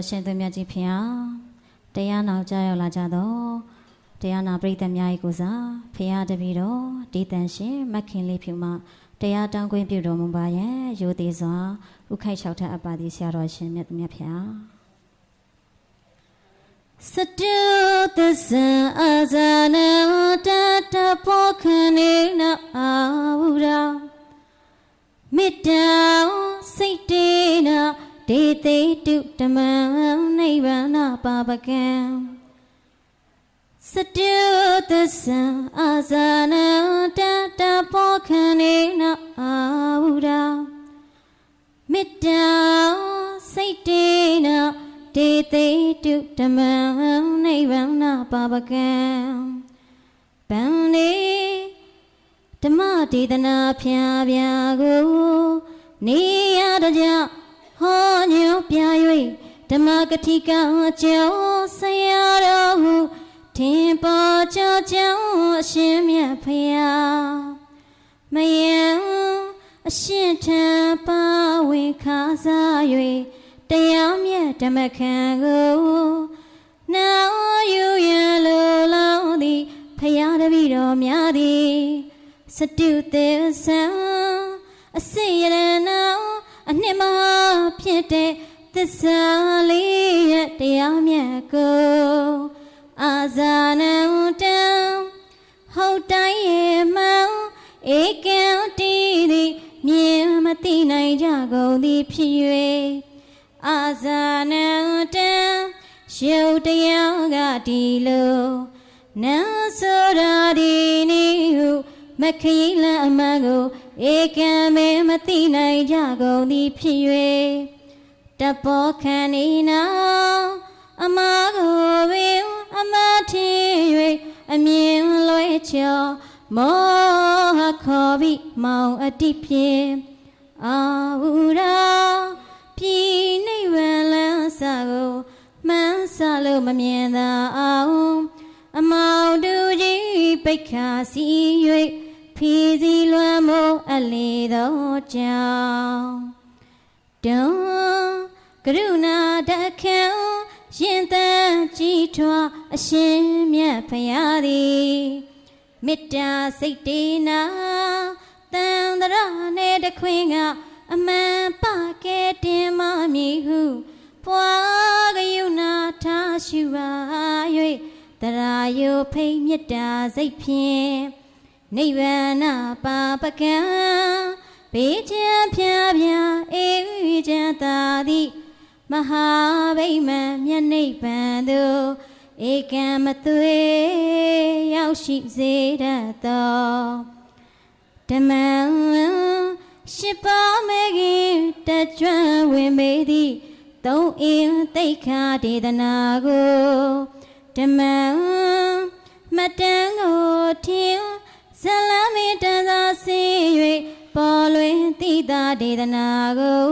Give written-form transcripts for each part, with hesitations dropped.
ရှင်သူမြတ်ကြီးဖျားတရားနာကြားရောက်လာကြတော့တရားနာပရိသတ်များ၏ကိုစားဖျားတပည့်တော်ဒီတန်ရှင်မခင်လေးဖြူမှတရားတောင်းခွင့်ပြုတော်မူပါရန်ရိုသေစွာဥခိုက်၆ထပ်အပ်ပါသည်ဆရာတော်ရှင်မြတ်မြတ်ဖျားစတုသဇံအာဇာနတတပေါခနေနာအာဝရာမေတ္တာစိတ်တေနာဒေသိတုဓမ္မနိဗ္ဗာန်ပါပကံစတုသဇံအာဇာနတတပေါခနေနာအာဝရာမေတ္တာစိတ်တေနာဒေသိတုဓမ္မနိဗ္ဗာန်ပါပကံဗန္နေဓမ္မဒေသနာဖျားပြာကိုနေရတကြဟောညွှန်ပြ၍ဓမ္မကတိကအကျော်ဆရာတော်ဟုထင်ပေါ်ကြောကြောင်းအရှင်မြတ်ဖျားမယံအရှင်ထံပါဝင်ခါစား၍တရားမြတ်ဓမ္မခံကိုနာယူရလိုလောင်းသည်ဖျားတပည့်တော်များသည်စတုသေသံအစိရဏံအနှစ်မဖြစ်တဲ့သစ္စာလေးရဲ့တရားမြတ်ကိုအာဇာနံတံဟုတ်တိုင်းရဲ့မောင်ဧကံတီသည်မြင်မသိနိုင်ကြကုန်သည်ဖြစ်၍အာဇာနံတံရုပ်တရားကဒီလိုနံဆိုရာဒီနိဟုမခရီးလမ်းအမှန်ကိုဧကံမဲမသိနိုင်ကြကုန်သည်ဖြစ်၍တဘောခန္ဒီနာအမကိုပင်အမထင်၍အမြင်လွဲချောမောဟခေါ်ပြီးမောင်အတိဖြင့်အာဝူရာပြည်နိဗ္ဗာန်လမ်းစာကိုမှန်းဆလို့မမြင်သာအောင်အမောင်တူကြီးပိတ်ခါစီ၍ဖီစီလွမ်းမိုးအလေသောကြောင့်တုံကရုဏာတခံရင်တန်ကြည်ထွားအရှင်မြတ်ဖရာသည်မေတ္တာစိတ်တေနာတန်တရနဲ့တခွင်ကအမှန်ပကဲတင်မမည်ဟုပွားကရုဏာထားရှုပါ၍တရာယုဖိတ်မေတ္တာစိတ်ဖြင့်နိဗ္ဗာန်ပါပကံဘေးချမ်းဖြာဖြာအေးချမ်းသာသည်မဟာဗိမာန်မြတ်နိဗ္ဗာန်သို့ဧကံမသွေရောက်ရှိစေတတ်သောဓမ္မရှိပါမေခင်တကြွဝင်ပေသည်သုံးအင်းသိက္ခာဒေသနာကိုဓမ္မမတန်ကိုထင်ဇလမေတ္တာသာစေ၍ပေါ်လွင်တိတာဒေသနာကို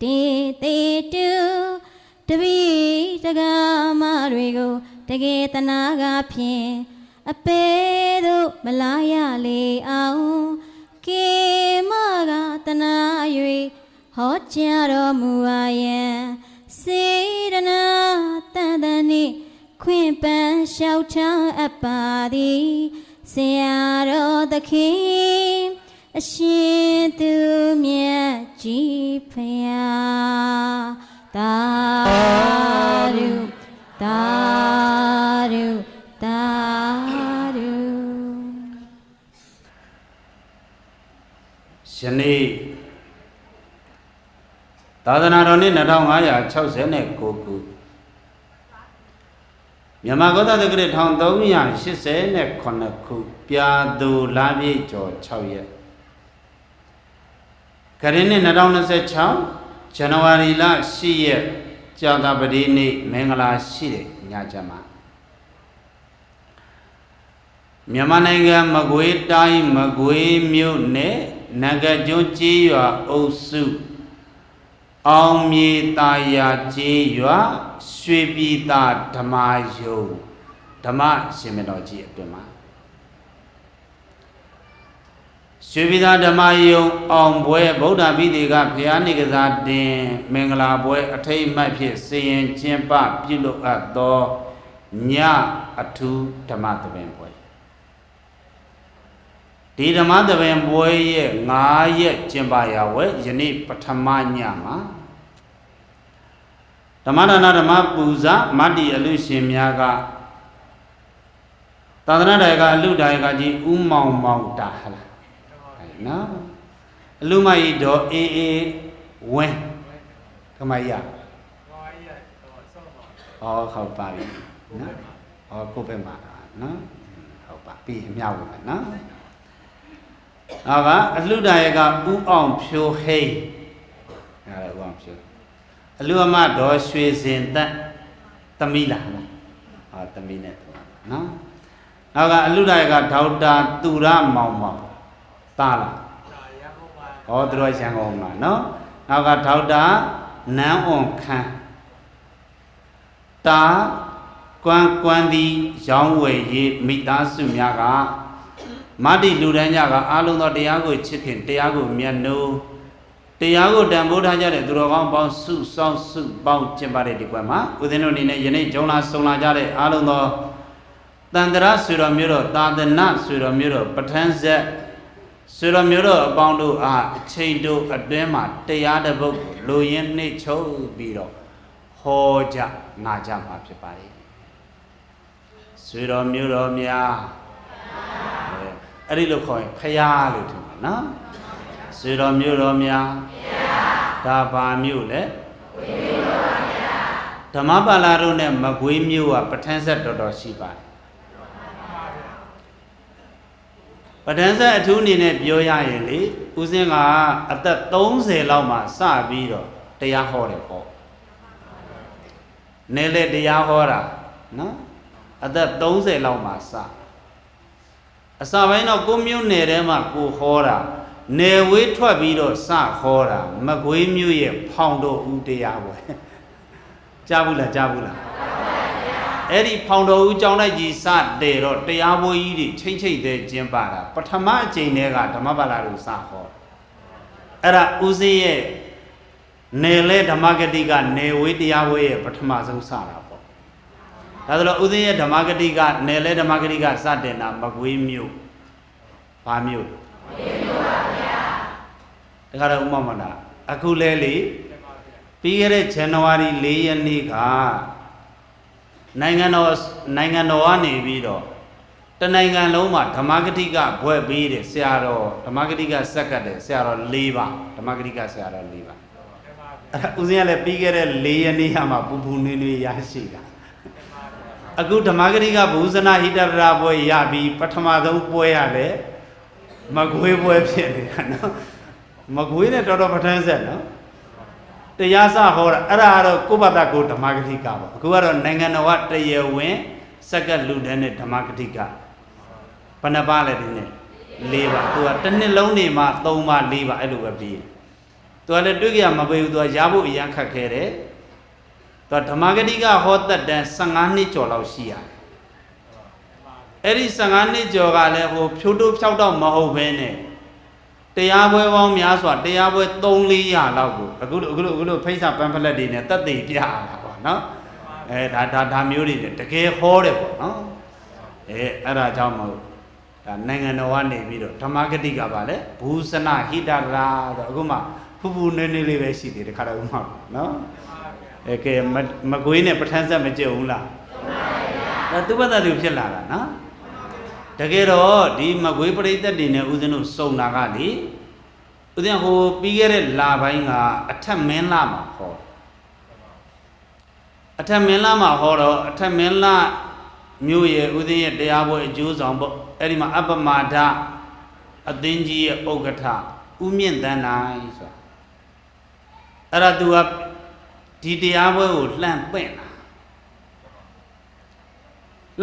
တေတေတုတပိတကမတွေကိုတကယ်တနာကဖြင့်အပေတို့မလာရလေအောင်ကေမကတနာ၍ဟောကြားတော်မူပါယံစေတနာတန်တန်နှင့်ခွင့်ပန်းလျှောက်ထားအပ်ပါသည်ဆရာတော်သခင်အရှင်သူမြတ်ကြီးဖရာသာဓုသာဓုသာဓုယနေ့သာသနာတော်နှစ်2569ခုမြန်မာကောသတက္ကရာ1389ခုပြာသူလပြည့်ကျော်6ရက်ခရစ်နှစ်2026ဇန်နဝါရီလ10ရက်ကြာသပတေးနေ့မင်္ဂလာရှိတဲ့ညချမ်းမှာ မြန်မာနိုင်ငံမကွေးတိုင်းမကွေးမြို့နယ်နဂတ်ကျွန်းကျေးရွာအုပ်စုအောင်မြေတာယာကျေးရွာရွှေပြည်သာဓမ္မယုံဓမ္မရှင်မတော်ကြီးအတွင်မှာရွှေပြည်သာဓမ္မယုံအောင်ပွဲဗုဒ္ဓဘိသေကဘုရားနေကစားတင်မင်္ဂလာပွဲအထိတ်အမှတ်ဖြင့်စီရင်ကျင်းပပြုလုပ်အပ်သောညအထူးဓမ္မသဘင်ပွဲဒီဓမ္မသဘင်ပွဲရဲ့9ရက်ကျင်းပရာဝဲယနေ့ပထမညမှာဓမ္မဒါနဓမ္မပူဇာမတ္တိအလူရှင်များကသာသနာ့တိုင်ကအလူတိုင်ကကြီးဥမောင်မောင်တာဟလားနော်အလူမကြီးတော့အေးအေးဝင်းခမရဟုတ်ပါပြီနော်ကိုပဲမှာနော်ဟုတ်ပါပြီအမြောက်ပဲနော်အလူတိုင်ကဥအောင်ဖြိုးဟိန်းအဲ့ဒါဥအောင်ဖြိုးအလူအမတော်ရွှေစင်သက်သမီးလားသမီးနဲ့နော်နောက်က အလူတိုင်ကဒေါက်တာသူရမောင်မောင်တားလားသူတို့ရန်ကုန်မှာနော်နောက်ကဒေါက်တာနန်းအွန်ခန်းတာကွမ်းသည်ရောင်းဝယ်ရေးမိသားစုများကမတ္တိလူတန်းကြကအားလုံးသောတရားကိုချစ်ခင်တရားကိုမြတ်နိုးတရားကိုတန်ဖိုးထားကြတဲ့သူတော်ကောင်းပေါင်းစုပေါင်းကျင့်ပတဲ့ဒီကွယ်မှာဦးဇင်းတို့အနေနဲ့ယနေ့ဂျုံလာဆုံလာကြတဲ့အားလုံးသောတန်တရာဆွေတော်မျိုးတော်သာသနာဆွေတော်မျိုးတော်ပဋ္ဌာန်းဆက်ဆွေတော်မျိုးတော်အပေါင်းတို့အားအချိန်တို့အတွင်းမှာတရားတစ်ပုဒ်ကိုလိုရင်းနှိမ့်ချုပ်ပြီးတော့ဟောကြနာကြမှာဖြစ်ပါလေဆွေတော်မျိုးတော်များအဲ့ဒီလိုခေါ်ရင်ဖယားလို့ထင်ပါနော်ဆွေတော်မျိုးတော်များဒါဘာမျိုးလဲဓမ္မပါဠိတို့နဲ့မကွေးမျိုးကပဋ္ဌာန်းဆက်တော်တော်ရှိပါတယ်ပဋ္ဌာန်းဆက်အထူးအနေနဲ့ပြောရရင်လေဦးစင်းကအသက်30လောက်မှစပြီးတော့တရားဟောတယ်ပေါ့နည်းလေတရားဟောတာနော်အသက်30လောက်မှစအစပိုင်းတော့ကိုမျိုးနယ်ထဲမှာကိုဟောတာနယ်ဝေးထွက်ပြီးတော့စခေါ်တာမကွေးမျိုးရဲ့ဖောင်တော်ဦးတရားပွဲကြားဘူးလားအဲ့ဒီဖောင်တော်ဦးကျောင်းတိုက်ကြီးစတယ်တော့တရားပွဲကြီးတွေချိတ်တဲ့ကျင်းပတာပထမအကြိမ်တည်းကဓမ္မပါဠိကိုစခေါ်အဲ့ဒါဦးစင်းရဲ့နယ်လဲဓမ္မဂတိကနယ်ဝေးတရားပွဲရဲ့ပထမဆုံးစတာပေါ့ဒါဆိုတော့ဦးစင်းရဲ့ဓမ္မဂတိကနယ်လဲဓမ္မဂတိကစတင်တာမကွေးမျိုးဘာမျိုးတခါတော့ဥမ္မာမနာအခုလဲလေပြီးခဲ့တဲ့ဇန်နဝါရီ4ရက်နေ့ကနိုင်ငံတော်ကနေပြီးတော့တနိုင်ငံလုံးမှာဓမ္မဂတိကဘွဲ့ပြီးတယ်ဆရာတော်ဓမ္မဂတိကဆက်ကတ်တယ်ဆရာတော်4ပါဓမ္မဂတိကဆရာတော်4ပါအဲ့ဦးစင်းကလည်းပြီးခဲ့တဲ့4ရက်နေ့မှာပူပူနွေးနွေးရရှိတာအခုဓမ္မဂတိကဘုဇနာဟိတရဘွဲ့ရပြီးပထမဆုံးပွဲရတယ်မကွေးပွဲဖြစ်နေတာနော်မကွေးနဲ့တော်တော်ပဋ္ဌာန်းဆက်နော်တရားစဟောတာအဲ့ဒါကတော့ကိုယ့်ဘာသာကိုဓမ္မဂတိကပေါ့အခုကတော့နိုင်ငံတော်ကတရားဝင်စက္ကန့်လူတန်းနဲ့ဓမ္မဂတိကဘယ်နှပါလဲဒီနေ့4ပါသူကတစ်နှစ်လုံးနေမှာ3ပါ4ပါအဲ့လိုပဲပြီးသူကလည်းတွေ့ကြမပေးဘူးသူကရဖို့အရန်ခက်ခဲတယ်သူကဓမ္မဂတိကဟောတတ်တဲ့15နှစ်ကျော်လောက်ရှိရတယ်အဲ့ဒီ15နှစ်ကျော်ကလည်းဟိုဖြိုးတိုးဖြောက်တော့မဟုတ်ဘဲနဲ့တရားပွဲပေါင်းများစွာတရားပွဲ3-400လောက်ကိုအခုလိုဖိတ်စာပန်ဖလက်တွေနဲ့တက်သိပြရတာပေါ့နော်ဒါမျိုးတွေတကယ်ဟောတယ်ပေါ့နော်အဲ့ဒါကြောင့်မို့ဒါနိုင်ငံတော်ကနေပြီးတော့ဓမ္မဂတိကပါလေဘူဇနာဟိတရာဆိုအခုမှဖူဖူနည်းနည်းလေးပဲရှိသေးတယ်ခါတော့ဥမနော်ကဲမကွေးနဲ့ပဋ္ဌာန်းဆက်မကြုံဘူးလားဒါသူ့ဘာသာသူဖြစ်လာတာနော်တကယ်တော့ဒီမကွေးပရိသတ်တွေနဲ့ဦးဇင်းတို့စုံတာကလေဦးဇင်းဟိုပြီးခဲ့တဲ့လပိုင်းကအထက်မင်းလာမှာဟောအထက်မင်းလာမှာဟောတော့အထက်မင်းလာမြို့ရဲ့ဦးဇင်းရဲ့တရားပွဲအကျိုးဆောင်ပေါ့အဲ့ဒီမှာအပမဒအသင်းကြီးရဲ့ဥက္ကဋ္ဌဦးမြင့်တန်းနိုင်ဆိုတာအဲ့ဒါသူကဒီတရားပွဲကိုလှမ်းပင့်တာ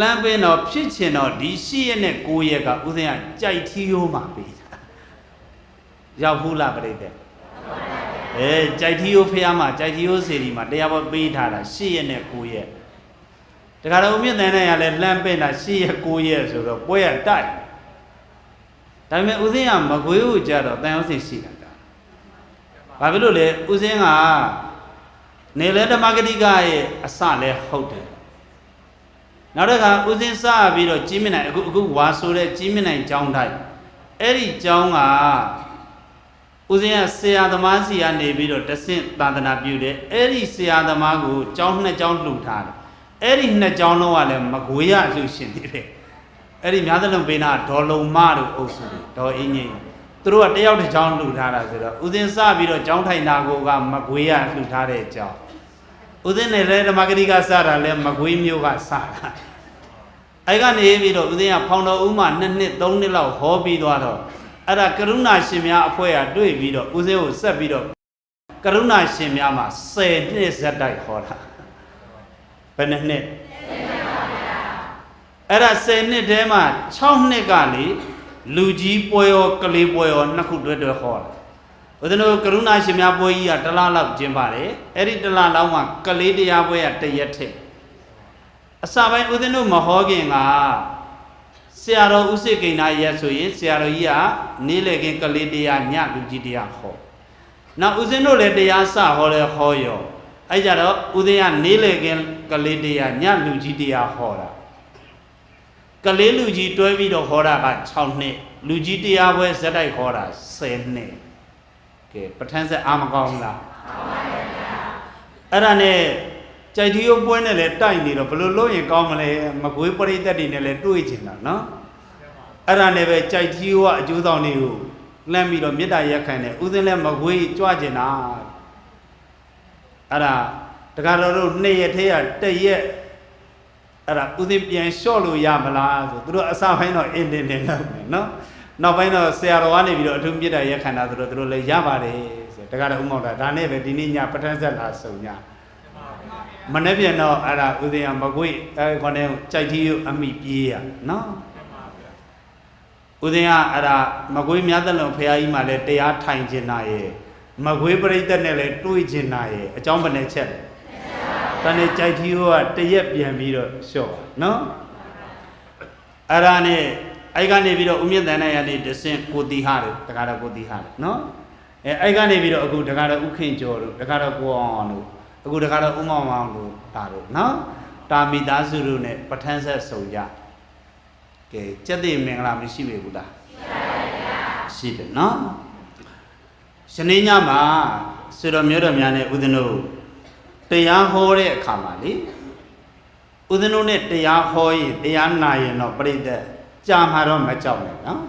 လမ်းပင်တော့ဖြစ်ချင်တော့ဒီ8ရက်နဲ့9ရက်ကဦးဇင်းကကြိုက်ထီးရိုးမှာပေးတာရောက်ဘူးလားပြိတ္တကြိုက်ထီးရိုးဖះမှာကြိုက်ထီးရိုးစေဒီမှာတရားပေါ်ပေးထားတာ8ရက်နဲ့9ရက်တခါတော့မြင့်တန်တဲ့ရလဲလှမ်းပင်တာ8ရက်9ရက်ဆိုတော့ပွဲရတိုက်ဒါပေမဲ့ဦးဇင်းကမကွေးကိုကြတော့တန်ရုံးစင်ရှိတာဘာဖြစ်လို့လဲဦးဇင်းကနေလဲဓမ္မဂတိကရဲ့အစလဲဟုတ်တယ်နောက်တစ်ခါဦးဇင်းစပြီးတော့ကြီးမြင့်နိုင်အခုဝါဆိုတဲ့ကြီးမြင့်နိုင်ကျောင်းတိုင်းအဲ့ဒီကျောင်းကဦးဇင်းကဆရာသမားစီကနေပြီးတော့တဆင့်သာသနာပြုတယ်အဲ့ဒီဆရာသမားကိုကျောင်း2ကျောင်းလှူထားတယ်အဲ့ဒီ2ကျောင်းလုံးကလည်းမကွေးရလှူရှင်နေတယ်အဲ့ဒီများသလုံးပေးနာဒေါ်လုံမတို့အုပ်စုဒေါ်အင်းကြီးသူတို့ကတယောက်တစ်ကျောင်းလှူထားတာဆိုတော့ဦးဇင်းစပြီးတော့ကျောင်းထိုင်တာကိုကမကွေးရလှူထားတဲ့ကျောင်းဦးဇင်းနဲ့လည်းဓမ္မဂတိကစတာလည်းမကွေးမျိုးကစတာအဲ့ကနေပြီးတော့ဦးဇင်းကဖောင်တော်ဦးမှာ2နှစ်3နှစ်လောက်ဟောပြီးသွားတော့အဲ့ဒါကရုဏာရှင်များအဖွဲ့ကတွေ့ပြီးတော့ဦးဇင်းကိုဆက်ပြီးတော့ကရုဏာရှင်များမှာ10နှစ်ဇက်တိုက်ဟောတာဘယ်နှစ်နှစ်အဲ့ဒါ10နှစ်ထဲမှာ6နှစ်ကလေလူကြီးပွဲရောကလေးပွဲရော2ခုတွဲတွဲဟောတာဦးဇင်းတို့ကရုဏာရှင်များပွဲကြီးက1လလောက်ကျင်းပါတယ်အဲ့ဒီ1လလောက်မှာကလေးတရားပွဲက1ရက်ထက်အစပိုင်းဦးဇင်းတို့မဟောခင်ကဆရာတော်ဦးစိတ်ကိန်းသားရဲ့ဆိုရင်ဆရာတော်ကြီးကနေလေခင်ကလေးတရားညလူကြီးတရားဟောနောက်ဦးဇင်းတို့လည်းတရားစဟောလဲဟောရောအဲ့ကြတော့ဦးဇင်းကနေလေခင်ကလေးတရားညလူကြီးတရားဟောတာကလေးလူကြီးတွဲပြီးတော့ဟောတာက6နှစ်လူကြီးတရားပွဲဇက်တိုက်ဟောတာ10နှစ်ကဲပဋ္ဌာန်းဆက်အာမကောင်းလားအဲ့ဒါနဲ့ကြိုက်ထီးရိုးပွဲနဲ့လည်းတိုက်နေတော့ဘယ်လိုလုပ်ရင်ကောင်းမလဲမကွေးပရိသတ်တွေနဲ့လည်းတွေ့ချင်တာနော်အဲ့ဒါနဲ့ပဲကြိုက်ထီးရိုးကအကျိုးဆောင်တွေကိုလှမ်းပြီးတော့မေတ္တာရက်ခံတယ်ဥစဉ်လည်းမကွေးကြွချင်တာအဲ့ဒါတခါတော့တို့2ရက်ထဲက1ရက်အဲ့ဒါဥစဉ်ပြန်လျှော့လို့ရမလားဆိုသူတို့အစပိုင်းတော့အင်းတင်းတင်းလုပ်မယ်နော်နောက်ပိုင်းတော့ဆရာတော်ကနေပြီးတော့အထူးမေတ္တာရက်ခံတာဆိုတော့သူတို့လည်းရပါတယ်ဆိုတခါတော့ဥမောက်တာဒါနဲ့ပဲဒီနေ့ညပဋ္ဌာန်းဆက်လာစုံညမနေ့ပြန်တော့အဲ့ဒါဦးဇင်းကမကွေ့ခေါင်းထဲကြိုက်ထီးအမိပြေးရနော်ဦးဇင်းကအဲ့ဒါမကွေးမြတ်တလုံးဖရာကြီးမှလည်းတရားထိုင်ခြင်းနာရဲ့မကွေးပရိသတ်နဲ့လည်းတွေးခြင်းနာရဲ့အကြောင်းဘယ်နဲ့ချက်လဲဒါနဲ့ကြိုက်ထီးကတရက်ပြန်ပြီးတော့လျှော့နော်အဲ့ဒါနဲ့အဲ့ကနေပြီးတော့ဦးမြင့်တန်နိုင်ရနေတဆင့်ကိုတီဟာတယ်တခါတော့ကိုတီဟာတယ်နော်အဲ့ကနေပြီးတော့အခုတခါတော့ဥခင်ကျော်တို့တခါတော့ကိုအောင်တို့အခုတခါတော့ဥမောင်မောင်တို့ဒါတို့နော်တာမိသားစုတို့ ਨੇ ပဋ္ဌာန်းဆက်စုံကြကဲစက်သိမင်္ဂလာမရှိပြီဘူးလားရှိတယ်နော်ရှင်းညမှာဆွေတော်မျိုးတော်များနဲ့ဦးဇင်းတို့တရားဟောတဲ့အခါမှာလေဦးဇင်းတို့ ਨੇ တရားဟောရင်တရားနာရင်တော့ပြိတ္တကြာမှာတော့မကြောက်နဲ့နော်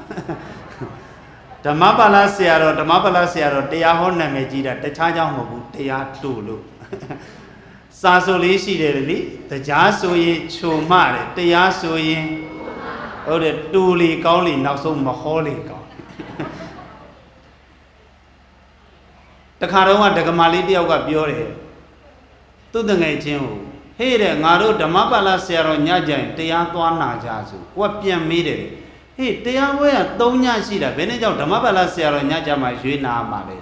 ဓမ္မပါဠဆရာတော်တရားဟောနာမည်ကြီးတာတခြားကြောင့်မဟုတ်ဘူးတရားတူလို့စာဆိုလေးရှိတယ်လေတရားဆိုရင်ခြုံမှတယ်တရားဆိုရင်ဟုတ်တယ်တူလီကောင်းလီနောက်ဆုံးမဟောလီကောင်းတခါတော့ဒကမာလေးတယောက်ကပြောတယ်သူ့တငယ်ချင်းကိုဟေးတဲ့ငါတို့ဓမ္မပါဠဆရာတော်ညကြရင်တရားသွားနာကြဆိုကိုကပြန်မေးတယ်ဟေးတရားပွဲက3ညရှိတာဘယ်နဲ့ကြောင့်ဓမ္မပါဠဆရာတော်ညကြမှာရွေးနာမှာလဲ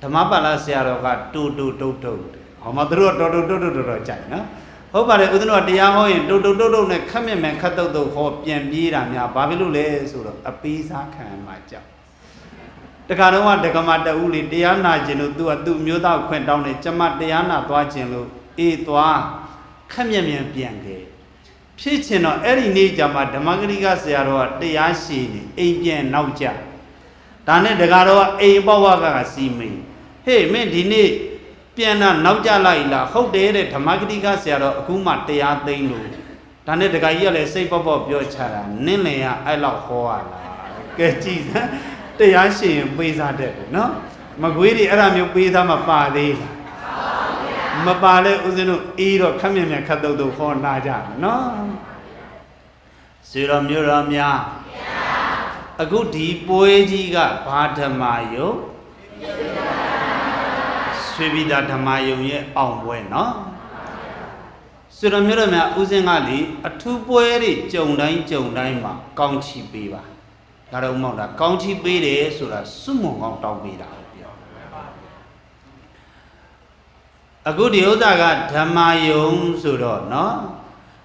ဓမ္မပါဠဆရာတော်ကတူတူတုတ်တုတ်ဟောမသူတို့တော်တော်ကြိုက်နော်ဟုတ်ပါတယ်ဦးဇင်းတို့ကတရားဟောရင်တူတူနဲ့ခက်မြက်မယ်ခက်တုတ်ဟောပြန်ပြေးတာများဘာဖြစ်လို့လဲဆိုတော့အပေးစားခံမှကြောက်တခါတော့ဒကမာတဦးလေးတရားနာခြင်းလို့သူကသူ့မျိုးသားခွင့်တောင်းတယ်ကျမတရားနာသွားခြင်းလို့အေးသွားခက်မြက်မြန်ပြန်ခဲ့ဖြစ်ချင်တော့အဲ့ဒီနေ့ကျမှဓမ္မဂရိကဆရာတော်ကတရားရှိနေအိမ်ပြန်နောက်ကြဒါနဲ့တခါတော့အိမ်ပေါဝကစီမင်းဟေးမင်းဒီနေ့ပြန်တော့နောက်ကြလိုက်လားဟုတ်တယ်တဲ့ဓမ္မဂတိကဆရာတော်အခုမှတရားသိမ်းလို့ဒါနဲ့တခါကြီးကလည်းစိတ်ပေါ့ပေါ့ပြောချတာနင်းလင်ကအဲ့လောက်ဟောရလားကဲကြည့်စမ်းတရားရှိရင်ပေးစားတတ်တယ်နော်မကွေးတွေအဲ့ဒါမျိုးပေးစားမပါသေးလားမပါလဲဦးဇင်းတို့အေးတော့ခက်မြက်မြက်ခက်တုတ်တုတ်ဟောနာကြတယ်နော်ဆွေတော်မျိုးတော်များအခုဒီပွဲကြီးကဘာဓမ္မယုတ်ရွှေပြည်သာဓမ္မယုံရဲ့အောင်ပွဲနော် ဆိုတော့မြို့တော်များဦးစင်းကလေအထူးပွဲတွေကြုံတိုင်းမှာကောင်းချီးပေးပါဒါတော့မောင်တာကောင်းချီးပေးတယ်ဆိုတာစွမွန်ကောင်းတောင်းပေးတာပြောအခုဒီဥစ္စာကဓမ္မယုံဆိုတော့နော်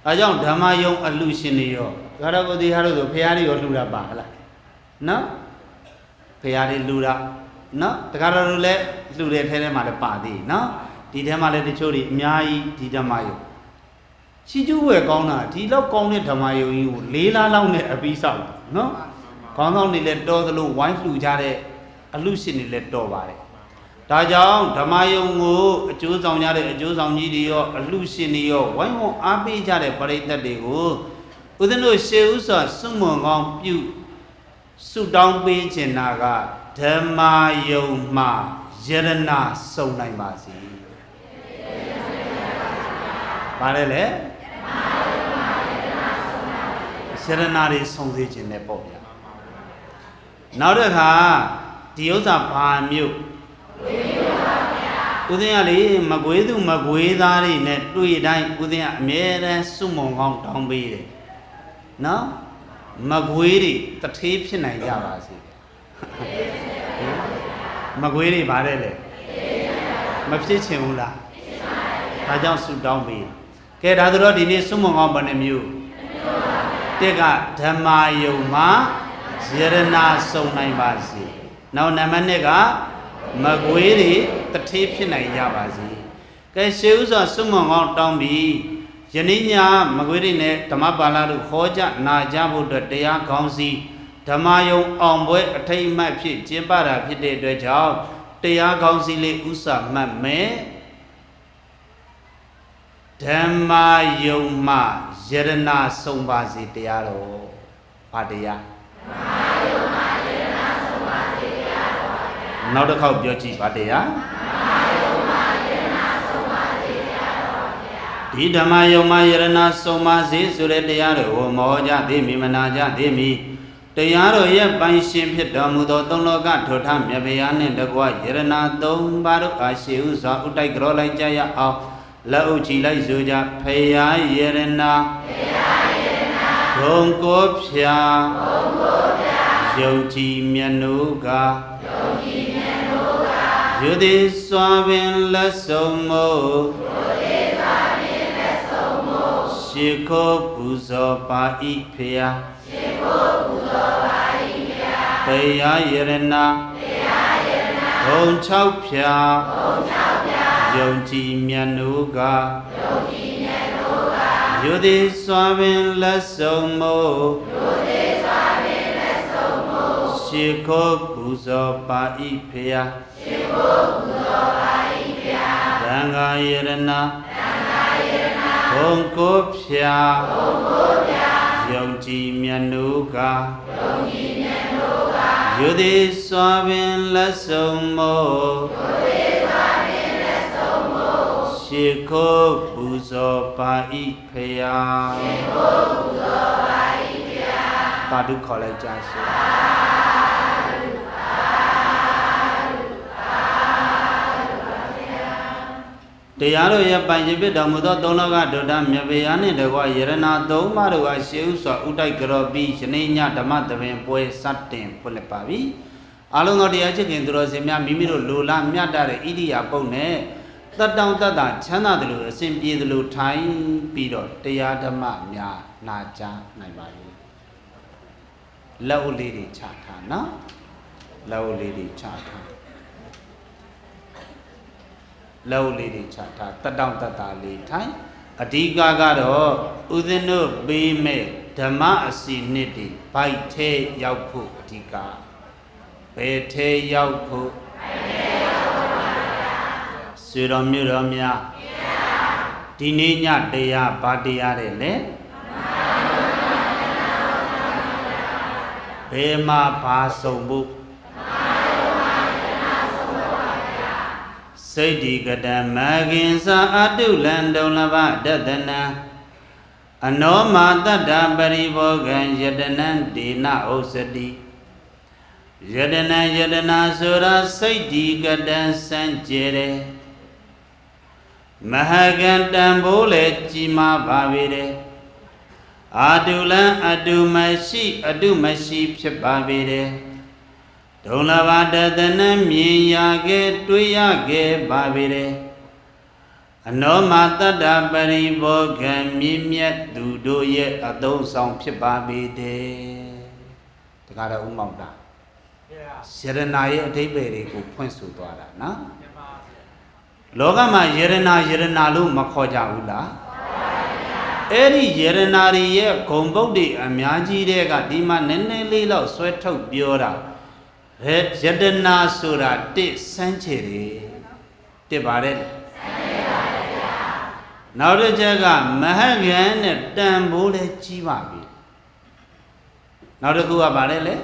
အဲကြောင့်ဓမ္မယုံအလှရှင်တွေရောဒါတော့ကိုဒီဟာတို့ဆိုဖရားတွေရောလှူတာပါဟလားနော်ဖရားတွေလှူတာနော်တခါတော့လည်းလှူတဲ့ထဲထဲမှာလည်းပါသေးနော်ဒီထဲမှာလည်းတချို့တွေအများကြီးဒီဓမ္မယုံချီကျူးဝယ်ကောင်းတာဒီလောက်ကောင်းတဲ့ဓမ္မယုံကြီးကို၄လလောက်နဲ့အပြီးဆောက်နော်ခေါင်းဆောင်တွေလည်းတော်သလိုဝိုင်းလှူကြတဲ့အလှရှင်တွေလည်းတော်ပါတယ်ဒါကြောင့်ဓမ္မယုံကိုအကျိုးဆောင်ကြတဲ့အကျိုးဆောင်ကြီးတွေရောအလှရှင်တွေရောဝိုင်းဝန်းအားပေးကြတဲ့ပရိသတ်တွေကိုဦးဇင်းတို့ရှေးဥစွာစွန့်မွန်ကောင်းပြုဆုတောင်းပေးခြင်းနာကဓမ္မယုံမှာယရဏစုံနိုင်ပါစေဘာလဲလေယရဏတွေစုံစေခြင်းနဲ့ပေါ့ဗျာနောက်တစ်ခါဒီဥစ္စာဘာမျိုးဦးဇင်းကလေမကွေးသူမကွေးသားတွေနဲ့တွေ့တိုင်းဦးဇင်းကအမြဲတမ်းစွန့်မွန်ကောင်းတောင်းပေးတယ်နော်မကွေးတွေတထေးဖြစ်နိုင်ကြပါစေမကွေးတွေဗါတဲ့လေမဖြစ်ချင်ဘူးလားဒါကြောင့်ဆုတောင်းပေးကဲဒါဆိုတော့ဒီနေ့စွန့်မွန်ကောင်းဘယ်နှမျိုးတက်ကဓမ္မယုံမှာယရဏစုံနိုင်ပါစေနောက်နံပါတ်2ကမကွေးတွေတထေးဖြစ်နိုင်ကြပါစေကဲရှေးဥစွာစွန့်မွန်ကောင်းတောင်းပြီးယနေ့ညမကွေးတွေနဲ့ဓမ္မပါဠိတို့ဟောကြနာကြဖို့အတွက်တရားကောင်းစီဓမ္မယုံအောင်ပွဲအထိတ်အမှတ်ဖြစ်ကျင်းပတာဖြစ်တဲ့အတွက်ကြောင့်တရားကောင်းစီလေးဥစွာမှတ်မယ်ဓမ္မယုံမှယရဏစုံပါစေတရားတော်ဘာတရားဓမ္မယုံမှယရဏစုံပါစေတရားတော်ပါဗျာနောက်တစ်ခေါက်ပြောကြည့်ဘာတရားဓမ္မယုံမှယရဏစုံပါစေတရားတော်ပါဗျာဒီဓမ္မယုံမှယရဏစုံပါစေဆိုတဲ့တရားတော်ကိုမောကြသေးမိမနာကြသေးမိတရားတော်ရဲ့ပိုင်ရှင်ဖြစ်တော်မူသောသုံးလောကထောထမြတ်ဗျာနှင့်တကွယရဏ၃ပါးတို့အားရှိဥစွာဥတိုက်ကြောလိုက်ကြရအောင်လက်ဥချီလိုက်ဆိုကြဖယားယရဏဂုံကိုဖြာယုံကြည်မြတ်နိုးကယုတိစွာပင်လက်ဆုံးမို့ရှိခိုးပူဇော်ပါဤဖယားဖယားယရဏဂုံ6ဖြာယုံကြည်မြတ်နိုးကယုတိစွာပင်လက်ဆုံးမို့ရှိခိုးပူဇော်ပါဤဖယားသံဃာယရဏဘုံကိုဖြာယုံကြည်မြတ်နိုးကယုတိစွာပင်လက်ဆုံးမို့ရှိခိုးပူဇော်ပါဤဖယားပါတုခေါ်လိုက်ကြစို့တရားတော်ရဲ့ပိုင်ရှင်ဖြစ်တော်မူသောသုံးလောကဒုဒ္ဒမြတ်ဗျာနှင့်တကွယရဏသုံးပါးတို့ကရှေးဥစွာဥတိုက်ကြောပြီးယနေ့ညဓမ္မသဘင်ပွဲစတင်ဖွင့်လှစ်ပါပြီအလုံးစုံတရားချစ်ခင်သူတော်စင်များမိမိတို့လိုလားမြတ်တဲ့ဣရိယာပုတ်နဲ့တတ်တောင့်တတ်တာချမ်းသာတယ်လို့အစဉ်ပြေတယ်လို့ထိုင်ပြီးတော့တရားဓမ္မများနာကြားနိုင်ပါလေလက်ဦးလေးတွေချထားနော်လက်ဦးလေးတွေချထားလက်ဦးလေးတွေချထားတတ်တောင့်တတ်တာလေးထိုင်အဓိကကတော့ဦးဇင်းတို့ပေးမဲ့ဓမ္မအစီနှစ်တွေဘိုက်ထဲရောက်ဖို့အဓိကဘယ်ထဲရောက်ဖို့ဆွေတော်မြို့တော်များဒီနေ့ညတရားဘာတရားတဲ့လဲဘယ်မှာဘာဆုံးဖို့စိတ်ဒီကတမဂင်္စာအတုလံဒုံလဘဒတနံအနောမာတတ္တပရိဘောဂံယတနံဒေနဥစ္စတိယတနံယတနာဆိုတာစိတ်ဒီကတံစံကြဲတယ် မဟာကံတန်ဖိုးလေကြီးမားပါပေတယ်အာတုလံအတုမရှိဖြစ်ပါပေတယ်ဒုံလဘာတသနမြင်ရခဲ့တွေ့ရခဲ့ပါပေတယ်အနောမတတ္တပရိဘောဂံမြင့်မြတ်သူတို့ရဲ့အသုံးဆောင်ဖြစ်ပါပေတယ်တခါတော့ဥမောင်တာယရနာရဲ့အဓိပ္ပာယ်တွေကိုဖွင့်ဆိုသွားတာနော်လောကမှာယရနာလို့မခေါ်ကြဘူးလားအဲ့ဒီယရနာတွေရဲ့ဂုံပုတ်တွေအများကြီးတဲ့ကဒီမှာနည်းနည်းလေးတော့ဆွဲထုတ်ပြောတာယတနာဆိုတာတစ်စမ်းချေတယ်တစ်ပါတယ်နောက်တစ်ချက်ကမဟဂန်နဲ့တန်ဖိုးလဲကြီးပါပြီနောက်တစ်ခုကဘာလဲလဲ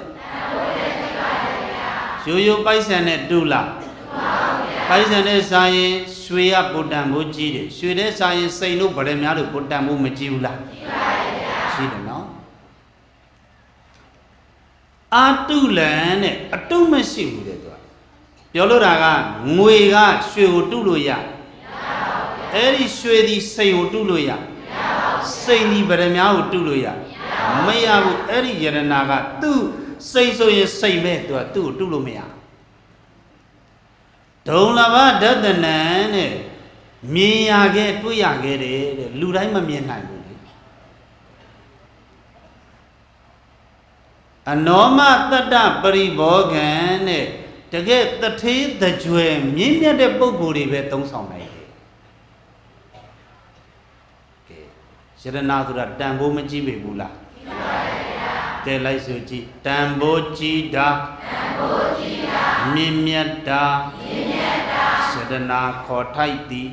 ရိုးရိုးပိုက်ဆံနဲ့တူလားပိုက်ဆံနဲ့စာရင်ရွှေရပုတ္တန်မိုးကြီးတယ်ရွှေတဲ့စာရင်စိန်တို့ဗရမများတို့ပုတ္တန်မိုးမကြီးဘူးလားကြီးတယ်နော်အာတုလံနဲ့အတုမရှိဘူးတဲ့သူကပြောလို့တာကငွေကရွှေကိုတုလို့ရအဲ့ဒီရွှေဒီစိန်ကိုတုလို့ရစိန်ဒီဗရမကိုတုလို့ရမရဘူးအဲ့ဒီယရနာကသူ့စိတ်ဆိုရင်စိတ်ပဲသူကသူ့ကိုတုလို့မရဒုံလဘဒတနံနဲ့မြင်ရခဲ့တွေ့ရခဲ့တယ်တဲ့လူတိုင်းမမြင်နိုင်ဘူးလေအနောမတတ္တပရိဘောဂံနဲ့တကယ်တထေးတကြွယ်မြင့်မြတ်တဲ့ပုဂ္ဂိုလ်တွေပဲသုံးဆောင်နိုင်တယ်ကဲယရနာဆိုတာတန်ဖိုးမကြည့်ပေဘူးလားကဲလိုက်ဆိုကြည့်တန်ဖိုးကြည့်တာမြင့်မြတ်တာယရနာခေါ်ထိုက်သည်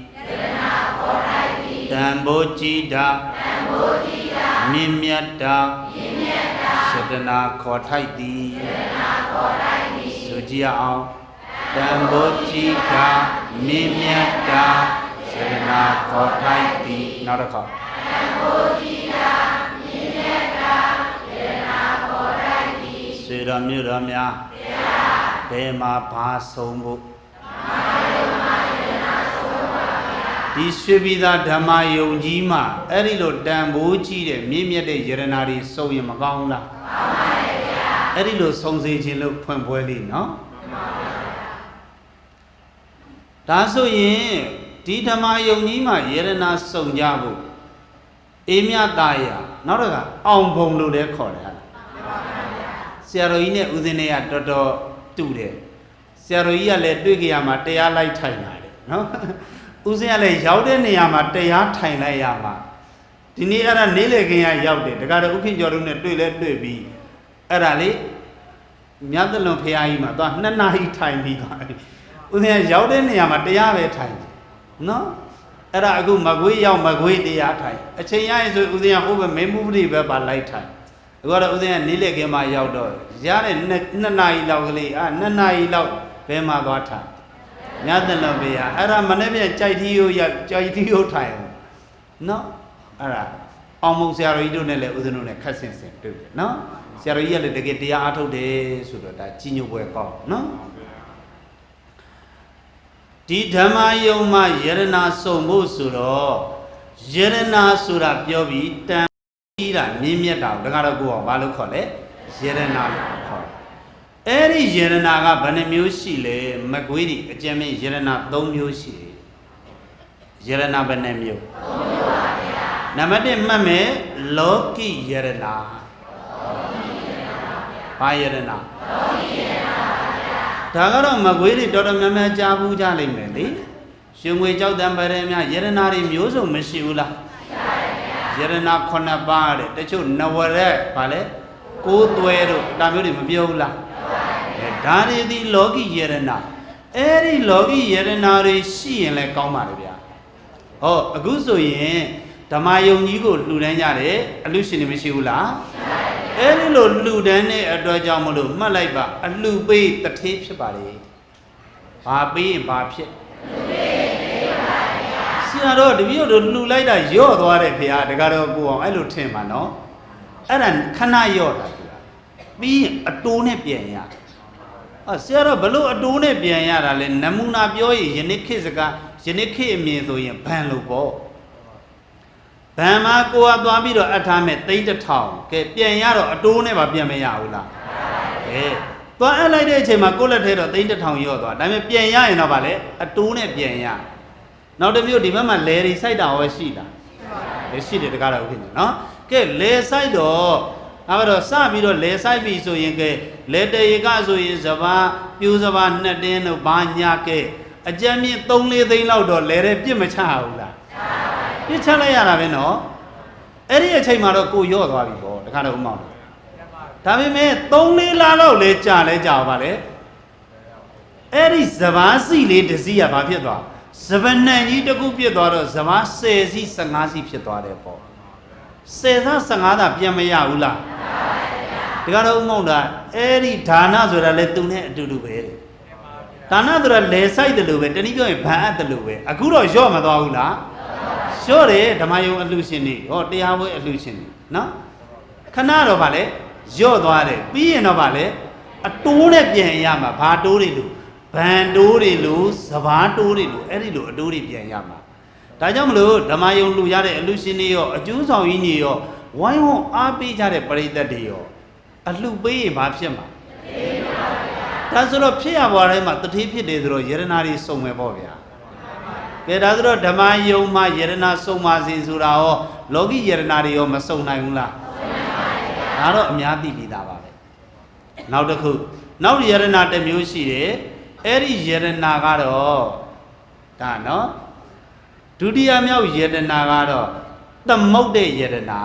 တန်ဖိုးကြည့်တာမြင့်မြတ်တာယရနာခေါ်ထိုက်သည်ဆိုကြည့်အောင်တန်ဖိုးကြည့်တာမြင့်မြတ်တာယရနာခေါ်ထိုက်သည်နောက်တစ်ခါတန်ဖိုးကြည့်တာမြင့်မြတ်တာယရနာခေါ်ထိုက်သည်စေတော်မြို့တော်များဘယ်မှာဘာဆုံးဖို့ဒီရွှေပြည်သားဓမ္မယုံကြီးမှာအဲ့ဒီလိုတန်ဖိုးကြီးတဲ့မြင့်မြတ်တဲ့ယရနာတွေစုံရင်မကောင်းဘူးလားကောင်းပါရဲ့ဗျာအဲ့ဒီလိုစုံစေခြင်းလို့ဖွင့်ပွဲလေးနော်ဒါဆိုရင်ဒီဓမ္မယုံကြီးမှာယရနာစုံကြဖို့အေးမြသားရနောက်တော့ကအောင်ဘုံလို့လည်းခေါ်တယ်ဟာဆရာတော်ကြီးနဲ့ဦးဇင်းတွေကတော်တော်တူတယ်ဆရာတော်ကြီးကလည်းတွေ့ကြရမှာတရားလိုက်ထိုင်လာတယ်နော်ဦးဇင်းကလည်းရောက်တဲ့နေရာမှာတရားထိုင်လိုက်ရမှာဒီနေ့အဲ့ဒါနေ့လေခင်ရရောက်တယ်တခါတော့ဥခင်ကျော်တို့နဲ့တွေ့လဲတွေ့ပြီးအဲ့ဒါလေမြတ်သလွန်ဖရာကြီးမှာသွား2 နာရီထိုင်ပြီးသွားတယ်ဦးဇင်းကရောက်တဲ့နေရာမှာတရားပဲထိုင်နော်အဲ့ဒါအခုမကွေးရောက်မကွေးတရားထိုင်အချိန်ရရင်ဆိုဦးဇင်းကဟိုဘက်မင်းမှုပရိပဲပါလိုက်ထိုင်အခုတော့ဦးဇင်းကနေ့လေခင်မှာရောက်တော့ရတဲ့2 နာရီလောက်ကလေး2 နာရီလောက်ဘယ်မှာသွားထိုင်မြတ်သလွန်ဖရာအဲ့ဒါမနေ့ပြန်ကြိုက်တီးရိုးထိုင်နော်အဲ့ဒါအောင်မုံဆရာတော်ကြီးတို့နဲ့လည်းဦးဇင်းတို့နဲ့ခက်ဆင်တွေ့တယ်နော်ဆရာတော်ကြီးကလည်းတကယ်တရားအားထုတ်တယ်ဆိုတော့ဒါကြီးညိုပွဲကောင်းနော်ဒီဓမ္မယုံမှာယရနာစုံဖို့ဆိုတော့ယရနာဆိုတာပြောပြီးတန်ကြီးတာမြင့်မြတ်တာဒါကတော့ကိုအောင်ဘာလို့ခေါ်လဲယရနာလို့ခေါ်အဲ့ဒီယရနာကဘယ်နှမျိုးရှိလဲမကွေးဒီအကျဉ်းမယရနာ3မျိုးရှိတယ်ယရနာဘယ်နှမျိုး3မျိုးပါဗျာနံပါတ်1မှတ်မယ်လောကိယရနာဘာယရနာဒါကတော့မကွေးတွေတော်တော်များများကြားဘူးကြလိမ့်မယ်လေရှင်ငွေကြောက်တံပရဲများယရနာတွေမျိုးစုံမရှိဘူးလားရှိပါရဲ့ဗျာယရနာ9ပါးတဲ့တချို့နဝရက်ဗာလဲ9သွဲတို့ဒါမျိုးတွေမပြောဘူးလားဒါတွေဒီလောကီယရနာအဲ့ဒီလောကီယရနာတွေရှိရင်လည်းကောင်းပါလေဗျာဟောအခုဆိုရင်ဓမ္မယုံကြီးကိုလှူဒန်းကြတယ်အလူရှင်တွေမရှိဘူးလားအဲ့ဒီလိုလှူဒန်းတဲ့အတွက်ကြောင့်မလို့မှတ်လိုက်ပါအလှူပေးတထေးဖြစ်ပါလေဘာပေးရင်ဘာဖြစ်ဆရာတော်တပည့်တို့လှူလိုက်တာယော့သွားတယ်ဖေဟာတကားတော့ကိုအောင်အဲ့လိုထင်ပါနော်အဲ့ဒါခဏယော့တာပြီးရင်အတိုးနဲ့ပြန်ရဆရာတော်ဘလို့အတိုးနဲ့ပြန်ရတာလဲနမူနာပြောရင်ယနေ့ခေတ်စကား ယနေ့ခေတ်အမြင်ဆိုရင်ဘန်လို့ပေါ့ဘန်မှာကိုကသွားပြီးတော့အထားမဲ့သိန်း1000ကဲပြန်ရတော့အတိုးနဲ့ပါပြန်မရဘူးလားသွားအပ်လိုက်တဲ့အချိန်မှာကိုယ့်လက်ထဲတော့သိန်း1000ရော့သွားဒါပေမဲ့ပြန်ရရင်တော့ဗာလေအတိုးနဲ့ပြန်ရနောက်တစ်မျိုးဒီဘက်မှာလဲတွေစိုက်တာရောရှိလားရှိတယ်တကားတော့ဥက္ကဋ္ဌနော်ကဲလဲဆိုင်တော့အဲ့တော့စပြီးတော့လဲဆိုင်ပြီဆိုရင်ကဲလဲတရေကဆိုရင်စဘာပြူစဘာ2တင်းတို့ဘာညာကဲအကြမ်းမြင့်3-4သိန်းလောက်တော့လဲတဲ့ပြစ်မချဘူးလားပြစ်ချလိုက်ရတာပဲနော်အဲ့ဒီအချိန်မှာတော့ကိုရော့သွားပြီပေါ့တခါတော့ဥမောင်းဒါပေမဲ့3-4လလောက်လဲကြာလဲကြာပါလေအဲ့ဒီစဘာစီလေးတစ်စီးကဘာဖြစ်သွားစပနံကြီးတစ်ခုပြစ်သွားတော့စဘာ10စီး15စီးဖြစ်သွားတယ်ပေါ့10သား15သားပြန်မရဘူးလားဒီကတော့ဥမုံတာအဲ့ဒီဒါနဆိုတာလဲသူနဲ့အတူတူပဲဒါနဆိုတာလဲဆိုင်တယ်လို့ပဲတနည်းပြောရင်ဗန်အပ်တယ်လို့ပဲအခုတော့ရော့မသွားဘူးလားရော့တယ်ဓမ္မယုံအလှရှင်တွေဟောတရားပွဲအလှရှင်တွေနော်ခဏတော့ဗာလဲရော့သွားတယ်ပြီးရင်တော့ဗာလဲအတိုးနဲ့ပြန်ရမှာဘာတိုးတွေလို့ဗန်တိုးတွေလို့စဘာတိုးတွေလို့အဲ့ဒီလိုအတိုးတွေပြန်ရမှာဒါကြောင့်မလို့ဓမ္မယုံလူရတဲ့အလှရှင်တွေရောအကျိုးဆောင်ကြီးတွေရောဝိုင်းဝန်းအားပေးကြတဲ့ပရိသတ်တွေရောအလှပေးရင်ဘာဖြစ်မှာဒါဆိုတော့ဖြစ်ရပေါ်တိုင်းမှာတတိဖြစ်တယ်ဆိုတော့ယရနာတွေစုံမယ်ပေါ့ဗျာကဲဒါဆိုတော့ဓမ္မယုံမှာယရနာစုံပါစေဆိုတာရောလောကီယရနာတွေရောမစုံနိုင်ဘူးလားဒါတော့အများသိပြီးသားပါပဲနောက်တစ်ခုနောက်ယရနာတစ်မျိုးရှိတယ်အဲ့ဒီယရနာကတော့ဒါနော်ဒုတိယမြောက်ယတနာကတော့သမုတ်တဲ့ယတနာ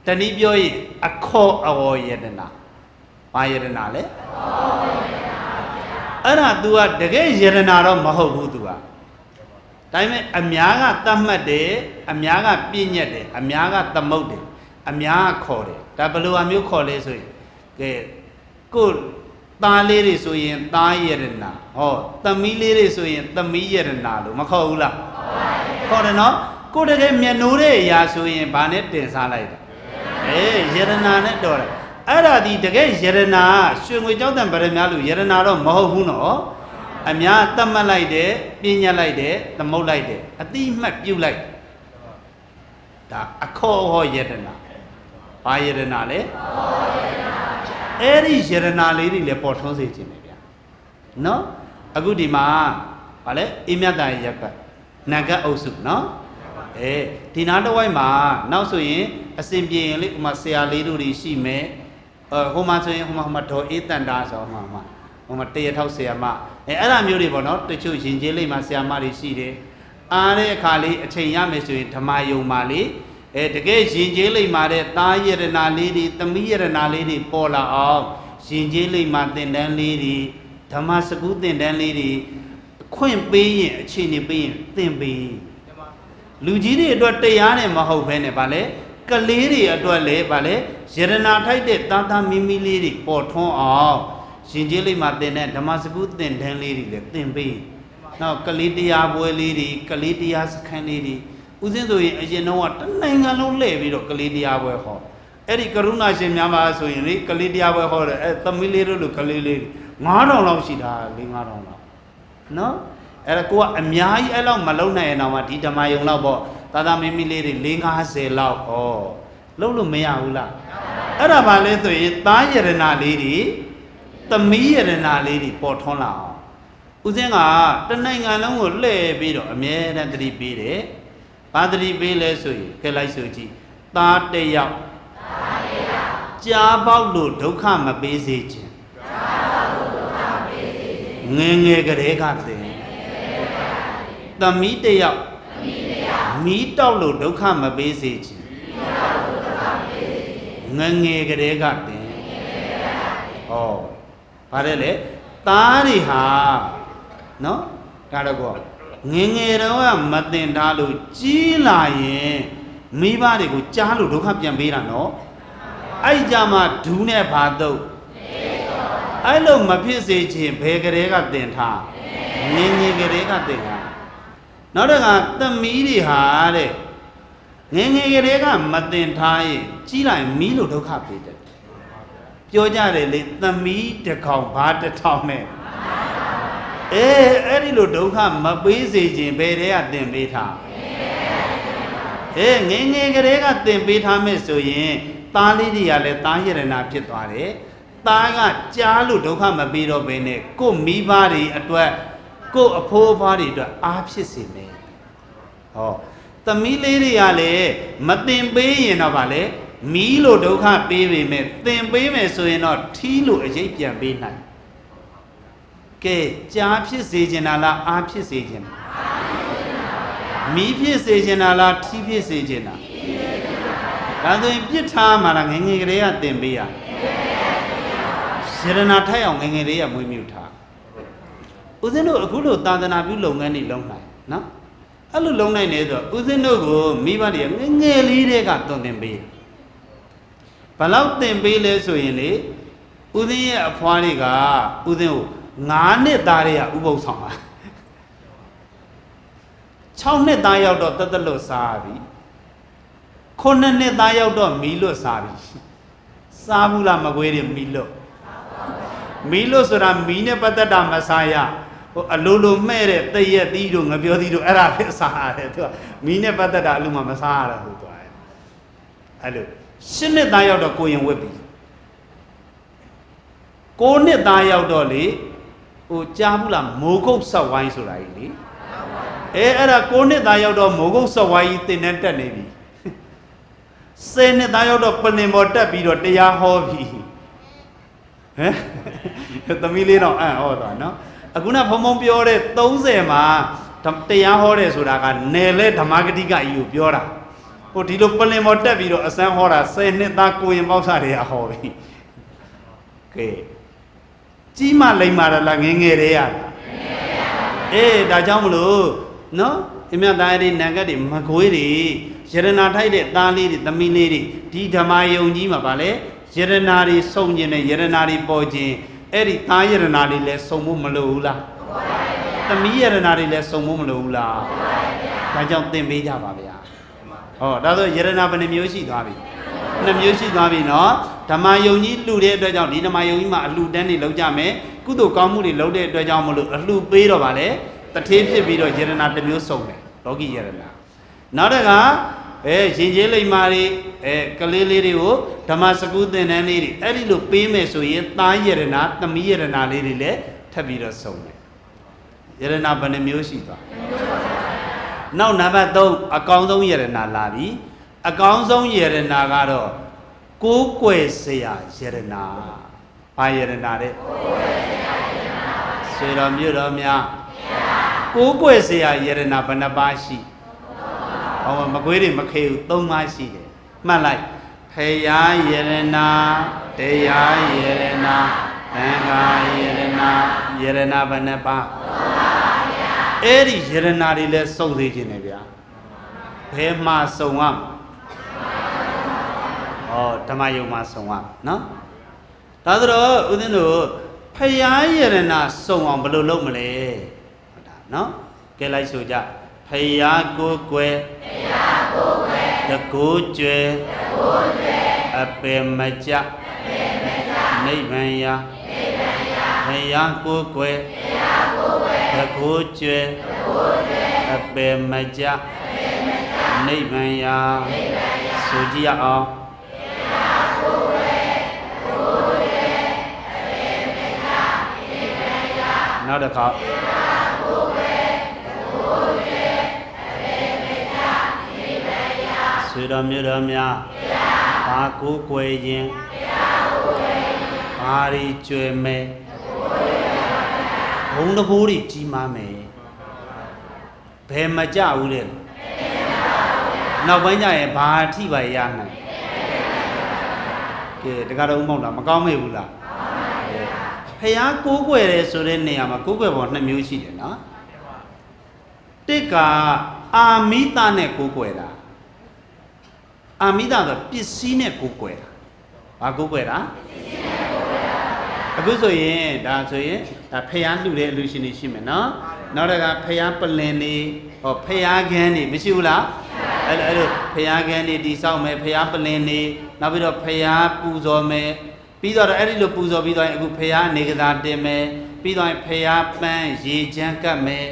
တနည်းပြောရင်အခောအဝေါ်ယတနာဘာယတနာလဲအဲ့ဒါ तू ကတကယ်ယတနာတော့မဟုတ်ဘူး तू ကဒါပေမဲ့အများကသတ်မှတ်တယ်အများကပြည့်ညက်တယ်အများကသမုတ်တယ်အများကခေါ်တယ်ဒါဘယ်လိုအမျိုးခေါ်လဲဆိုရင်ကဲကိုသားလေးတွေဆိုရင်သားယတနာဟောသမီးလေးတွေဆိုရင်သမီးယတနာလို့မခေါ်ဘူးလားခေါ်တယ်နော်ကိုတကယ်မျက်နှိုးတဲ့အရာဆိုရင်ဘာနဲ့တင်စားလိုက်တာယရနာနဲ့တော်တယ်အဲ့ဒါဒီတကယ်ယရနာရွှေငွေကြောက်တံပရမလို့ယရနာတော့မဟုတ်ဘူးနော်အများသတ်မှတ်လိုက်တယ်ပြညတ်လိုက်တယ်သမုတ်လိုက်တယ်အတိမှတ်ပြုတ်လိုက်ဒါအခောဟောယရနာဘာယရနာလဲအဲ့ဒီယရနာလေးတွေလည်းပေါ်ထွန်းစေခြင်းပဲဗျာနော်အခုဒီမှာဗာလဲအိမ်မြတ်တာရက်ကနဂတ်အုပ်စုနော်ဒီနားတစ်ဝိုက်မှာနောက်ဆိုရင်အစဉ်ပြေရင်လေဟိုမှာဆရာလေးတို့တွေရှိမယ်ဟိုမှာဆိုရင်ဟိုမှာဒေါ်အေးတန်တာဆိုဟိုမှာတရထောက်ဆရာမအဲ့ဒါမျိုးတွေပေါ့နော်တချို့ရင်ကျေးလေးမှာဆရာမတွေရှိတယ်အားတဲ့အခါလေးအချိန်ရမယ်ဆိုရင်ဓမ္မယုံမှာလေတကယ်ရင်ကျေးလေးမှာတဲ့သားယရနာလေးတွေသမီးယရနာလေးတွေပေါ်လာအောင်ရင်ကျေးလေးမှာသင်တန်းလေးတွေဓမ္မစကူးသင်တန်းလေးတွေခွင့်ပေးရင်အခြေအနေပေးရင်သင်ပေးလူကြီးတွေအတွက်တရားနဲ့မဟုတ်ဘဲနဲ့ဗာလဲကလေးတွေအတွက်လည်းဗာလဲယရနာထိုက်တဲ့သားသားမီမီလေးတွေပေါ်ထွန်းအောင်ရှင်ကျေးလေးမှာသင်တဲ့ဓမ္မစကူးသင်တန်းလေးတွေလည်းသင်ပေးနောက်ကလေးတရားပွဲလေးတွေကလေးတရားစခန်းလေးတွေဥစဉ်ဆိုရင်အရင်တော့တနိုင်ငံလုံးလှည့်ပြီးတော့ကလေးတရားပွဲဟောအဲ့ဒီကရုဏာရှင်များပါဆိုရင်လေကလေးတရားပွဲဟောတယ်သမီးလေးတို့လိုကလေးလေး9000လောက်ရှိတာ5000လောက်နော်အဲ့ဒါကိုကအများကြီးအဲ့လောက်မလုံနိုင်ရင်တော့မှဒီဓမ္မယုံလောက်ပေါ့သာသာမင်းမင်းလေးတွေ50လောက်ဩလုံလို့မရဘူးလားအဲ့ဒါဘာလဲဆိုရင်သားယရနာလေးတွေသမီးယရနာလေးတွေပေါ်ထွန်းလာအောင်ဦးစင်းကတနိုင်ငံလုံးကိုလှည့်ပြီးတော့အမြဲတမ်းတတိပေးတယ်ဘာတတိပေးလဲဆိုရင်ကဲလိုက်ဆိုကြည့်သားတယောက်ကြားပေါက်လို့ဒုက္ခမပေးစေခြင်းငယ်ငယ်ကလေးကတည်းသမီးတယောက်မီးတောက်လို့ဒုက္ခမပေးစေခြင်းငယ်ငယ်ကလေးကတည်းဟောဗါတယ်လေသားတွေဟာနော်ဒါတော့ကောငယ်ငယ်တော့မတင်ထားလို့ကြီးလာရင်မိဘတွေကိုကြားလို့ဒုက္ခပြန်ပေးတာနော်အဲ့ကြမှာဒူးနဲ့ဘာတော့အဲ့လိုမဖြစ်စေခြင်းဘယ်ကလေးကတင်ထားငယ်ငယ်ကလေးကတင်ထားနောက်တော့ကသမီးတွေဟာတဲ့ငယ်ငယ်ကလေးကမတင်ထားရင်ကြီးလိုက်မီးလို့ဒုက္ခပေးတယ်ပြောကြတယ်လေသမီးတစ်ကောင်ဘာတစ်ထောင်နဲ့ အဲ့ဒီလိုဒုက္ခမပေးစေခြင်းဘယ်တည်းကသင်ပေးထားငယ်ငယ်ကလေးကသင်ပေးထားမယ်ဆိုရင်သားလေးတွေကလည်းသားယရနာဖြစ်သွားတယ်သားကကြားလို့ဒုက္ခမပေးတော့ဘဲနဲ့ကို့မိဘတွေအတွက်ကို့အဖိုးအဖွားတွေအတွက်အားဖြစ်စေမယ်ဟောသမီးလေးတွေကလည်းမသင်ပေးရင်တော့ဗာလေမီးလို့ဒုက္ခပေးပေမဲ့သင်ပေးမယ်ဆိုရင်တော့ထီးလို့အရေးပြန်ပေးနိုင်ကဲကြားဖြစ်စေချင်တာလားအားဖြစ်စေချင်တာမီးဖြစ်စေချင်တာလားထီးဖြစ်စေချင်တာဒါဆိုရင်ပြစ်ထားမှာလားငယ်ငယ်ကလေးကသင်ပေးရရတနာထိုက်အောင်ငယ်ငယ်လေးကမွေးမြူထားဦးဇင်းတို့အခုလိုသာသနာပြုလုပ်ငန်းတွေလုပ်နိုင်နော်အဲ့လိုလုပ်နိုင်နေဆိုဦးဇင်းတို့ကိုမိဘတွေငယ်ငယ်လေးတွေကသွန်သင်ပေးဘလောက်သင်ပေးလဲဆိုရင်လေဦးဇင်းရဲ့အဖွားတွေကဦးဇင်းကို9နှစ်သားတွေကဥပုသ်ဆောင်တာ6နှစ်သားရောက်တော့တက်တက်လွတ်စားပြီ9နှစ်သားရောက်တော့မီးလွတ်စားပြီစားဘူးလားမကွေးတွေမီးလွတ်ဆိုတာမီးနဲ့ပတ်သက်တာမစားရဟိုအလိုလိုမဲ့တဲ့တရက်သီးတို့ငပြောသီးတို့အဲ့ဒါပဲစားရတယ်သူကမီးနဲ့ပတ်သက်တာအလိုမှမစားရတော့ဟုတ်သွားတယ်အဲ့လို10နှစ်သားရောက်တော့ကိုရင်ဝက်ပြီ9နှစ်သားရောက်တော့လေဟိုကြားဘူးလားမိုးကုတ်ဆော့ဝိုင်းဆိုတာကြီးလေအဲ့ဒါ9နှစ်သားရောက်တော့မိုးကုတ်ဆော့ဝိုင်းကြီးတင်နေတက်နေပြီ10နှစ်သားရောက်တော့ပလင်ပေါ်တက်ပြီးတော့တရားဟောပြီသမီးလေးတော့အံ့ဟောသွားနော်အခုနဖုံဖုံပြောတဲ့30မှာတရားဟောတယ်ဆိုတာကနယ်လဲဓမ္မဂတိကကြီးကိုပြောတာဟိုဒီလိုပလင်ပေါ်တက်ပြီးတော့အစမ်းဟောတာ10နှစ်သားကိုရင်ပေါက်စားတွေကဟောပြီကဲကြီးမလိမ္မာလားငယ်ငယ်တွေရလားဒါကြောင့်မလို့နော်အမြတ်သားတွေနံကတ်တွေမကွေးတွေယရနာထိုက်တဲ့သားလေးတွေသမီးလေးတွေဒီဓမ္မယုံကြီးမှာဗာလဲယရနာတွေစုံခြင်းနဲ့ယရနာတွေပေါ်ခြင်းအဲ့ဒီသားယရနာတွေလည်းစုံဖို့မလိုဘူးလားသမီးယရနာတွေလည်းစုံဖို့မလိုဘူးလားဒါကြောင့်သင်ပေးကြပါဗျာဟောဒါဆိုယရနာဘယ်နှမျိုးရှိသွားပြီ2မျိုးရှိသွားပြီနော်ဓမ္မယုံကြီးလှူတဲ့အတွက်ကြောင့်ဒီဓမ္မယုံကြီးမှာအလှူတန်းတွေလုပ်ကြမယ်ကုသိုလ်ကောင်းမှုတွေလုပ်တဲ့အတွက်ကြောင့်မလို့အလှူပေးတော့ဗာလေတထေးဖြစ်ပြီးတော့ယရနာတစ်မျိုးစုံတယ်လောကီယရနာနောက်တစ်ခါရင်ကျေးလိမ္မာတွေကလေးလေးတွေကိုဓမ္မစကုသင်တန်းလေးတွေအဲ့ဒီလိုပေးမယ်ဆိုရင်သားယရနာသမီးယရနာလေးတွေလည်းထပ်ပြီးတော့စုံတယ်ယရနာဘယ်နှမျိုးရှိသွားနောက်နံပါတ်3အကောင်းဆုံးယရနာလာပြီအကောင်းဆုံးယရနာကတော့ကိုးကွယ်စရာယရနာဘာယရနာလဲဆွေတော်မြို့တော်များကိုးကွယ်စရာယရနာဘယ်နှပါးရှိဟောမကွေးတွေမခေဘူး3ပါးရှိတယ်မှတ်လိုက်ဖယားယရနာတရားယရနာသံဃာယရနာယရနာဘယ်နှပါးအဲ့ဒီယရနာတွေလဲစုံသေးခြင်းတယ်ဗျာဘယ်မှာစုံရမလဲဓမ္မယုံမှာစုံရနော်ဒါဆိုတော့ဦးဇင်းတို့ဖယားယရနာစုံအောင်ဘယ်လိုလုပ်မလဲဟုတ်တာနော်ကဲလိုက်ဆိုကြဖယားကိုယ်ွယ်တကူကျွယ်အပေမကြနိဗ္ဗာန်ရာဖယားကိုယ်ွယ်တကူကျွယ်အပေမကြနိဗ္ဗာန်ရာဆိုကြည့်ရအောင်နောက်တစ်ခါဆွေတော်မြို့တော်များဘာကိုးကွယ်ခြင်းဘာရီကျွယ်မယ်ဘုံတဘိုးတွေကြီးမားမယ်ဘယ်မကြဘူးလေနောက်ပိုင်းကျရင်ဘာအထိပါရနိုင်ကဲတခါတော့မောက်တာမကောင်းမေ့ဘူးလားဖယားကိုးကွယ်တယ်ဆိုတဲ့နေရာမှာကိုးကွယ်ပုံ2မျိုးရှိတယ်နော်တစ်ကအာမိတနဲ့ကိုးကွယ်တာအာမိတဆိုပစ္စည်းနဲ့ကိုးကွယ်တာဘာကိုးကွယ်တာအခုဆိုရင်ဒါဆိုရင်ဒါဖယားလှူတဲ့အလူရှင်တွေရှိမယ်နော်နောက်တစ်ခါဖယားပလင်နေဖယားခန်းနေမရှိဘူးလားအဲ့လိုဖယားခန်းနေတိဆောက်မယ်ဖယားပလင်နေနောက်ပြီးတော့ဖယားပူဇော်မယ်ပြီးတော့အဲ့ဒီလိုပူဇော်ပြီးတော့အခုဖယားနေကစားတင်မယ် ပြီးတော့ဖျားပန်းရေချမ်းကတ်မယ်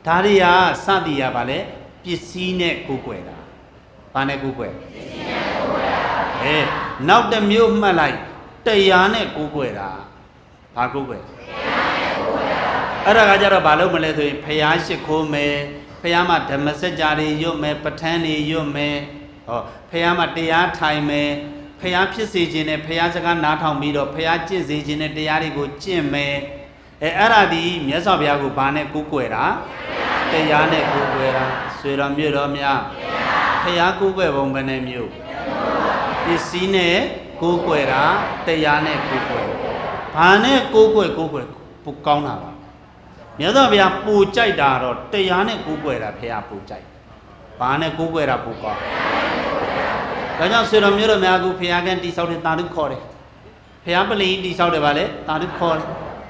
ဒါတွေကစသည်ရပါလေပစ္စည်းနဲ့ကိုးကွယ်တာဘာနဲ့ကိုးကွယ်ပစ္စည်းနဲ့ကိုးကွယ်တာနောက်တစ်မျိုးမှတ်လိုက်တရားနဲ့ကိုးကွယ်တာဘာကိုးကွယ်တရားနဲ့ကိုးကွယ်တာအဲ့ဒါကကြတော့ဘာလို့မလဲဆိုရင်ဖျားရှိခိုးမယ်ဖျားမှာဓမ္မစကြာတွေရွတ်မယ်ပဋ္ဌာန်းတွေရွတ်မယ်ဟောဖျားမှာတရားထိုင်မယ်ဖျားဖြစ်စေခြင်းနဲ့ဖျားစကားနားထောင်ပြီးတော့ဖျားကျင့်စေခြင်းနဲ့တရားတွေကိုကျင့်မယ်အဲ့ဒါဒီမြတ်စွာဘုရားကိုဘာနဲ့ကိုးကွယ်တာတရားနဲ့ကိုးကွယ်တာဆွေတော်မြို့တော်များဖျားကိုးကွယ်ပုံဘယ်နှမျိုးပစ္စည်းနဲ့ကိုးကွယ်တာတရားနဲ့ကိုးကွယ်ဘာနဲ့ကိုးကွယ်ပိုကောင်းတာပါမြတ်စွာဘုရားပူကြိုက်တာတော့တရားနဲ့ကိုးကွယ်တာဖျားပူကြိုက်ဘာနဲ့ကိုးကွယ်တာပူကောင်းဒါကြောင့်ဆွေတော်မျိုးတော်များအခုဖျားကန်တိဆောက်တဲ့တာဓုခေါ်တယ်ဖျားပလင်တိဆောက်တယ်ဗာလေတာဓုခေါ်တယ်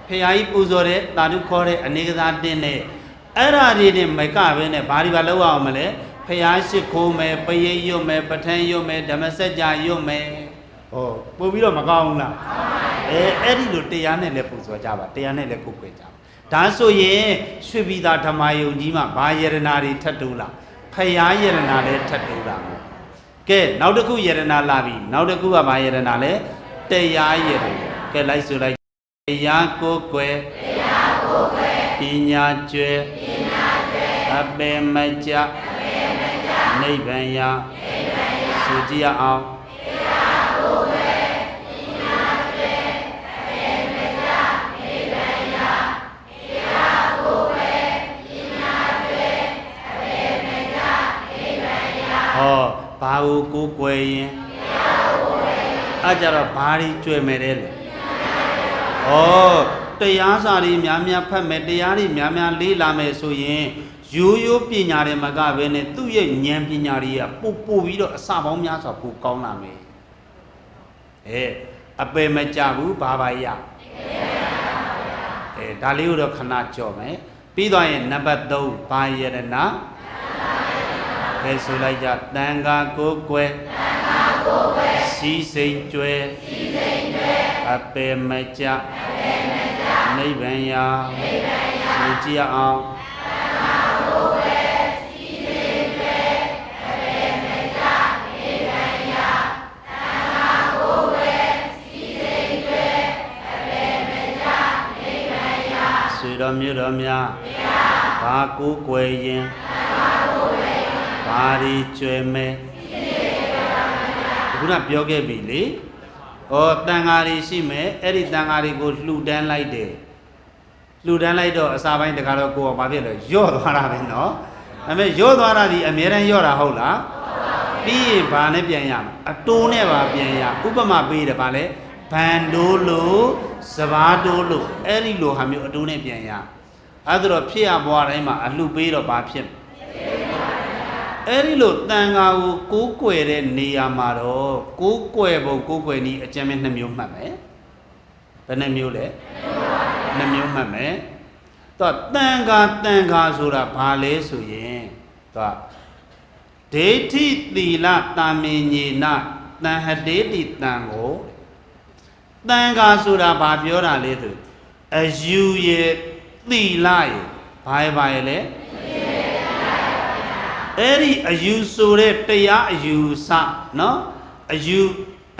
ဖျားကြီးပူဇော်တဲ့တာဓုခေါ်တဲ့အနေကစားတင်းတဲ့အဲ့ဓာတွေနဲ့မကပဲနဲ့ဘာဒီပါလောက်အောင်မလဲဖျားရှိခိုးမယ်ပရိတ်ရွတ်မယ်ပဋ္ဌာန်းရွတ်မယ်ဓမ္မစကြာရွတ်မယ်ဟောပို့ပြီးတော့မကောင်းဘူးလားအဲ့ဒီလိုတရားနဲ့လည်းပူဇော်ကြပါတရားနဲ့လည်းကိုးကွယ်ကြပါဒါဆိုရင်ရွှေပြည်သာဓမ္မယုံကြီးမှာဘာယရနာတွေထပ်တူလားဖျားယရနာလည်းထပ်တူလားကဲနောက်တစ်ခုယရနာလာပြီနောက်တစ်ခုကဘာယရနာလဲတရားယရနာကဲလိုက်ဆိုလိုက်တရားကိုးကွယ်ပညာကျွဲအပေမကြနိဗ္ဗာန်ရာဆိုကြည့်အောင်ဟောဘာကိုကွယ်ရင်အဲ့ကြတော့ဘာတွေကျွဲမယ်တဲ့လေဩတရားစာတွေများများဖတ်မယ်တရားတွေများများလေ့လာမယ်ဆိုရင်ရိုးရိုးပညာတွေမကဘဲနဲ့သူ့ရဲ့ဉာဏ်ပညာတွေကပို့ပြီးတော့အစပေါင်းများစွာပိုကောင်းလာမယ်အပယ်မကြဘူးဘာပါရဒါလေးကိုတော့ခဏကြော်မယ်ပြီးသွားရင်နံပါတ်3ဘာယရနာကဲဆိုလိုက်ကြတန်ခါကိုကွယ်စီစိန်ကျွဲအပေမကြနိဗ္ဗာန်ရာဆိုကြည့်အောင်ဆွေတော်မြို့တော်များဘာကိုကွယ်ရင်ဘာဒီကျွဲမဲခုနပြောခဲ့ပြီလေဩတန်ဃာတွေရှိမယ်အဲ့ဒီတန်ဃာတွေကိုလှူဒန်းလိုက်တယ်လှူဒန်းလိုက်တော့အစာပိုင်းတခါတော့ကိုယ်ကဘာဖြစ်လဲယော့သွားတာပဲနော်ဒါပေမဲ့ယော့သွားတာဒီအများတန်းယော့တာဟုတ်လားပြီးရင်ဘာနဲ့ပြန်ရမလဲအတိုးနဲ့ပါပြန်ရဥပမာပေးတယ်ဗာလဲဘန်တိုးလို့စဘာတိုးလို့အဲ့ဒီလိုဟာမျိုးအတိုးနဲ့ပြန်ရအဲ့ဒါတော့ဖြစ်ရပွားတိုင်းမှာအလှပေးတော့ဘာဖြစ်အဲ့ဒီလိုတန်ဃာကိုကိုးကွယ်တဲ့နေရာမှာတော့ကိုးကွယ်ပုံကိုးကွယ်နည်းအကျဉ်းမဲ့2မျိုးမှတ်မယ်ဘယ်နှမျိုးလဲ2မျိုးမှတ်မယ်တော့တန်ဃာဆိုတာဘာလဲဆိုရင်တော့ဒိဋ္ဌိသီလတာမင်ညေနတန်ဟတေတိတန်ကိုတန်ဃာဆိုတာဘာပြောတာလဲဆိုအယူရဲ့သီလရဲ့ဘာရဲ့လဲအဲ့ဒီအယူဆိုတဲ့တရားအယူစနော်အယူ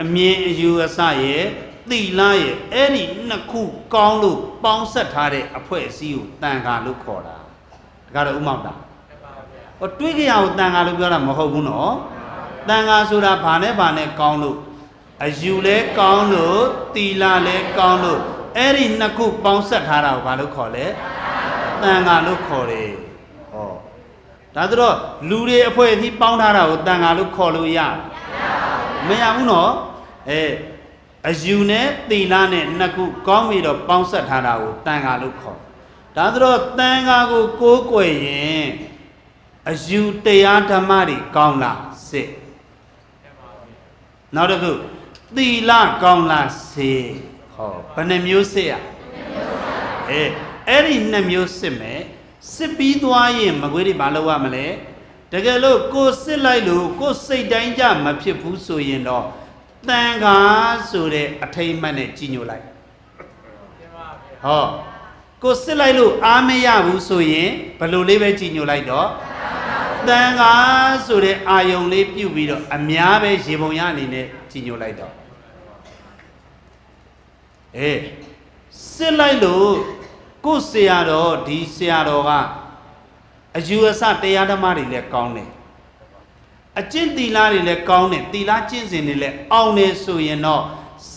အမြင်အယူအစရဲ့သီလရဲ့အဲ့ဒီနှစ်ခုကောင်းလို့ပေါင်းဆက်ထားတဲ့အဖွဲ့အစည်းကိုတန်ခါလို့ခေါ်တာဒါကတော့ဥမောက်တာဟောတွေးကြရအောင်တန်ခါလို့ပြောတာမဟုတ်ဘူးနော်တန်ခါဆိုတာဘာနဲ့ကောင်းလို့အယူလဲကောင်းလို့သီလလဲကောင်းလို့အဲ့ဒီနှစ်ခုပေါင်းဆက်ထားတာကိုဘာလို့ခေါ်လဲတန်ခါလို့ခေါ်တယ်ဟောဒါဆိုတော့လူတွေအဖွဲ့အစည်းပေါင်းထားတာကိုတန်ခါလို့ခေါ်လို့ရမရဘူးနော်အယူနဲ့သီလနဲ့နှစ်ခုကောင်းပြီးတော့ပေါင်းဆက်ထားတာကိုတန်ခါလို့ခေါ်ဒါဆိုတော့တန်ခါကိုကိုးကွယ်ရင်အယူတရားဓမ္မတွေကောင်းလားစစ်နောက်တစ်ခုသီလကောင်းလားစစ်ဟောဘယ်နှမျိုးစစ်ရအဲ့ဒီ2မျိုးစစ်မယ်စစ်ပြီးသွားရင်မကွေးတွေမလုပ်ရမလဲတကယ်လို့ကိုစစ်လိုက်လို့ကိုစိတ်တိုင်းကြမဖြစ်ဘူးဆိုရင်တော့တန်ခါဆိုတဲ့အထိမ့်မှတ်နဲ့ကြီးညိုလိုက် ကိုစစ်လိုက်လို့အားမရဘူးဆိုရင်ဘယ်လိုလေးပဲကြည်ညိုလိုက်တော့တန်ခါဆိုတဲ့အာယုံလေးပြုတ်ပြီးတော့အများပဲရေပုံရအနေနဲ့ကြည်ညိုလိုက်တော့စစ်လိုက်လို့ကိုဆရာတော်ဒီဆရာတော်ကအယူအဆတရားဓမ္မတွေလည်းကောင်းတယ်အကျင့်သီလတွေလည်းကောင်းတယ်သီလကျင့်စဉ်တွေလည်းအောင်နေဆိုရင်တော့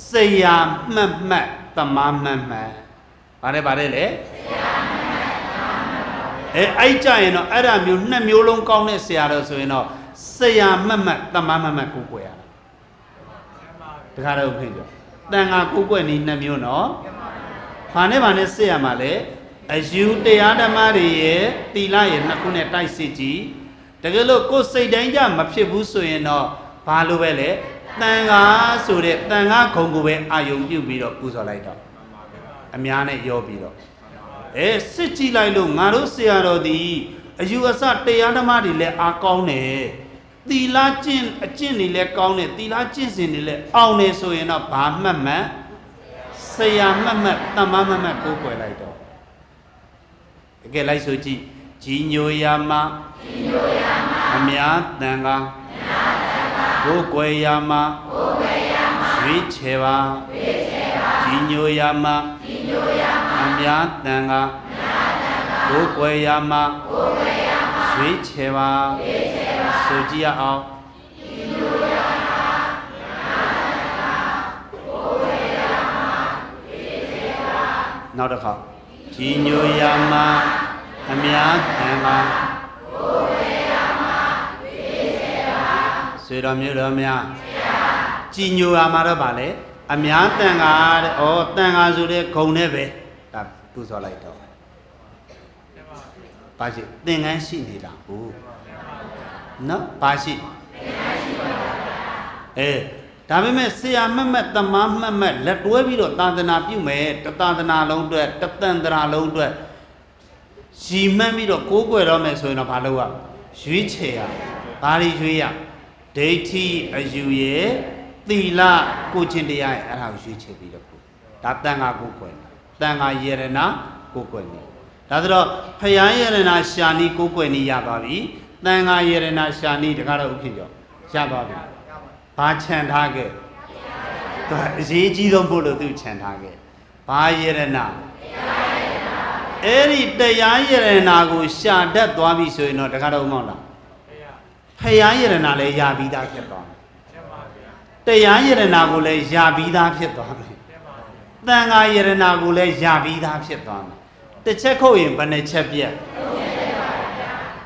ဆရာမှတ်မှတ်သမားမှတ်မှတ်ပါတယ်လေအဲ့ကြရင်တော့အဲ့ဒါမျိုးနှစ်မျိုးလုံးကောင်းတဲ့ဆရာတော်ဆိုရင်တော့ဆရာမှတ်မှတ်သမားမှတ်မှတ်ကိုးကွယ်ရတာတခါတော့ဖြစ်ကြတန်ခါကိုးကွယ်နေနှစ်မျိုးနော်ဘာနဲ့စစ်ရမှာလဲအယူတရားဓမ္မတွေရဲ့သီလရဲ့နှစ်ခုနဲ့တိုက်စစ်ကြည့်တကယ်လို့ကိုယ်စိတ်တိုင်းကြမဖြစ်ဘူးဆိုရင်တော့ဘာလို့ပဲလဲတန်ခါဆိုတဲ့တန်ခါခုံကိုပဲအာယုံပြုတ်ပြီးတော့ပူဇော်လိုက်တော့အများနဲ့ရောပြီးတော့စစ်ကြည့်လိုက်လို့ငါတို့ဆရာတော်ဒီအယူအဆတရားဓမ္မတွေလည်းအားကောင်းတယ်သီလကျင့်အကျင့်တွေလည်းကောင်းတယ်သီလကျင့်စဉ်တွေလည်းအောင်တယ်ဆိုရင်တော့ဘာမှတ်မှတ်ဆရာမှတ်မှတ်တမမှတ်မှတ်ကိုးကွယ်လိုက်တော့တကယ်လိုက်ဆိုကြည့်ကြီးညိုရာမှာအများတန်ခါကိုးကွယ်ရာမှာရွေးချယ်ပါကြီးညိုရာမှာအများတန်ခါကိုးကွယ်ရာမှာရွေးချယ်ပါဆိုကြည့်ရအောင်နောက်တစ်ခါကြီးညိုရာမှာအများတန်ခါဆွေတော်မျိုးတော်များကြီးညိုရာမှာတော့ဗာလေအများတန်ခါတဲ့တန်ခါဆိုတဲ့ဂုံနဲ့ပဲဒါပူဇော်လိုက်တော့ဘာရှိသင်္ကန်းရှိနေတာဟုတ်နော်ဘာရှိဒါပေမဲ့ဆရာမှတ်မှတ်တမမှတ်မှတ်လက်တွဲပြီးတော့သာသနာပြုမယ်တသာသနာလုံးအတွက်တသန္တရာလုံးအတွက်ရီမှန်းပြီးတော့ကိုးကွယ်တော့မယ်ဆိုရင်တော့ဘာလုပ်ရရွေးချယ်ရဘာတွေရွေးရဒိဋ္ဌိအယူရဲ့သီလကိုချင်းတရားရဲ့အဲ့ဒါကိုရွေးချယ်ပြီးတော့ဒါတန်ခါကိုးကွယ်တန်ခါယရဏကိုးကွယ်နေဒါဆိုတော့ဖယားယရဏရှာနီကိုးကွယ်နေရပါပြီတန်ခါယရဏရှာနီတကားတော့ဥဖြစ်ကြောရပါပြီဘာခြံထားခဲ့သူအရေးကြီးဆုံးဖို့လို့သူခြံထားခဲ့ဘာယရဏအဲ့ဒီတရားယရဏကိုရှာတတ်သွားပြီဆိုရင်တော့တကားတော့မဟုတ်လားဖယားယရဏလည်းရပြီးသားဖြစ်သွားမယ်တရားယရဏကိုလည်းရပြီးသားဖြစ်သွားမယ်တန်ခါယရဏကိုလည်းရပြီးသားဖြစ်သွားမယ်တစ်ချက်ခုတ်ရင်ဘယ်နှချက်ပြတ်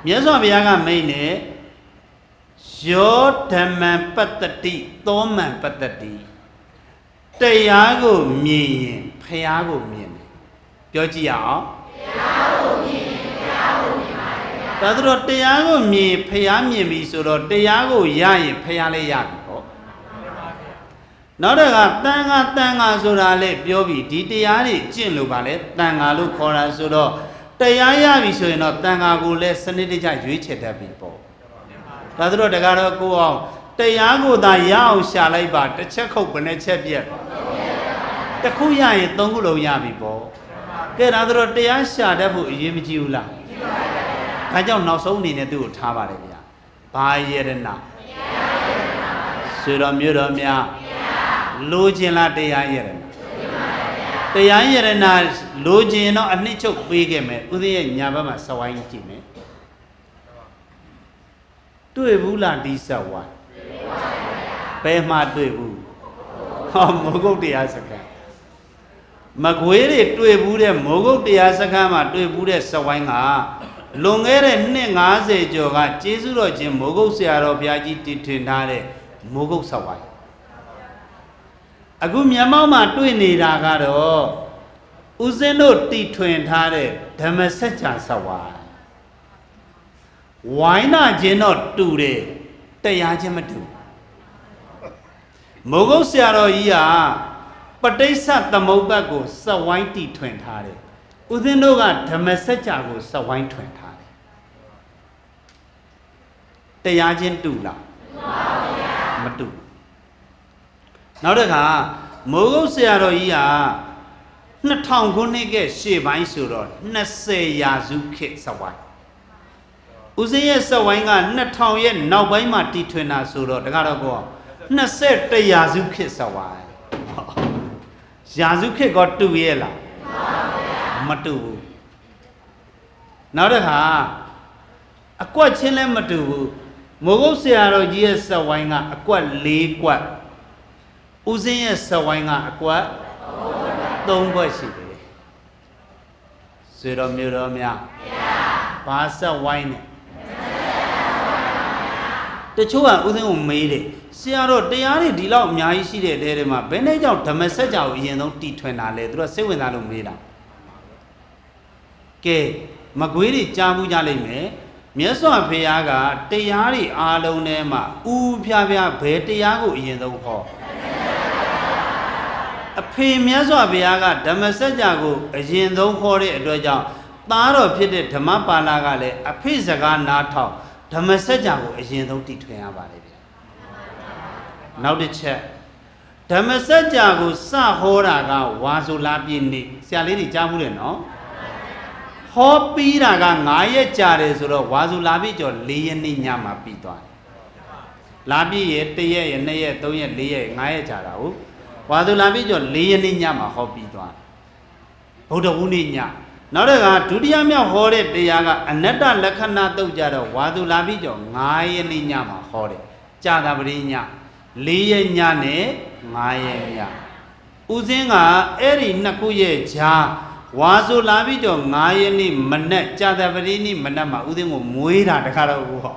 မြတ်စွာဘုရားကမိန့်နေယောဓမ္မံပတ္တတိသောမံပတ္တတိတရားကိုမြင်ရင်ဖယားကိုမြင်တယ်ပြောကြည့်ရအောင်တရားကိုမြင်ရင်ဖယားကိုမြင်ပါတယ်ဒါဆိုတော့တရားကိုမြင်ဖယားမြင်ပြီဆိုတော့တရားကိုရရင်ဖယားလည်းရပြီပေါ့နောက်တော့ကတန်ခါဆိုတာလေပြောပြီးဒီတရားတွေကျင့်လို့ပါလေတန်ခါလို့ခေါ်တာဆိုတော့တရားရပြီဆိုရင်တော့တန်ခါကိုလည်းစနစ်တကျရွေးချယ်တတ်ပြီပေါ့ဒါဆိုတော့တကားတော့ကိုအောင်တရားကိုသာရအောင်ရှာလိုက်ပါတစ်ချက်ခုတ်ဘယ်နှချက်ပြက်တစ်ခုရရင်သုံးခုလုံးရပြီပေါ့ကဲဒါဆိုတော့တရားရှာတတ်ဖို့အရေးမကြီးဘူးလားဒါကြောင့်နောက်ဆုံးအနေနဲ့သူ့ကိုထားပါတယ်ဗျာဘာယရဏဆွေတော်မျိုးတော်များလိုချင်လားတရားယရဏတရားယရဏလိုချင်တော့အနှစ်ချုပ်ပေးခဲ့မယ်ဥဒိရဲ့ညာဘက်မှာစဝိုင်းကြည့်မယ်တွေ့ဘူးလားဒီစဝိုင်းဘယ်မှာတွေ့ဘူးမိုးကုတ်တရားစခန်းမကွေးတွေတွေ့ဘူးတဲ့မိုးကုတ်တရားစခန်းမှာတွေ့ဘူးတဲ့စဝိုင်းကလွန်ခဲ့တဲ့နှစ်90ကျော်ကကျေးဇူးတော်ရှင်မိုးကုတ်ဆရာတော်ဘုရားကြီးတည်ထင်ထားတဲ့မိုးကုတ်စဝိုင်းအခုမြန်မာမှာတွေ့နေတာကတော့ဦးဇင်းတို့တည်ထွင်ထားတဲ့ဓမ္မစကြာစဝိုင်းဝိုင်းနာခြင်းတော့တူတယ်တရားချင်းမတူမိုးကုတ်ဆရာတော်ကြီးကပဋိစ္စသမုပ္ပါဒ်ကိုစဝိုင်းတည်ထွင်ထားတယ်ဦးဇင်းတို့ကဓမ္မစကြာကိုစဝိုင်းထွင်ထားတယ်တရားချင်းတူလားမတူနောက်တစ်ခါမိုးကုတ်ဆရာတော်ကြီးက 2000ခုနှစ်ကရှေ့ပိုင်းဆိုတော့20ရာစုခေတ်စဝိုင်းဦးစင်းရဲ့စဝိုင်းက2000ရဲ့နောက်ပိုင်းမှာတီထွင်တာဆိုတော့တကားတော့ကော21ရာစုခေတ်စဝိုင်းရာစုခေတ်ကတူရဲ့လားမတူဘူးနောက်တစ်ခါအကွက်ချင်းလည်းမတူဘူးမိုးကုတ်ဆရာတော်ကြီးရဲ့စဝိုင်းကအကွက်4ကွက်ဦးစင်းရဲ့စဝိုင်းကအကွက်3ကွက်ရှိတယ်ဆွေတော်မျိုးတော်များဘာစဝိုင်းနဲ့တချို့ကဦးစင်းကိုမေးတယ်ဆရာတော်တရားတွေဒီလောက်အများကြီးရှိတဲ့တဲတွေမှာဘယ်နဲ့ကြောင့်ဓမ္မစကြာကိုအရင်ဆုံးတီထွင်တာလဲသူတို့စိတ်ဝင်စားလို့မေးတာကဲမကွေးတွေကြားမှုကြလိမ့်မယ်မြတ်စွာဘုရားကတရားတွေအားလုံးထဲမှာဥဖြားဖြားဘယ်တရားကိုအရင်ဆုံးဟောအဖေမြတ်စွာဘုရားကဓမ္မစကြာကိုအရင်ဆုံးဟောတဲ့အတွက်ကြောင့်သားတော်ဖြစ်တဲ့ဓမ္မပါဠိကလည်းအဖေစကားနားထောင်ဓမ္မစကြာကိုအရင်ဆုံးတည်ထွင်ရပါတယ်ဗျနောက်တစ်ချက်ဓမ္မစကြာကိုစဟောတာကဝါဆိုလာပြည့်နေ့ဆရာလေးတွေကြားမှုတယ်နော်ဟောပြီးတာက9ရက်ကြာတယ်ဆိုတော့ဝါစုလာပြည့်ကျော်4ရက်နေ့ညမှာပြီးသွားတယ်လာပြည့်ရဲ့1ရက်ရဲ့2ရက်3ရက်4ရက်5ရက်ကြာတာဟုတ်ဝါစုလာပြည့်ကျော်4ရက်နေ့ညမှာဟောပြီးသွားဗုဒ္ဓဝုနေ့ညနောက်တစ်ခါဒုတိယမြောက်ဟောတဲ့တရားကအနတ္တလက္ခဏာတုတ်ကြတော့ဝါစုလာပြည့်ကျော်9ရက်နေ့ညမှာဟောတယ်ကြာတာပရိည4ရက်ညနဲ့5ရက်ညဦးစင်းကအဲ့ဒီနှစ်ခုရဲ့ဂျာဝါဆိုလာပြီးတော့9ရက်နေ့မနက်ကြာသပတေးနေ့မနက်မှာဦးစင်းကိုမွေးတာတခါတော့ဟော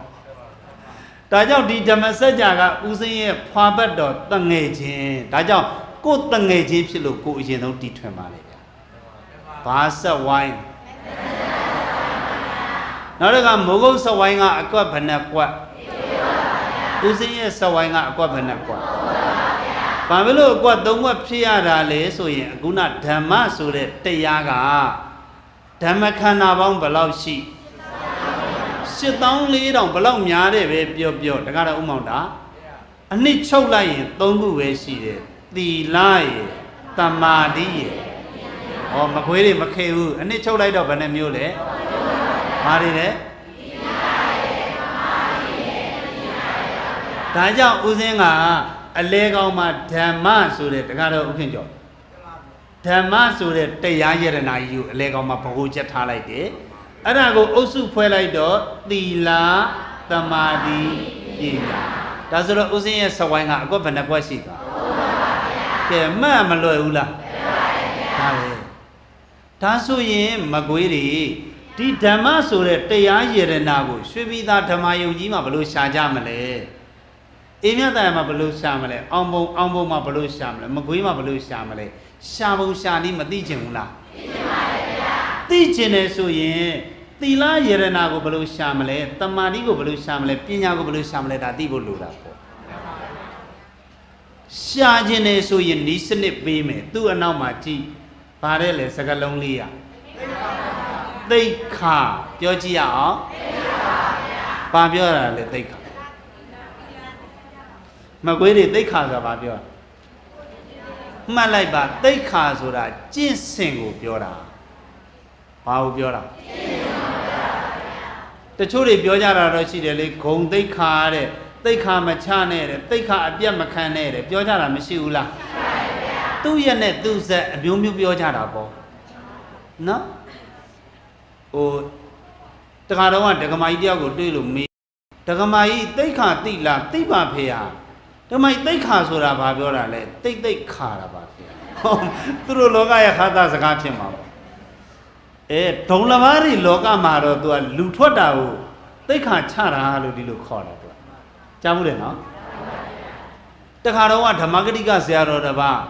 ဒါကြောင့်ဒီဓမ္မစကြာကဦးစင်းရဲ့ဖွာပတ်တော်တငယ်ချင်းဒါကြောင့်ကိုယ်တငယ်ချင်းဖြစ်လို့ကိုယ်အရင်ဆုံးတီထွင်ပါလေဗျာဘာဆက်ဝိုင်းနောက်တစ်ခါမိုးကုတ်ဆက်ဝိုင်းကအကွက်ဘယ်နှကွက်ဦးစင်းရဲ့ဆက်ဝိုင်းကအကွက်ဘယ်နှကွက်ဘာဖြစ်လို့အကွက်3ကွက်ဖြစ်ရတာလဲဆိုရင်အခုနဓမ္မဆိုတဲ့တရားကဓမ္မခန္ဓာပေါင်းဘယ်လောက်ရှိ84,000ဘယ်လောက်များတယ်ပဲပြောတကားတော့ဥမောင်တာအနှစ်ချုပ်လိုက်ရင်3ခုပဲရှိတယ်သီလရယ်တမာတိရယ်ဟောမခွေးတွေမခေဘူးအနှစ်ချုပ်လိုက်တော့ဘယ်နှမျိုးလဲဘာတွေလဲဒါကြောင့်ဦးစင်းကအလဲကောင်းမှာဓမ္မဆိုတဲ့တကားတော့ဥခင်ကျော်ဓမ္မဆိုတဲ့တရားယရနာကြီးကိုအလဲကောင်းမှာဘ ਹੁ ချက်ထားလိုက်တယ်အဲ့ဒါကိုအုပ်စုဖွဲလိုက်တော့သီလသမာဓိပညာဒါဆိုတော့ဦးစင်းရဲ့စဝိုင်းကအကွက်ဘယ်နှကွက်ရှိသွားကဲမှတ်မလွယ်ဘူးလားဒါလေဒါဆိုရင်မကွေးတွေဒီဓမ္မဆိုတဲ့တရားယရနာကိုရွှေပြည်သားဓမ္မယုံကြီးမှာဘယ်လိုရှာကြမလဲအေးမြတ်တရားမှာဘယ်လိုရှာမလဲအောင်ပုံမှာဘယ်လိုရှာမလဲမကွေးမှာဘယ်လိုရှာမလဲရှာပုံရှာနည်းမသိချင်ဘူးလားသိချင်ပါတယ်ဗျာသိချင်တယ်ဆိုရင်သီလယရနာကိုဘယ်လိုရှာမလဲတမာတိကိုဘယ်လိုရှာမလဲပညာကိုဘယ်လိုရှာမလဲဒါသိဖို့လိုတာပေါ့ရှာခြင်းတယ်ဆိုရင်ဤစနစ်ပေးမယ်သူ့အနောက်မှာကြည့်ဗါတဲ့လေစကလုံးလေးရသိက္ခာပြောကြည့်ရအောင်ဘာပြောရတာလဲသိက္ခာမကွေးတွေသိက္ခာဆိုတာဘာပြောမှတ်လိုက်ပါသိက္ခာဆိုတာကျင့်စဉ်ကိုပြောတာဘာကိုပြောတာတချို့တွေပြောကြတာတော့ရှိတယ်လေဂုံသိက္ခာတဲ့သိက္ခာမချနဲ့တဲ့သိက္ခာအပြတ်မခံနဲ့တဲ့ပြောကြတာမရှိဘူးလားသူ့ရဲ့နဲ့သူ့ဆက်အမျိုးမျိုးပြောကြတာပေါ့နော်ဟိုတခါတော့ဒကမာကြီးတယောက်ကိုတွေ့လို့မေးဒကမာကြီးသိက္ခာတိလားသိပါဖေဟာဒကမာကြီးသိက္ခာဆိုတာဘာပြောတာလဲသိက္ခာတာပါဖေဟာသူတို့လောကရဲ့ခါသားစကားဖြစ်မှာပေါ့ဒုံလမားတွေလောကမှာတော့သူကလူထွက်တာကိုသိက္ခာချတာလို့ဒီလိုခေါ်တယ်သူကကြားမှုတယ်နော်တခါတော့ဓမ္မဂတိကဆရာတော်တစ်ပါး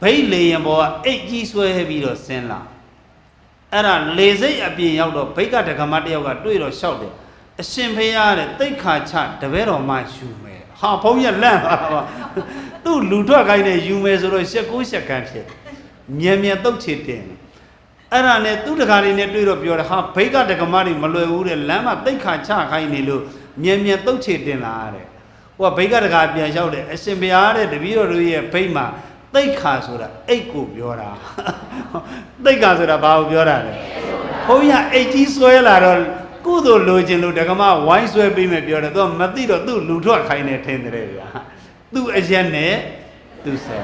ဘိတ်လေရင်ဘောကအိတ်ကြီးဆွဲပြီးတော့ဆင်းလာအဲ့ဒါလေစိတ်အပြင်ရောက်တော့ဘိတ်ကဒကမတယောက်ကတွေ့တော့ရှောက်တယ်အရှင်ဖေရတဲ့သိက္ခာချတပည့်တော်မှယူမယ်ဟာဘုန်းကြီးလန့်ပါတော့သူ့လူထွက်ခိုင်းနေယူမယ်ဆိုတော့ရှက်ကိုရှက်ကန်းဖြစ်မြန်တုတ်ချေတင်အဲ့ဒါနဲ့သူ့တကားလေးနဲ့တွေ့တော့ပြောတယ်ဟာဘိတ်ကဒကမတွေမလွယ်ဘူးတဲ့လမ်းမှာသိက္ခာချခိုင်းနေလို့မြန်တုတ်ချေတင်လာတဲ့ဟိုကဘိတ်ကဒကာပြန်လျှောက်တယ်အရှင်ဘုရားတဲ့တပည့်တော်တို့ရဲ့ဘိတ်မှာ သိက္ခာဆိုတာအိတ်ကိုပြောတာသိက္ခာဆိုတာဘာကိုပြောတာလဲဘုန်းကြီးအိတ်ကြီးဆွဲလာတော့ကုသိုလ်လိုချင်လို့ဒကမဝိုင်းဆွဲပြီးမယ်ပြောတယ်သူကမသိတော့သူ့လူထွက်ခိုင်းနေထင်တယ်ဗျာသူ့အရက်နဲ့သူ့ဆဲ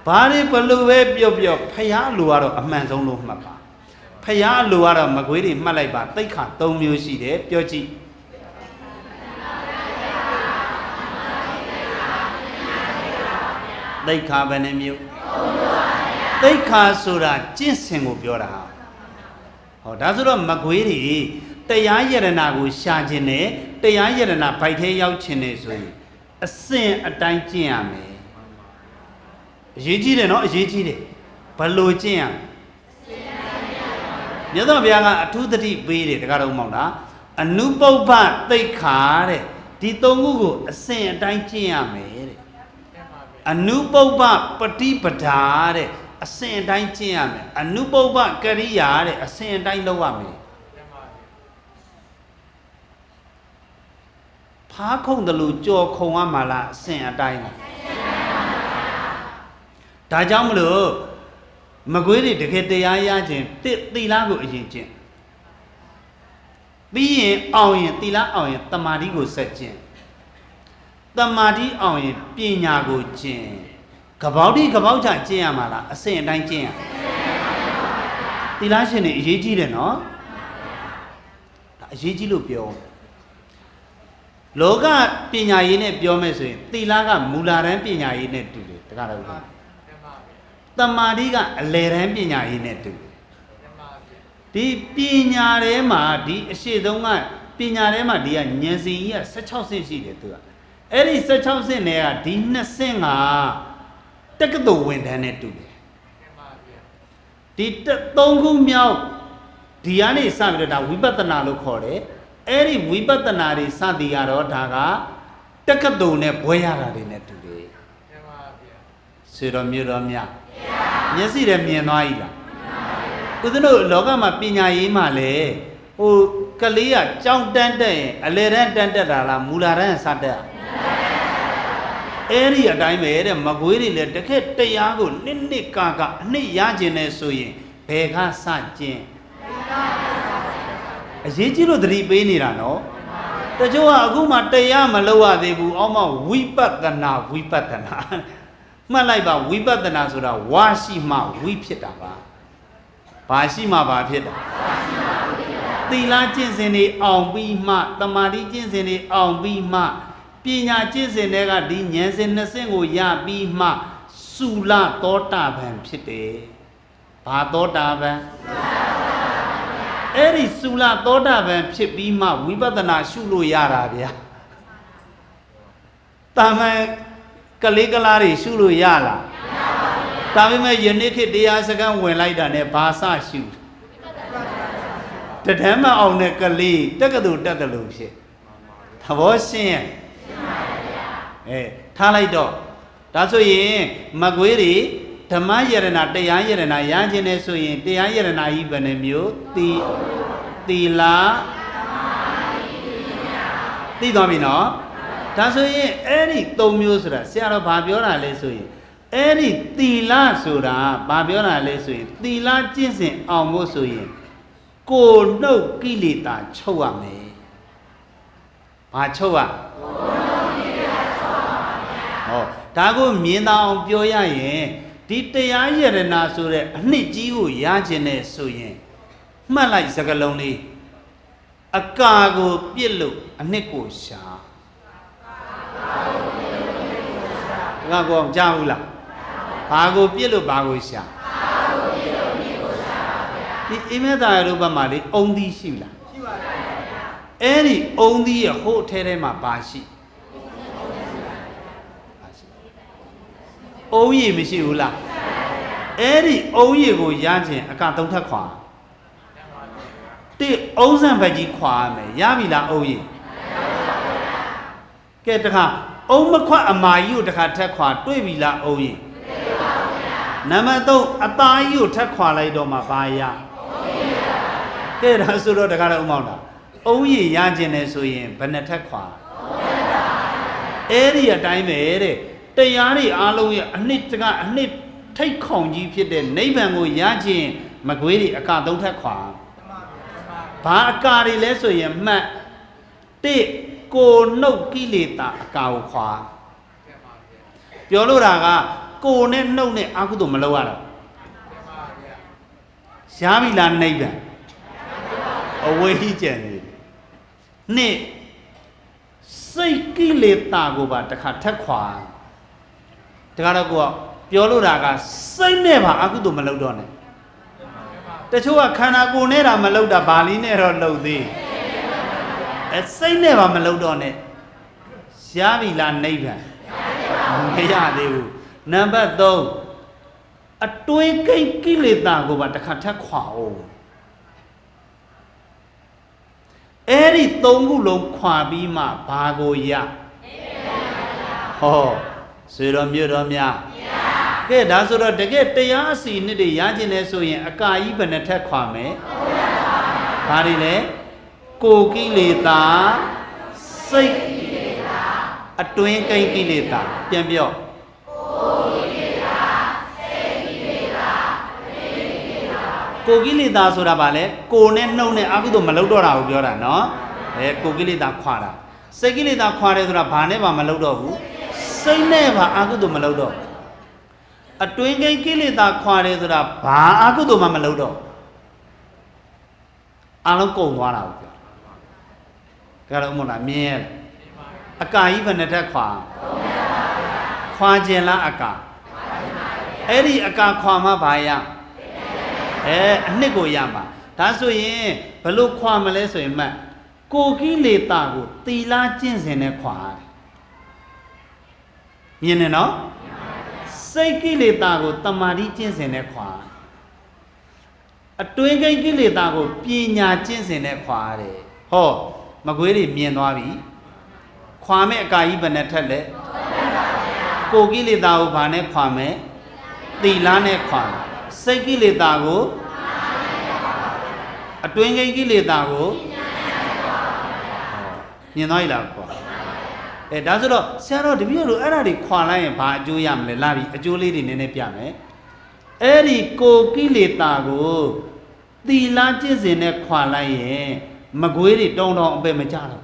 ဘာတွေဘလို့ပဲပြောဖျားလူကတော့အမှန်ဆုံးလို့မှတ်ပါဖျားလူကတော့မကွေးတွေမှတ်လိုက်ပါသိက္ခာ၃မျိုးရှိတယ်ပြောကြည့်သိက္ခာဘယ်နှမျိုးသိက္ခာဆိုတာကျင့်စဉ်ကိုပြောတာဟောဒါဆိုတော့မကွေးတွေတရားယရနာကိုရှာခြင်းနဲ့တရားယရနာဗိုက်ထဲရောက်ခြင်းနဲ့ဆိုရင်အစဉ်အတိုင်းကျင့်ရမယ်အရေးကြီးတယ်နော်အရေးကြီးတယ်ဘယ်လိုကျင့်ရမြတ်စွာဘုရားကအထူးသတိပေးတယ်တကားတော့မောင်လားအနုပုပ္ပသိက္ခာတဲ့ဒီသုံးခုကိုအစဉ်အတိုင်းကျင့်ရမယ်တဲ့အနုပုပ္ပပฏิပဒါတဲ့အစဉ်အတိုင်းကျင့်ရမယ်အနုပုပ္ပကရိယာတဲ့အစဉ်အတိုင်းလုပ်ရမယ်ဖားခုံတယ်လို့ကြော်ခုံရမှာလားအစဉ်အတိုင်းလားဒါကြောင့်မလို့မကွေးတွေတကယ်တရားရခြင်းသီလကိုအရင်ကျင့်ပြီးရင်အောင်ရင်သီလအောင်ရင်တမာတိကိုဆက်ကျင့်တမာတိအောင်ရင်ပညာကိုကျင့်ကပောက်တိကပောက်ချကျင့်ရမှာလားအစဉ်အတိုင်းကျင့်ရသီလရှင်တွေအရေးကြီးတယ်နော်ဒါအရေးကြီးလို့ပြောလောကပညာရေးနဲ့ပြောမယ်ဆိုရင်သီလကမူလတန်းပညာရေးနဲ့တူတယ်တကားတော့တမာတိကအလယ်တန်းပညာရေးနဲ့တူဒီပညာထဲမှာဒီအရှိဆုံးကပညာထဲမှာဒီကဉာဏ်စီကြီးက16ဆင့်ရှိတယ်သူကအဲ့ဒီ16ဆင့်တွေကဒီ2ဆင့်ကတက္ကသိုလ်ဝင်တန်းနဲ့တူတယ်ဒီ3ခုမြောက်ဒီကနေစပြီးတော့ဒါဝိပဿနာလို့ခေါ်တယ်အဲ့ဒီဝိပဿနာတွေစသည်ကတော့ဒါကတက္ကသိုလ်နဲ့ဘွဲရတာတွေနဲ့တူတယ်ဆွေတော်မျိုးတော်များမျက်စိနဲ့မြင်သွားပြီလားဦးဇင်းတို့လောကမှာပညာရေးမှာလေဟိုကလေးကကြောင်းတန်းတက်ရင်အလေတန်းတန်းတက်တာလားမူလာတန်းစတက်အဲ့ဒီအတိုင်းပဲတဲ့မကွေးတွေလည်းတခက်တရားကိုနှစ်ကအနှစ်ရခြင်းနဲ့ဆိုရင်ဘယ်ကစကျင့်အရေးကြီးလို့သတိပေးနေတာနော်တချို့ကအခုမှတရားမလုပ်ရသေးဘူးအောက်မှဝိပဿနာမှတ်လိုက်ပါဝိပဿနာဆိုတာဝါရှိမှဝိဖြစ်တာပါဘာရှိမှဘာဖြစ်တာသီလကျင့်စဉ်တွေအောင်ပြီးမှတမာတိကျင့်စဉ်တွေအောင်ပြီးမှပညာကျင့်စဉ်တွေကဒီဉာဏ်စဉ်နှစ်ဆင့်ကိုရပြီးမှသုလသောတာပန်ဖြစ်တယ်ဘာသောတာပန်အဲ့ဒီသုလသောတာပန်ဖြစ်ပြီးမှဝိပဿနာရှုလို့ရတာဗျာတာမန်ကလေးကလားတွေရှုလို့ရလားဒါပေမဲ့ယနေ့ခေတ်တရားစခန်းဝင်လိုက်တာနဲ့ဘာစရှုတဒမ်းမအောင်တဲ့ကလေးတက္ကသိုလ်တက်တယ်လို့ဖြစ်သဘောရှင်းရဲ့ထားလိုက်တော့ဒါဆိုရင်မကွေးတွေဓမ္မယရဏတရားယရဏရခြင်းနဲ့ဆိုရင်တရားယရဏကြီးဘယ်နှမျိုးသီလသိသွားပြီနော်ဒါဆိုရင်အဲ့ဒီ3မျိုးဆိုတာဆရာတော်ဘာပြောတာလဲဆိုရင်အဲ့ဒီသီလဆိုတာဘာပြောတာလဲဆိုရင်သီလကျင့်စဉ်အောင်ဖို့ဆိုရင်ကိုယ်နှုတ်ကိလေသာချုပ်ရမယ်ဘာချုပ်ရဟောဒါကိုမြင်သာအောင်ပြောရရင်ဒီတရားယရဏဆိုတဲ့အနှစ်ကြီးကိုရခြင်းနဲ့ဆိုရင်မှတ်လိုက်စကားလုံးလေးအကာကိုပြစ်လို့အနှစ်ကိုရှာငါကောကြားဘူးလားဘာကိုပြစ်လို့ဘာကိုရှာဒီအိမေတာရူပမှာလေအုံသီးရှိလားရှိပါဗျာအဲ့ဒီအုံသီးရဟို့အထဲထဲမှာပါရှိအုံးရည်မရှိဘူးလားအဲ့ဒီအုံးရည်ကိုရခြင်းအက3ထပ်ခွာတိအုံးစံဘက်ကြီးခွာရမယ်ရပြီလားအုံးရည်ကဲတခါအုံးမခွတ်အမာကြီးကိုတခါထက်ခွာတွေ့ပြီလားအုံးရည်နံပါတ်3အသားကြီးကိုထက်ခွာလိုက်တော့မှဘာရကဲဒါဆိုတော့တခါတော့ဥမောင်းတာအုံးရည်ရခြင်းနဲ့ဆိုရင်ဘယ်နှထက်ခွာအဲ့ဒီအတိုင်းပဲတဲ့တရားတွေအားလုံးရဲ့အနှစ် ထိတ်ခေါင်ကြီးဖြစ်တဲ့နိဗ္ဗာန်ကိုရခြင်းမကွေးတွေအကာသုံးထက်ခွာဘာအကာတွေလဲဆိုရင်မှတ်တိကိုနှုတ်ကိလေသာအကာကိုခွာပြောလို့တာကကိုနဲ့နှုတ်နဲ့အကုသို့မလုပ်ရတော့ရှားပြီလားနိဗ္ဗာန်အဝေးကြီးကျန်နေနှစ်စိတ်ကိလေသာကိုပါတစ်ခါထက်ခွာတခါတော့ကိုကပြောလို့တာကစိတ်နဲ့ပါအကုသို့မလုပ်တော့နဲ့တချို့ကခန္ဓာကိုယ်နဲ့တာမလုပ်တာဗာလီနဲ့တော့လုပ်သေးစိတ်နဲ့ပါမလုပ်တော့နဲ့ရှားပြီလားနိဗ္ဗာန်မရသေးဘူးနံပါတ်3အတွင်းကိလေသာကိုပါတစ်ခါထက်ခွာအောင်အဲ့ဒီ3ခုလုံးခွာပြီးမှဘာကိုရဟောဆွေတော်မြို့တော်များကဲဒါဆိုတော့တကယ်တရားအစီနှစ်တွေရခြင်းလဲဆိုရင်အကာကြီးဘယ်နှထက်ခွာမယ်ဘာတွေလဲကိုကိလေသာစိတ်အတွင်းကိလေသာပြန်ပြောကိုကိလေသာဆိုတာဗာလဲကိုနဲ့နှုတ်နဲ့အကုသို့မလုပ်တော့တာကိုပြောတာနော်ကိုကိလေသာခွာတာစိတ်ကိလေသာခွာတယ်ဆိုတာဘာနဲ့မှမလုပ်တော့ဘူးစိတ်နဲ့ပါအကုသို့မလုပ်တော့အတွင်းကိလေသာခွာတယ်ဆိုတာဘာအကုသို့မှမလုပ်တော့အလုံးကုန်သွားတာကိုပြောကြတော့မို့လားမြင်ရအကာကြီးဘယ်နှထက်ခွာခြင်းလားအကာအဲ့ဒီအကာခွာမှဘာရအနှစ်ကိုရမှာဒါဆိုရင်ဘလို့ခွာမလဲဆိုရင်မှကိုကိလေသာကိုသီလကျင့်စဉ်နဲ့ခွာတယ်မြင်နေနော်စိတ်ကိလေသာကိုတမာတိကျင့်စဉ်နဲ့ခွာအတွင်းကိလေသာကိုပညာကျင့်စဉ်နဲ့ခွာတယ်ဟောမကွေးတွေမြင်သွားပြီခွာမဲ့အကာကြီးဘယ်နဲ့ထက်လဲကိုကိလေသာကိုဘာနဲ့ခွာမယ်သီလနဲ့ခွာစိတ်ကိလေသာကိုအတွင်းကိလေသာကိုမြင်သွားပြီလားကွာဒါဆိုတော့ဆရာတော်တပည့်တို့အဲ့ဒါတွေခွာလိုက်ရင်ဘာအကျိုးရမလဲလာပြီအကျိုးလေးတွေနည်းနည်းပြမယ်အဲ့ဒီကိုကိလေသာကိုသီလကျင့်စဉ်နဲ့ခွာလိုက်ရင်မကွေးတွေတုံအပဲမကြတော့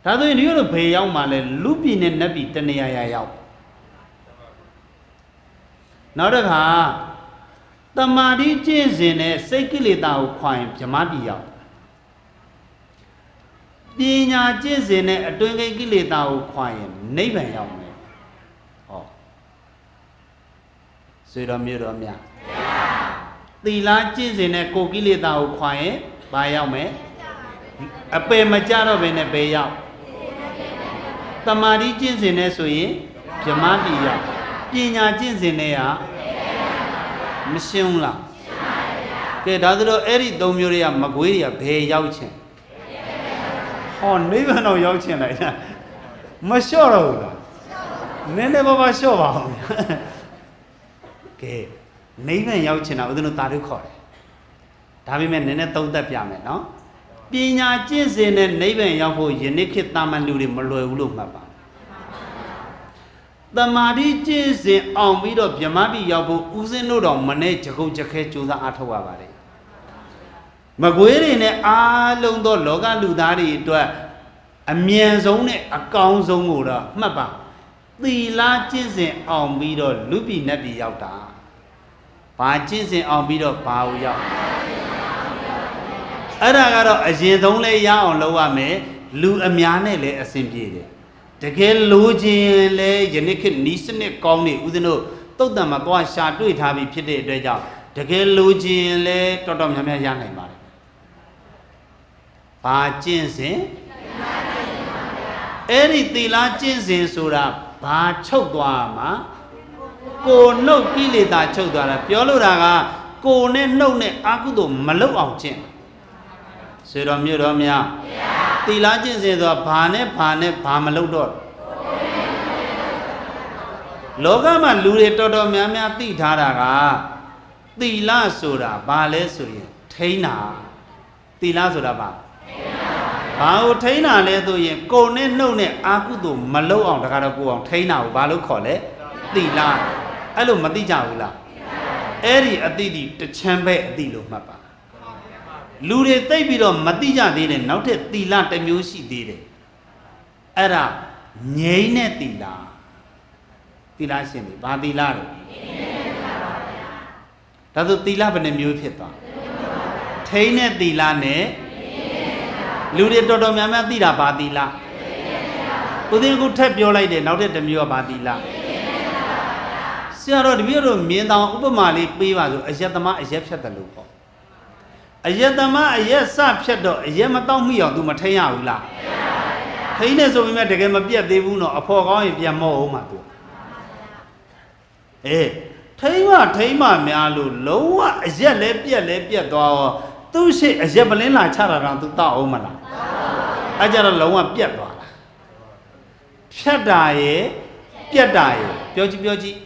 ဒါဆိုရင်ဒီလိုဘေးရောက်မှလဲလူပြည်နဲ့နတ်ပြည်တနေရာရောက်နောက်တစ်ခါတမာတိကျင့်စဉ်နဲ့စိတ်ကိလေသာကိုခွာရင်ဗြဟ္မပြည်ရောက်ပညာကျင့်စဉ်နဲ့အတွင်းကိလေသာကိုခွာရင်နိဗ္ဗာန်ရောက်မယ်ဟောဆွေတော်မျိုးတော်များသီလကျင့်စဉ်နဲ့ကိုကိလေသာကိုခွာရင်ဘာရောက်မယ်အပယ်မကြတော့ဘဲနဲ့ဘယ်ရောက်တမာတိကျင့်စဉ်နဲ့ဆိုရင်ဗြဟ္မပြည်ရောက်ပညာကျင့်စဉ်နဲ့မရှင်းဘူးလားကဲဒါဆိုတော့အဲ့ဒီ3မျိုးတွေကမကွေးတွေကဘယ်ရောက်ချင်းဟောနိဗ္ဗာန်တော့ရောက်ချင်းလိုက်တာမလျှော့တော့ဘူးလားနည်းနည်းပါးပါးလျှော့ပါအောင်ကဲနိဗ္ဗာန်ရောက်ချင်းတာဦးဇင်းတို့တာတို့ခေါ်တယ်ဒါပေမဲ့နည်းနည်းသုံးသပ်ပြမယ်နော်ပညာကျင့်စဉ်နဲ့နိဗ္ဗာန်ရောက်ဖို့ယနေ့ခေတ်တာမန်လူတွေမလွယ်ဘူးလို့မှတ်ပါတမာတိကျင့်စဉ်အောင်ပြီးတော့ဗြဟ္မပြည်ရောက်ဖို့ဦးဇင်းတို့တော်မနဲ့ကြကုတ်ကြခဲကြိုးစားအားထုတ်ရပါတယ်မကွေးတွေနဲ့အားလုံးသောလောကလူသားတွေအတွက်အမြန်ဆုံးနဲ့အကောင်းဆုံးကိုတော့မှတ်ပါသီလကျင့်စဉ်အောင်ပြီးတော့လူပြည်နတ်ပြည်ရောက်တာဘာကျင့်စဉ်အောင်ပြီးတော့ဘာကိုရောက်အဲ့ဒါကတော့အရင်ဆုံးလဲရအောင်လုပ်ရမယ်လူအများနဲ့လည်းအဆင်ပြေတယ်တကယ်လိုချင်လဲယနေ့ခေတ်နီးစနစ်ကောင်းနေဦးဇင်းတို့တုတ်တံမှာသွားရှာတွေ့ထားပြီးဖြစ်တဲ့အတွက်ကြောင့်တကယ်လိုချင်လဲတော်တော်များများရနိုင်ပါတယ်ဘာကျင့်စဉ်အဲ့ဒီသီလကျင့်စဉ်ဆိုတာဘာချုပ်သွားမှာကိုနှုတ်ကိလေသာချုပ်သွားတာပြောလို့တာကကိုနဲ့နှုတ်နဲ့အာကုသို့မလုပ်အောင်ကျင့်ဆွေတော်မြို့တော်များသီလကျင့်စဉ်ဆိုတာဘာနဲ့ဘာမလုပ်တော့လောကမှာလူတွေတော်တော်များများသိထားတာကသီလဆိုတာဘာလဲဆိုရင်ထိန်းတာသီလဆိုတာဘာ ဘာကိုထိန်းတာလဲဆိုရင်ကိုယ်နဲ့နှုတ်နဲ့အာကုသို့မလုံအောင်တခါတော့ကိုအောင်ထိန်းတာကိုဘာလို့ခေါ်လဲသီလအဲ့လိုမသိကြဘူးလားအဲ့ဒီအတိတိတချမ်းပဲအတိလို့မှတ်ပါလူတွေသိပ်ပြီးတော့မသိကြသေးတယ်နောက်ထပ်သီလတစ်မျိုးရှိသေးတယ်အဲ့ဒါငြိမ်းတဲ့သီလသီလရှင်တွေဘာသီလလဲဒါဆိုသီလဘယ်နှမျိုးဖြစ်သွားထိန်းတဲ့သီလနဲ့လူတွေတော်တော်များများသိတာဘာသီလဦးဇင်းကထက်ပြောလိုက်တယ်နောက်ထပ်တစ်မျိုးကဘာသီလဆရာတော်တပည့်တော်မြင်တောင်ဥပမာလေးပေးပါဆိုအယက်သမားအယက်ဖြတ်တယ်လို့ပေါ့အယက်သမားအယက်စဖြတ်တော့အယက်မတော့မိအောင် तू မထိန်ရဘူးလားထိန်နေဆိုပေမဲ့တကယ်မပြတ်သေးဘူးနော်အဖော်ကောင်းရင်ပြန်မော့အောင်မှာ तू ထိန်မများလို့လုံးဝအယက်လဲပြက်သွားတော့သူ့ရှိအယက်ပလင်းလာချတာတော့ तू တောက်အောင်မလားအဲ့ကြတော့လုံးဝပြတ်သွားတာဖြတ်တာရဲ့ပြတ်တာရဲ့ပြောကြည့်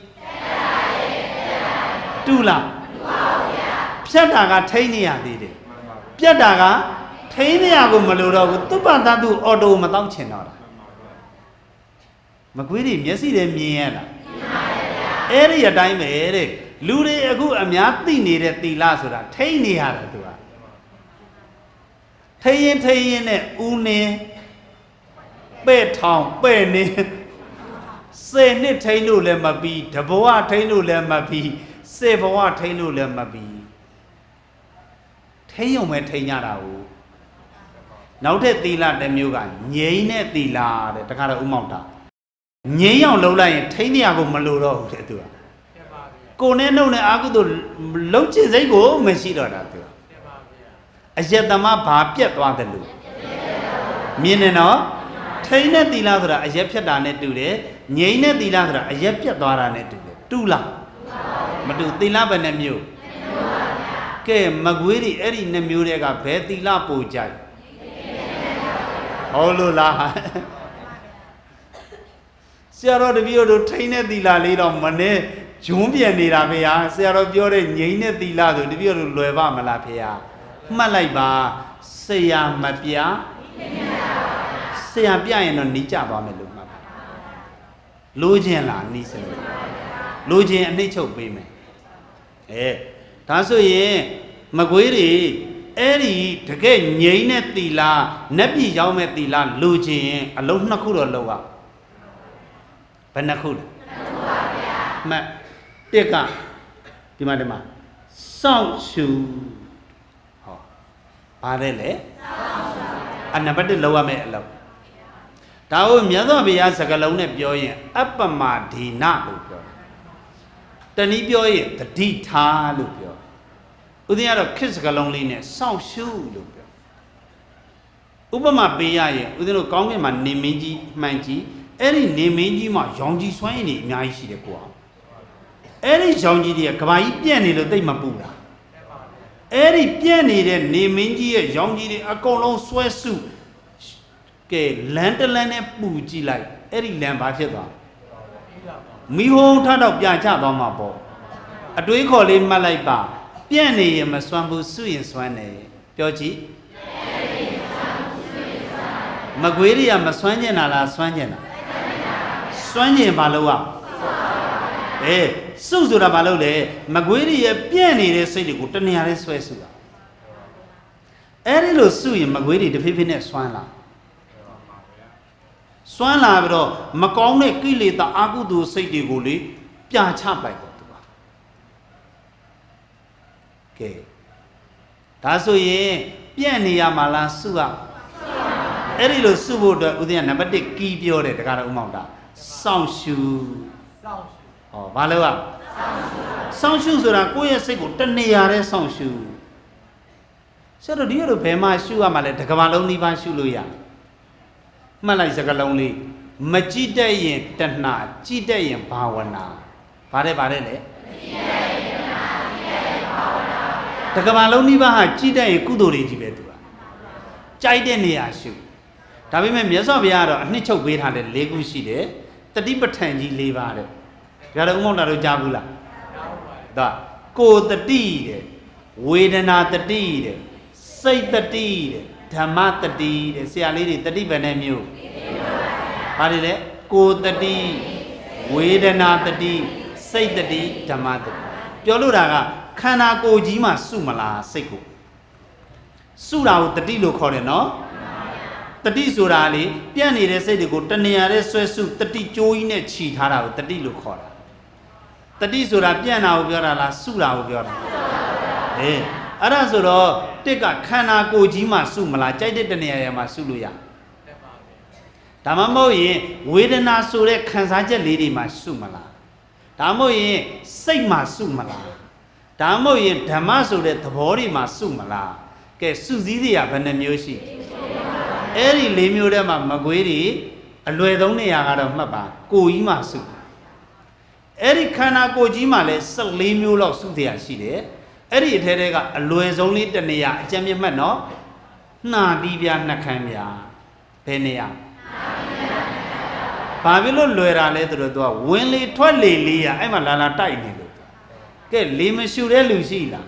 တူလားဖြတ်တာကထိန်းနေရသေးတယ်ပြတ်တာကထိန်းနေရကိုမလိုတော့ဘူးသူ့ဘာသာသူအော်တိုမတောင်းချင်တော့တာမကွေးတွေမျက်စိနဲ့မြင်ရလားအဲ့ဒီအတိုင်းပဲတဲ့လူတွေအခုအများသိနေတဲ့သီလဆိုတာထိန်းနေရတာသူကထိန်းရင်နဲ့ဦးနေပဲ့ထောင်ပဲ့နေ10 နှစ်ထိန်းလို့လည်းမပြီးတဘဝထိန်းလို့လည်းမပြီးစေဘဝထိန်းလို့လည်းမပြီးထိန်းရုံပဲထိန်းရတာကိုနောက်ထပ်သီလတစ်မျိုးကငြိမ်းတဲ့သီလတဲ့တခါတော့ဥမောင်တာငြိမ်းအောင်လုပ်လိုက်ရင်ထိန်းနေရကိုမလိုတော့ဘူးတဲ့သူကကိုနဲ့နှုတ်နဲ့အာကုသို့လုံးချင်စိတ်ကိုမရှိတော့တာသူကအယက်သမားဘာပြက်သွားတယ်လို့မြင်နေနော်ထိန်းတဲ့သီလဆိုတာအယက်ဖြတ်တာနဲ့တူတယ်ငြိမ်းတဲ့သီလဆိုတာအယက်ပြက်သွားတာနဲ့တူတယ်တူလားမတူသီလဘယ်နှမျိုးကဲမကွေးတွေအဲ့ဒီနှမျိုးတွေကဘယ်သီလပိုကြိုက်ဟုတ်လို့လားဆရာတော်တပည့်တို့ထိန်းတဲ့သီလလေးတော့မနဲ့ဂျွန်းပြန်နေတာဖေဟာဆရာတော်ပြောတဲ့ငြိမ်းတဲ့သီလဆိုတပည့်တို့လွယ်ပါမလားဖေဟာမှတ်လိုက်ပါဆရာမပြဆရာပြရင်တော့နီးကြသွားမယ်လို့မှတ်ပါလိုချင်လားနီးစလို့လိုချင်အနှိမ့်ချုပ်ပေးမယ်ဒါဆိုရင်မကွေးတွေအဲ့ဒီတကယ်ငြိမ်းတဲ့သီလနတ်ပြည်ရောက်မဲ့သီလလိုချင်ရင်အလုံး2ခုတော့လောက်ရဘယ်နှခုလဲပါဗျာမှတ်တစ်ကဒီမှာစောင့်ရှူဟောပါတယ်လေအနံပါတ်1လောက်ရမယ်အလောက်ဒါကိုမြတ်စွာဘုရားစကားလုံးနဲ့ပြောရင်အပ္ပမဒေနလို့ပြောတနည်းပြောရင်တတိထားလို့ပြောဦးဇင်းကတော့ခစ်စကားလုံးလေးနဲ့စောင့်ရှုလို့ပြောဥပမာပေးရရင်ဦးဇင်းတို့ကောင်းကင်မှာနေမင်းကြီးမှန်ကြီးအဲ့ဒီနေမင်းကြီးမှာရောင်ကြီးစွမ်းရည်တွေအများကြီးရှိတယ်ကိုအောင်အဲ့ဒီရောင်ကြီးတွေကကဘာကြီးပြန့်နေလို့တိတ်မပူတာအဲ့ဒီပြန့်နေတဲ့နေမင်းကြီးရဲ့ရောင်ကြီးတွေအကုန်လုံးဆွဲစုကဲလမ်းတလမ်းနဲ့ပူကြည့်လိုက်အဲ့ဒီလမ်းဘာဖြစ်သွားမိဟုံးထတော့ပြန်ချသွားမှာပေါ့အတွေးခေါ်လေးမှတ်လိုက်ပါပြန့်နေရင်မစွမ်းဘူးစွရင်စွမ်းနေပြောကြည့်မကွေးတွေကမစွမ်းကျင်တာလားစွမ်းကျင်တာစွမ်းကျင်ဘာလို့อ่ะစုဆိုတာဘာလို့လဲမကွေးတွေရဲ့ပြန့်နေတဲ့စိတ်တွေကိုတဏှာလေးဆွဲစုတာအဲ့ဒီလိုစုရင်မကွေးတွေတဖြည်းဖြည်းနဲ့စွမ်းလာပြီးတော့မကောင်းတဲ့ကိလေသာအာကုသိုလ်စိတ်တွေကိုလေပြာချပလိုက်တော့သူကကဲဒါဆိုရင်ပြန့်နေရမှာလားစုရအဲ့ဒီလိုစုဖို့အတွက်ဦးဇင်းကနံပါတ်1ကီးပြောတယ်တခါတော့ဥမောင်တာစောင့်ရှုဟောဘာလို့อ่ะစောင့်ရှုဆိုတာကိုယ့်ရဲ့စိတ်ကိုတဏှာနဲ့စောင့်ရှုဆရာတို့ဒီလိုဘယ်မှာရှုရမှာလဲတကဘာလုံးနှိပါရှုလို့ရမှတ်လိုက်စကားလုံးလေးမကြည့်တတ်ရင်တဏှာကြည့်တတ်ရင်ဘာဝနာဗါတဲ့လေမကြည့်တတ်ရင်တဏှာကြည့်တတ်ရင်ဘာဝနာတကဘာလုံးနှိပါဟာကြည့်တတ်ရင်ကုသိုလ်တွေကြီးပဲသူကကြိုက်တဲ့နေရာရှုဒါပေမဲ့မြတ်စွာဘုရားကတော့အနှစ်ချုပ်ပေးထားတဲ့၄ခုရှိတယ်တတိပဋ္ဌာန်ကြီး၄ပါးတဲ့ဒါတော့ဥမောင်တာတို့ကြားဘူးလားဒါကိုတတိတဲ့ဝေဒနာတတိတဲ့စိတ်တတိတဲ့ ဓမ္မတတိတဲ့ဆရာလေးတွေတတိပဲနဲ့မျိုးဘာတွေလဲကိုတတိဝေဒနာတတိစိတ်တတိဓမ္မတတိပြောလို့တာကခန္ဓာကိုယ်ကြီးမှာစုမလားစိတ်ကိုစုတာကိုတတိလို့ခေါ်တယ်နော်တတိဆိုတာလေပြန့်နေတဲ့စိတ်တွေကိုတဏှာရဲ့ဆွဲစုတတိကြိုးကြီးနဲ့ခြိထားတာကိုတတိလို့ခေါ်တာတတိဆိုတာပြန့်တာကိုပြောတာလားစုတာကိုပြောတာအဲ့ဒါဆိုတော့တစ်ကခန္ဓာကိုယ်ကြီးမှာစုမလားကြိုက်တဲ့တဏှာရဲ့မှာစုလို့ရဒါမှမဟုတ်ရင်ဝေဒနာဆိုတဲ့ခံစားချက်လေးတွေမှာစုမလားဒါမှမဟုတ်ရင်စိတ်မှာစုမလားဒါမှမဟုတ်ရင်ဓမ္မဆိုတဲ့သဘောတွေမှာစုမလားကဲစုစည်းတွေကဘယ်နှမျိုးရှိအဲ့ဒီ၄မျိုးထဲမှာမကွေးတွေအလွယ်ဆုံးနေရာကတော့မှတ်ပါကိုကြီးမှာစုအဲ့ဒီခန္ဓာကိုယ်ကြီးမှာလည်း14မျိုးလောက်စုတရားရှိတယ်အဲ့ဒီအထဲထဲကအလွယ်ဆုံးလေးတစ်နေရာအကျဉ်းမြတ်မှတ်နော်နှာတီးပြနှက်ခမ်းပြဘယ်နေရာဘာဖြစ်လို့လွယ်တာလဲဆိုတော့သူကဝင်လေထွက်လေလေးရအဲ့မှာလာလာတိုက်နေလို့ကဲလေမရှူတဲ့လူရှိလား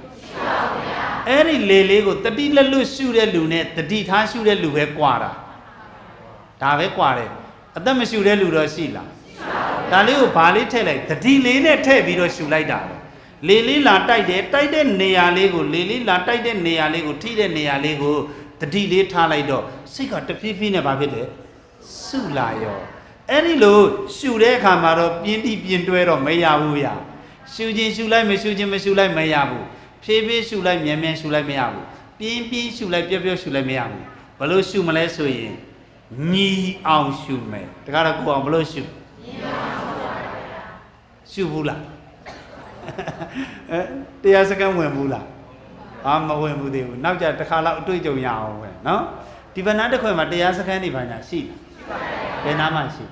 အဲ့ဒီလေလေးကိုတတိလက်လွတ်ရှူတဲ့လူနဲ့တတိထားရှူတဲ့လူပဲကွာတာဒါပဲကွာတယ်အသက်မရှူတဲ့လူတော့ရှိလားဒါလေးကိုဘာလေးထည့်လိုက်တတိလေးနဲ့ထည့်ပြီးတော့ရှူလိုက်တာလေလေးလာတိုက်တယ်တိုက်တဲ့နေရာလေးကိုလေလေးလာတိုက်တဲ့နေရာလေးကိုထိတဲ့နေရာလေးကိုတတိလေးထားလိုက်တော့စိတ်ကတဖြည်းဖြည်းနဲ့ဘာဖြစ်တယ်စုလာရောအဲ့ဒီလိုရှူတဲ့အခါမှာတော့ပြင်းတိပြင်းတွဲတော့မရဘူးဗျာရှူခြင်းရှူလိုက်မရှူခြင်းမရှူလိုက်မရဘူးဖြည်းဖြည်းရှူလိုက်မြန်မြန်ရှူလိုက်မရဘူးပြင်းပြင်းရှူလိုက်ပျော့ပျော့ရှူလိုက်မရဘူးဘလို့ရှူမလဲဆိုရင်ညီအောင်ရှူမယ်တကားတော့ကိုအောင်ဘလို့ရှူရှူဘူးလားတရားစကန်ဝင်ဘူးလားမဝင်ဘူးသေးဘူးနောက်ကြတစ်ခါလောက်အတွေ့အကြုံရအောင်ပဲနော်ဒီဗနာတစ်ခွဲမှာတရားစကန်နေပါညာရှိဘယ်နာမှရှိ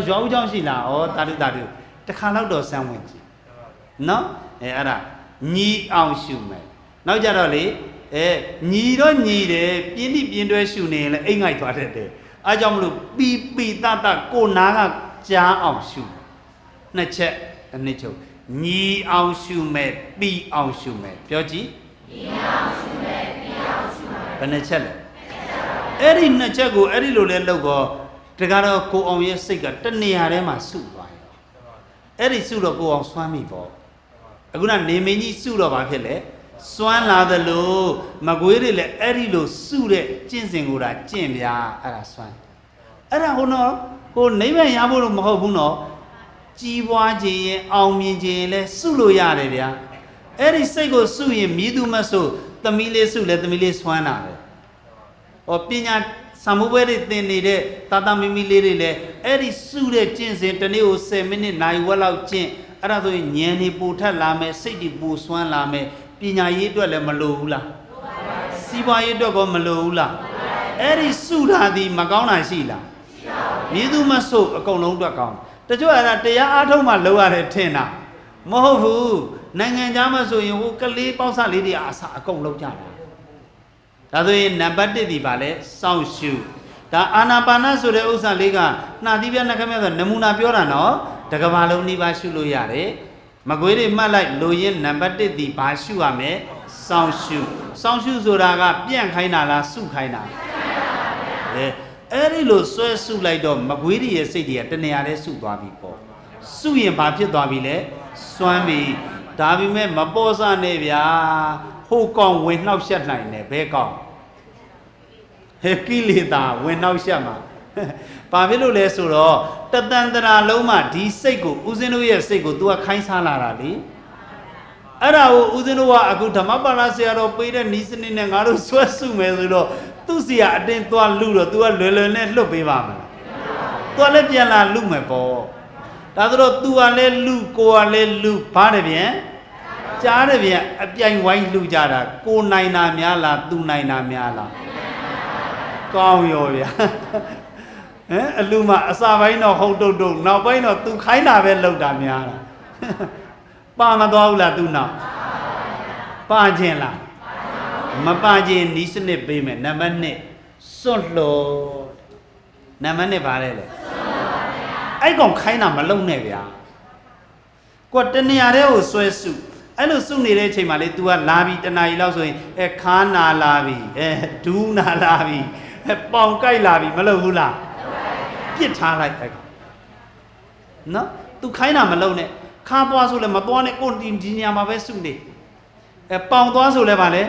ရွာဦးเจ้าရှိလားတာတုတစ်ခါလောက်တော့စမ်းဝင်ကြည့်နော်အဲ့ဒါညီအောင်ရှုမယ်နောက်ကြတော့လေညီတော့ညီတယ်ပြင်းတိပြင်းတွဲရှုနေရင်လည်းအိမ်ငိုက်သွားတတ်တယ်အားကြောင့်မလို့ပီတကိုနာကကြားအောင်ရှုနှစ်ချက်တစ်နှစ်ချုပ်ညီအောင်ရှုမယ်ပီအောင်ရှုမယ်ပြောကြည့်ညီအောင်ရှုမယ်ပီအောင်ရှုမယ်ဘယ်နှချက်လဲအဲ့ဒီနှစ်ချက်ကိုအဲ့ဒီလိုလဲလုပ်တော့တကတော့ကိုအောင်ရဲ့စိတ်ကတနေရာထဲမှာစုသွားရောအဲ့ဒီစုတော့ကိုအောင်စွမ်းမိပေါ့အခုနေမင်းကြီးစုတော့ဘာဖြစ်လဲစွမ်းလာသလိုမကွေးတွေလည်းအဲ့ဒီလိုစုတဲ့ကျင့်စဉ်ကိုဒါကျင့်ပြအဲ့ဒါစွမ်းအဲ့ဒါဟိုနော်ကိုနိဗ္ဗာန်ရဖို့လို့မဟုတ်ဘူးနော်ကြီးပွားခြင်းရင်အောင်မြင်ခြင်းလည်းစုလို့ရတယ်ဗျာအဲ့ဒီစိတ်ကိုစုရင်မြည်သူမဆိုသမီးလေးစုလဲသမီးလေးစွမ်းတာပဲဟောပညာဆံမိုးပွဲတွေသင်နေတဲ့တာမီမီလေးတွေလည်းအဲ့ဒီစုတဲ့ကျင့်စဉ်တစ်နေ့ကို10မိနစ်နိုင်ဝက်လောက်ကျင့်အဲ့ဒါဆိုရင်ဉာဏ်တွေပိုထက်လာမယ်စိတ်တွေပိုစွမ်းလာမယ်ပညာရေးအတွက်လည်းမလိုဘူးလားစီးပွားရေးအတွက်ကောမလိုဘူးလားအဲ့ဒီစုတာဒီမကောင်းတာရှိလားမြည်သူမဆိုအကုန်လုံးအတွက်ကောင်းတချို့အဲ့ဒါတရားအားထုတ်မှလောက်ရတယ်ထင်တာမဟုတ်ဘူးနိုင်ငံသားမဆိုရင်ဟိုကလေးပေါက်စလေးတွေအစားအကုန်လုံးကြတာဒါဆိုရင်နံပါတ်1ဒီပါလဲစောင့်ရှုဒါအာနာပါနဆိုတဲ့ဥစ္စာလေးကနှာသီးပြနှခမ်းပြဆိုနမူနာပြောတာနော်တကဘာလုံးနှိပါရှုလို့ရတယ်မကွေးတွေမှတ်လိုက်လို့ရင်နံပါတ်1ဒီဘာရှုရမယ်စောင့်ရှုဆိုတာကပြန့်ခိုင်းတာလားစုခိုင်းတာအဲ့ဒီလိုဆွဲစုလိုက်တော့မကွေးတွေရဲ့စိတ်တွေကတနေရာလဲစုသွားပြီပေါ့စုရင်ဘာဖြစ်သွားပြီလဲစွမ်းပြီဒါပေမဲ့မပေါ်စနဲ့ဗျာဟိုကောင်ဝင်နှောက်ရှက်နိုင်တယ်ဘဲကောင်ကိလေသာဝင်နှောက်ရှက်မှာဘာဖြစ်လို့လဲဆိုတော့တတန်တရာလုံးမှာဒီစိတ်ကိုဦးဇင်းတို့ရဲ့စိတ်ကို तू ကခိုင်းစားလာတာလေအဲ့ဒါကိုဦးဇင်းတို့ကအခုဓမ္မပါဠိဆရာတော်ပေးတဲ့ဤစနစ်နဲ့ငါတို့ဆွဲစုမယ်ဆိုတော့သူ့စီကအတင်းသွားလူတော့ तू ကလွယ်လွယ်နဲ့လွတ်ပေးပါမလား तू ကလည်းပြန်လာလူမယ်ပေါ့ဒါဆိုတော့ तू ကလည်းလူကိုကလည်းလူဘာတယ်ပြန်ကြားတယ်ပြန်အပြိုင်ဝိုင်းလူကြတာကိုနိုင်တာများလား तू နိုင်တာများလားကောင်းရောဗျာအလူမအစာပိုင်းတော့ဟုတ်တုတ်နောက်ပိုင်းတော့ तू ခိုင်းတာပဲလောက်တာများတာပါမသွားဘူးလား तू နောက်ပါခြင်းလားမပါခြင်းဤစနစ်ပေးမယ်နံပါတ်1စွန့်လို့နံပါတ်2ပါလေလေအဲ့ကောင်ခိုင်းတာမလုံနဲ့ဗျာကိုတနေရာတဲ့ကိုဆွဲစု အဲ့လိုစုနေတဲ့အချိန်မှာလေ तू ကလာပြီတနာရီလောက်ဆိုရင်ခါနာလာပြီဒူးနာလာပြီပေါင်ကြိုက်လာပြီမလုပ်ဘူးလားပြစ်ထားလိုက်အဲ့ကောင်နော် तू ခိုင်းတာမလုပ်နဲ့ခါသွားဆိုလဲမသွားနဲ့ကိုဒီညမှာပဲစုနေပေါင်သွားဆိုလဲဗာလဲ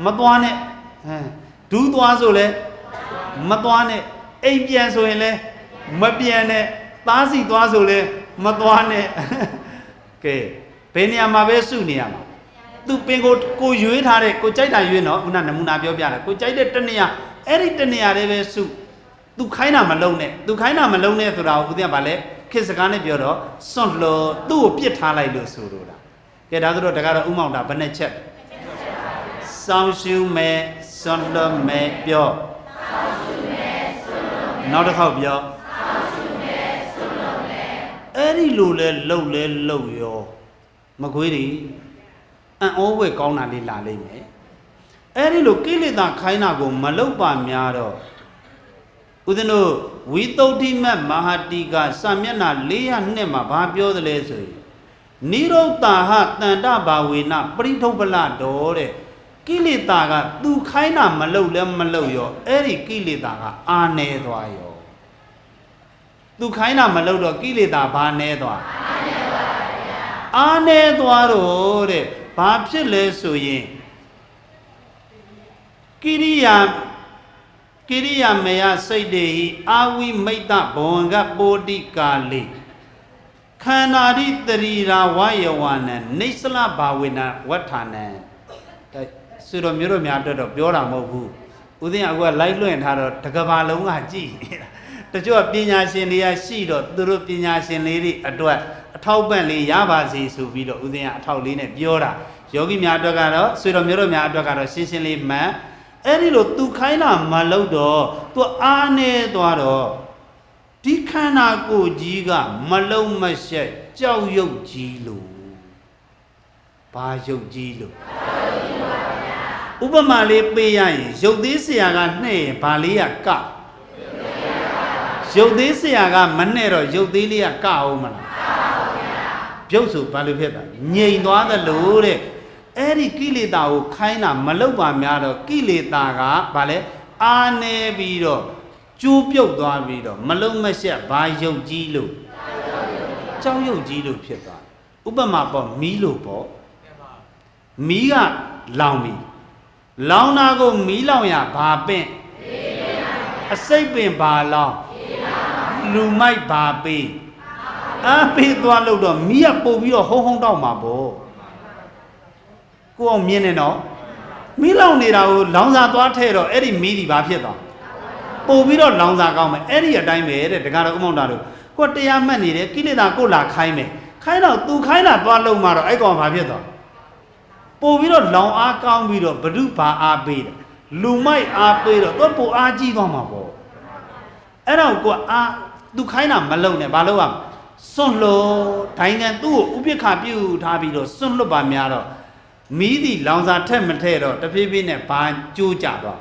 မသွားနဲ့ဒူးသွားဆိုလဲမသွားနဲ့အိမ်ပြန်ဆိုရင်လဲမပြန်နဲ့သားစီသွားဆိုလဲမသွားနဲ့ကဲဘယ်နေရာမှာပဲစုနေရမှာသူပင်ကိုရွေးထားတဲ့ကိုကြိုက်တာရွေးနော်ခုနနမူနာပြောပြတယ်ကိုကြိုက်တဲ့တနေရာအဲ့ဒီတနေရာလေးပဲစုသူခိုင်းတာမလုံးနဲ့သူခိုင်းတာမလုံးနဲ့ဆိုတာကိုဦးသိရပါလေခေတ်စကားနဲ့ပြောတော့စွန့်လို့သူ့ကိုပြစ်ထားလိုက်လို့ဆိုလိုတာကဲဒါဆိုတော့တကားတော့ဥမောင်တာဘယ်နဲ့ချက်စောင်းရှုမဲ့စွန့်လို့မဲ့ပြောနောက်တစ်ခေါက်ပြောအဲ့ဒီလိုလဲလှုပ်ရောမကွေးတွေအံ့ဩဝဲကောင်းတာလေးလာလိမ့်မယ်အဲ့ဒီလိုကိလေသာခိုင်းတာကိုမလုပ်ပါများတော့ဦးဇင်းတို့ဝိသုဒ္ဓိမတ်မဟာတိကစာမျက်နှာ402မှာဘာပြောသလဲဆိုရင်နိရုဒ္ဓဟတန္တဘာဝေနပရိထုပ္ပလတော်တဲ့ကိလေသာကသူခိုင်းတာမလုပ်လဲမလုပ်ရောအဲ့ဒီကိလေသာကအာနေသွားရောသူခိုင်းတာမလုပ်တော့ကိလေသာဘာနေသွားအာနေသွားတော့တဲ့ဘာဖြစ်လဲဆိုရင်ကိရိယာမယစိတ်တေဟိအာဝိမိတ်တဘဝံကပိုတိကာလိခန္ဓာတိတရီရာဝယဝနံနေဆလဘာဝေနဝဋ္ဌာနံဆိုတော့မျိုးတို့များအတွက်တော့ပြောတာမဟုတ်ဘူးဦးသိန်းအခုကလိုက်လွှင့်ထားတော့တကဘာလုံးကကြည်နေတာတချို့ပညာရှင်တွေကရှိတော့သူတို့ပညာရှင်လေးတွေအတွက်အထောက်ပံ့လေးရပါစေဆိုပြီးတော့ဦးသိန်းကအထောက်လေးနဲ့ပြောတာယောဂီများအတွက်ကတော့ဆွေတော်မျိုးတို့များအတွက်ကတော့ရှင်းရှင်းလေးမှန်အဲ့ဒီလိုသူခိုင်းတာမလုပ်တော့သူအားနေသွားတော့ဒီခန္ဓာကိုယ်ကြီးကမလုံးမရှက်ကြောက်ရွံ့ကြီးလို့ဘာရုပ်ကြီးလို့ဥပမာလေးပေးရရင်ရုပ်သေးဆရာကနှဲ့ရင်ဘာလေးကရုပ်သေးဆရာကမနဲ့တော့ရုပ်သေးလေးကအောင်မလားပြုတ်ဆိုဘာလို့ဖြစ်တာငြိမ်သွားသလိုတဲ့အဲ့ဒီကိလေသာကိုခိုင်းတာမလုပ်ပါများတော့ကိလေသာကဘာလဲအာနေပြီးတော့ကျိုးပြုတ်သွားပြီးတော့မလုံးမရှက်ဘာရုပ်ကြီးလို့ကြောက်ရုပ်ကြီးလို့ဖြစ်သွားဥပမာပေါ့မီးလို့ပေါ့မီးကလောင်ပြီလောင်တာကိုမီးလောင်ရဘာပင့်အစိတ်ပင်ဘာလောင်လူမိုက်ဘာပေးအားပေးသွားလို့တော့မီးကပုတ်ပြီးတော့ဟုံတောက်မှာပေါ့ကိုအောင်မြင်နေတော့မီးလောင်နေတာကိုလောင်စာသွားထဲတော့အဲ့ဒီမီးဒီဘာဖြစ်သွားပို့ပြီးတော့လောင်စာကောင်းမယ်အဲ့ဒီအတိုင်းပဲတဲ့တကားတော့ဥမောင်တာတို့ကိုတရားမှတ်နေတယ်ကိလေသာကိုလာခိုင်းမယ်ခိုင်းတော့သူခိုင်းတာသွားလုံးမှာတော့အဲ့ကောင်ဘာဖြစ်သွားပို့ပြီးတော့လောင်အားကောင်းပြီးတော့ဘဒုဘာအားပေးတယ်လူမိုက်အားပေးတော့သူပို့အားကြီးသွားမှာပေါ့အဲ့တော့ကိုအားသူခိုင်းတာမလုံနဲ့ဘာလို့ရမလဲစွန့်လို့ဒိုင်ငံသူ့ကိုဥပိ္ပခပြုထားပြီးတော့စွန့်လွတ်ပါများတော့မီးဒီလောင်စာထက်မထဲတော့တဖြည်းဖြည်းနဲ့ဘာကျိုးကြသွား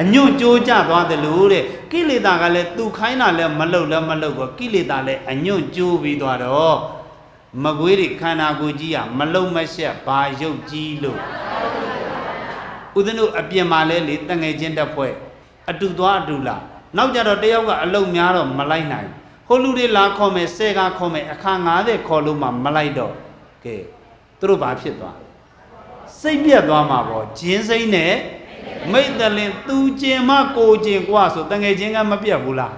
အညွန့်ကျိုးကြသွားတယ်လို့တဲ့ကိလေသာကလည်းသူခိုင်းတာလည်းမလုပ်ကောကိလေသာလည်းအညွန့်ကျိုးပြီးသွားတော့မကွေးတွေခန္ဓာကိုယ်ကြီးကမလုံမရှက်ဘာရုပ်ကြီးလို့ဦးဇင်းတို့အပြင်မှာလဲလေတငယ်ချင်းတက်ဖွဲ့အတူသွားအတူလာနောက်ကြတော့တယောက်ကအလုံများတော့မလိုက်နိုင်ဟိုလူတွေလာခေါ်မယ်ဆဲကားခေါ်မယ်အခါ90ခေါ်လို့မှမလိုက်တော့ကဲသူတို့ဘာဖြစ်သွားစိတ်ပြက်သွားမှာပေါ့ဂျင်းစိမ့်နဲ့မိတ်တလင်သူကျင်မကိုကျင်กว่าဆိုတငယ်ချင်းကမပြတ်ဘူးလား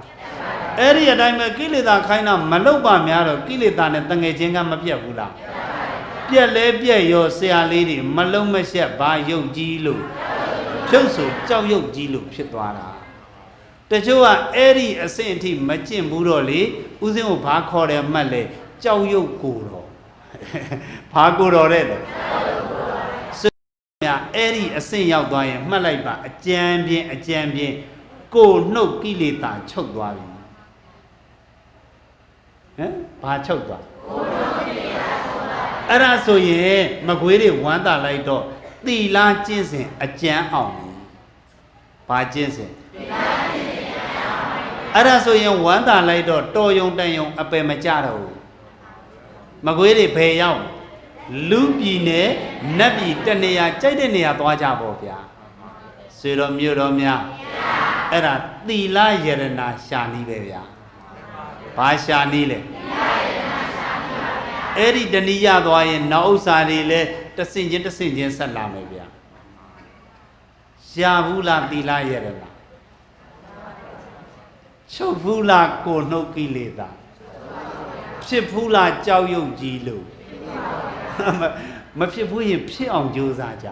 အဲ့ဒီအတိုင်းပဲကိလေသာခိုင်းတာမလုပ်ပါများတော့ကိလေသာနဲ့တငယ်ချင်းကမပြတ်ဘူးလားပြက်လဲပြက်ရောဆရာလေးတွေမလုံးမရှက်ဘာရုပ်ကြီးလို့ဖြုတ်ဆိုကြောက်ရုပ်ကြီးလို့ဖြစ်သွားတာတချို့ကအဲ့ဒီအဆင့်အထိမကျင့်ဘူးတော့လေဥစဉ်ကိုဘာခေါ်တယ်မှတ်လဲကြောက်ရုပ်ကိုတော့ဘာကိုတော့တဲ့အဲ့ဒီအဆင့်ရောက်သွားရင်မှတ်လိုက်ပါအကြံပြင်းကိုနှုတ်ကိလေသာချုပ်သွားပြီဘာချုပ်သွားအဲ့ဒါဆိုရင်မကွေးတွေဝမ်းသာလိုက်တော့သီလကျင့်စဉ်အကျမ်းအောင်ဘာကျင့်စဉ်အဲ့ဒါဆိုရင်ဝမ်းသာလိုက်တော့တော်ယုံတန်ယုံအပယ်မကြတော့ဘူးမကွေးတွေဘယ်ရောက် လူပြည်နဲ့နတ်ပြည်တနေရာကြိုက်တဲ့နေရာသွားကြပေါ့ဗျာဆွေတော်မြို့တော်များအဲ့ဒါသီလယရနာရှာနည်းပဲဗျာဘာရှာနည်းလဲအဲ့ဒီတဏိယသွားရင်နောက်ဥစ္စာတွေလည်းတဆင့်ချင်းဆက်လာမယ်ဗျာရှာဘူးလားသီလယရနာချုပ်ဘူးလားကိုနှုတ်ကိလေသာဖြစ်ဘူးလားကြောက်ရွံ့ကြီးလို့မဖြစ်ဘူးရင်ဖြစ်အောင်ကြိုးစားကြ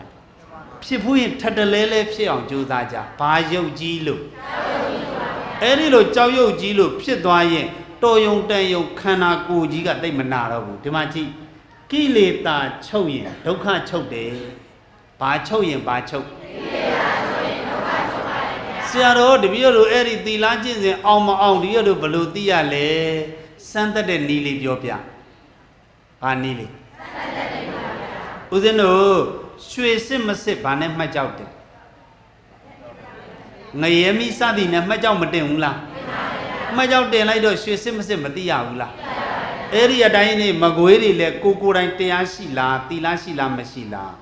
ဖြစ်ဘူးရင်ထပ်တလဲလဲဖြစ်အောင်ကြိုးစားကြဘာယုတ်ကြီးလို့အဲ့ဒီလိုကြောက်ရွံ့ကြီးလို့ဖြစ်သွားရင်တော်ယုံတန်ယုံခန္ဓာကိုယ်ကြီးကတိတ်မနာတော့ဘူးဒီမှာကြည့်ကိလေသာချုပ်ရင်ဒုက္ခချုပ်တယ်ဘာချုပ်ရင်ဘာချုပ်ဆရာတော်တပည့်တို့အဲ့ဒီသီလကျင့်စဉ်အောင်မအောင်တပည့်တို့ဘယ်လိုသိရလဲစမ်းသက်တဲ့နည်းလေးပြောပြဘာနည်းလေးဦးဇင်းတို့ရွှေစစ်မစစ်ဘာနဲ့မှတ်ကြောက်တယ်ငရဲမိစသည်နဲ့မှတ်ကြောက်မတင်ဘူးလားမှတ်ကြောက်တင်လိုက်တော့ရွှေစစ်မစစ်မသိရဘူးလားအဲ့ဒီအတိုင်းနေမကွေးတွေလည်းကိုယ်တိုင်တရားရှိလားသီလရှိလားမရှိလား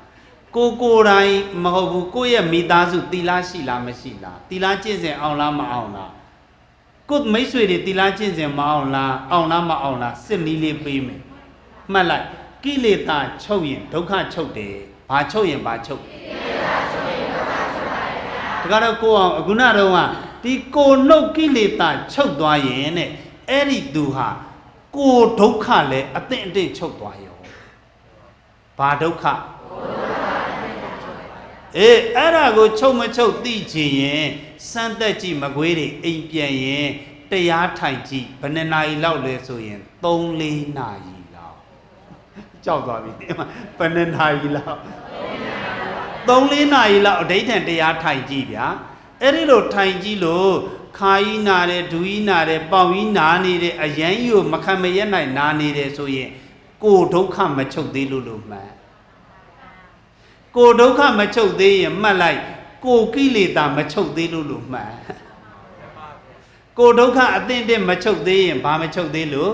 ကိုယ်တိုင်မဟုတ်ဘူးကိုယ့်ရဲ့မိသားစုသီလရှိလားမရှိလားသီလကျင့်စဉ်အောင်လားမအောင်လားကိုယ်မိတ်ဆွေတွေသီလကျင့်စဉ်မအောင်လားအောင်လားမအောင်လားစစ်နည်းလေးပေးမယ်မှတ်လိုက်ကိလေသာချုပ်ရင်ဒုက္ခချုပ်တယ်ဘာချုပ်ရင်ဘာချုပ်ကိလေသာချုပ်ရင်ဒုက္ခချုပ်ပါတယ်ဗျာဒါကတော့ကိုအောင်အခုနတော့ကဒီကိုနှုတ်ကိလေသာချုပ်သွားရင်တဲ့အဲ့ဒီသူဟာကိုဒုက္ခလည်းအသင့်အတင့်ချုပ်သွားရောဘာဒုက္ခအဲ့ဒါကိုချုပ်မချုပ်သိချင်ရင်စမ်းသက်ကြည့်မကွေးတွေအိမ်ပြန်ရင်တရားထိုင်ကြည့်ဘယ်နှစ်နာရီလောက်လဲဆိုရင် 3-4 နာရီလောက်ကြောက်သွားပြီဒီမှာဘယ်နှစ်နာရီလောက် 3-4 နာရီလောက်အဓိဋ္ဌံတရားထိုင်ကြည့်ဗျာအဲ့ဒီလိုထိုင်ကြည့်လို့ခါကြီးနာတယ်ဒူကြီးနာတယ်ပေါင်ကြီးနာနေတယ်အရန်ကြီးကိုမခံမရက်နိုင်နာနေတယ်ဆိုရင်ကိုဒုက္ခမချုပ်သေးလို့မှန်ကိုဒုက္ခမချုပ်သေးရင်မှတ်လိုက်ကိုကိလေသာမချုပ်သေးလို့မှန်ကိုဒုက္ခအသင့်တင့်မချုပ်သေးရင်ဘာမချုပ်သေးလို့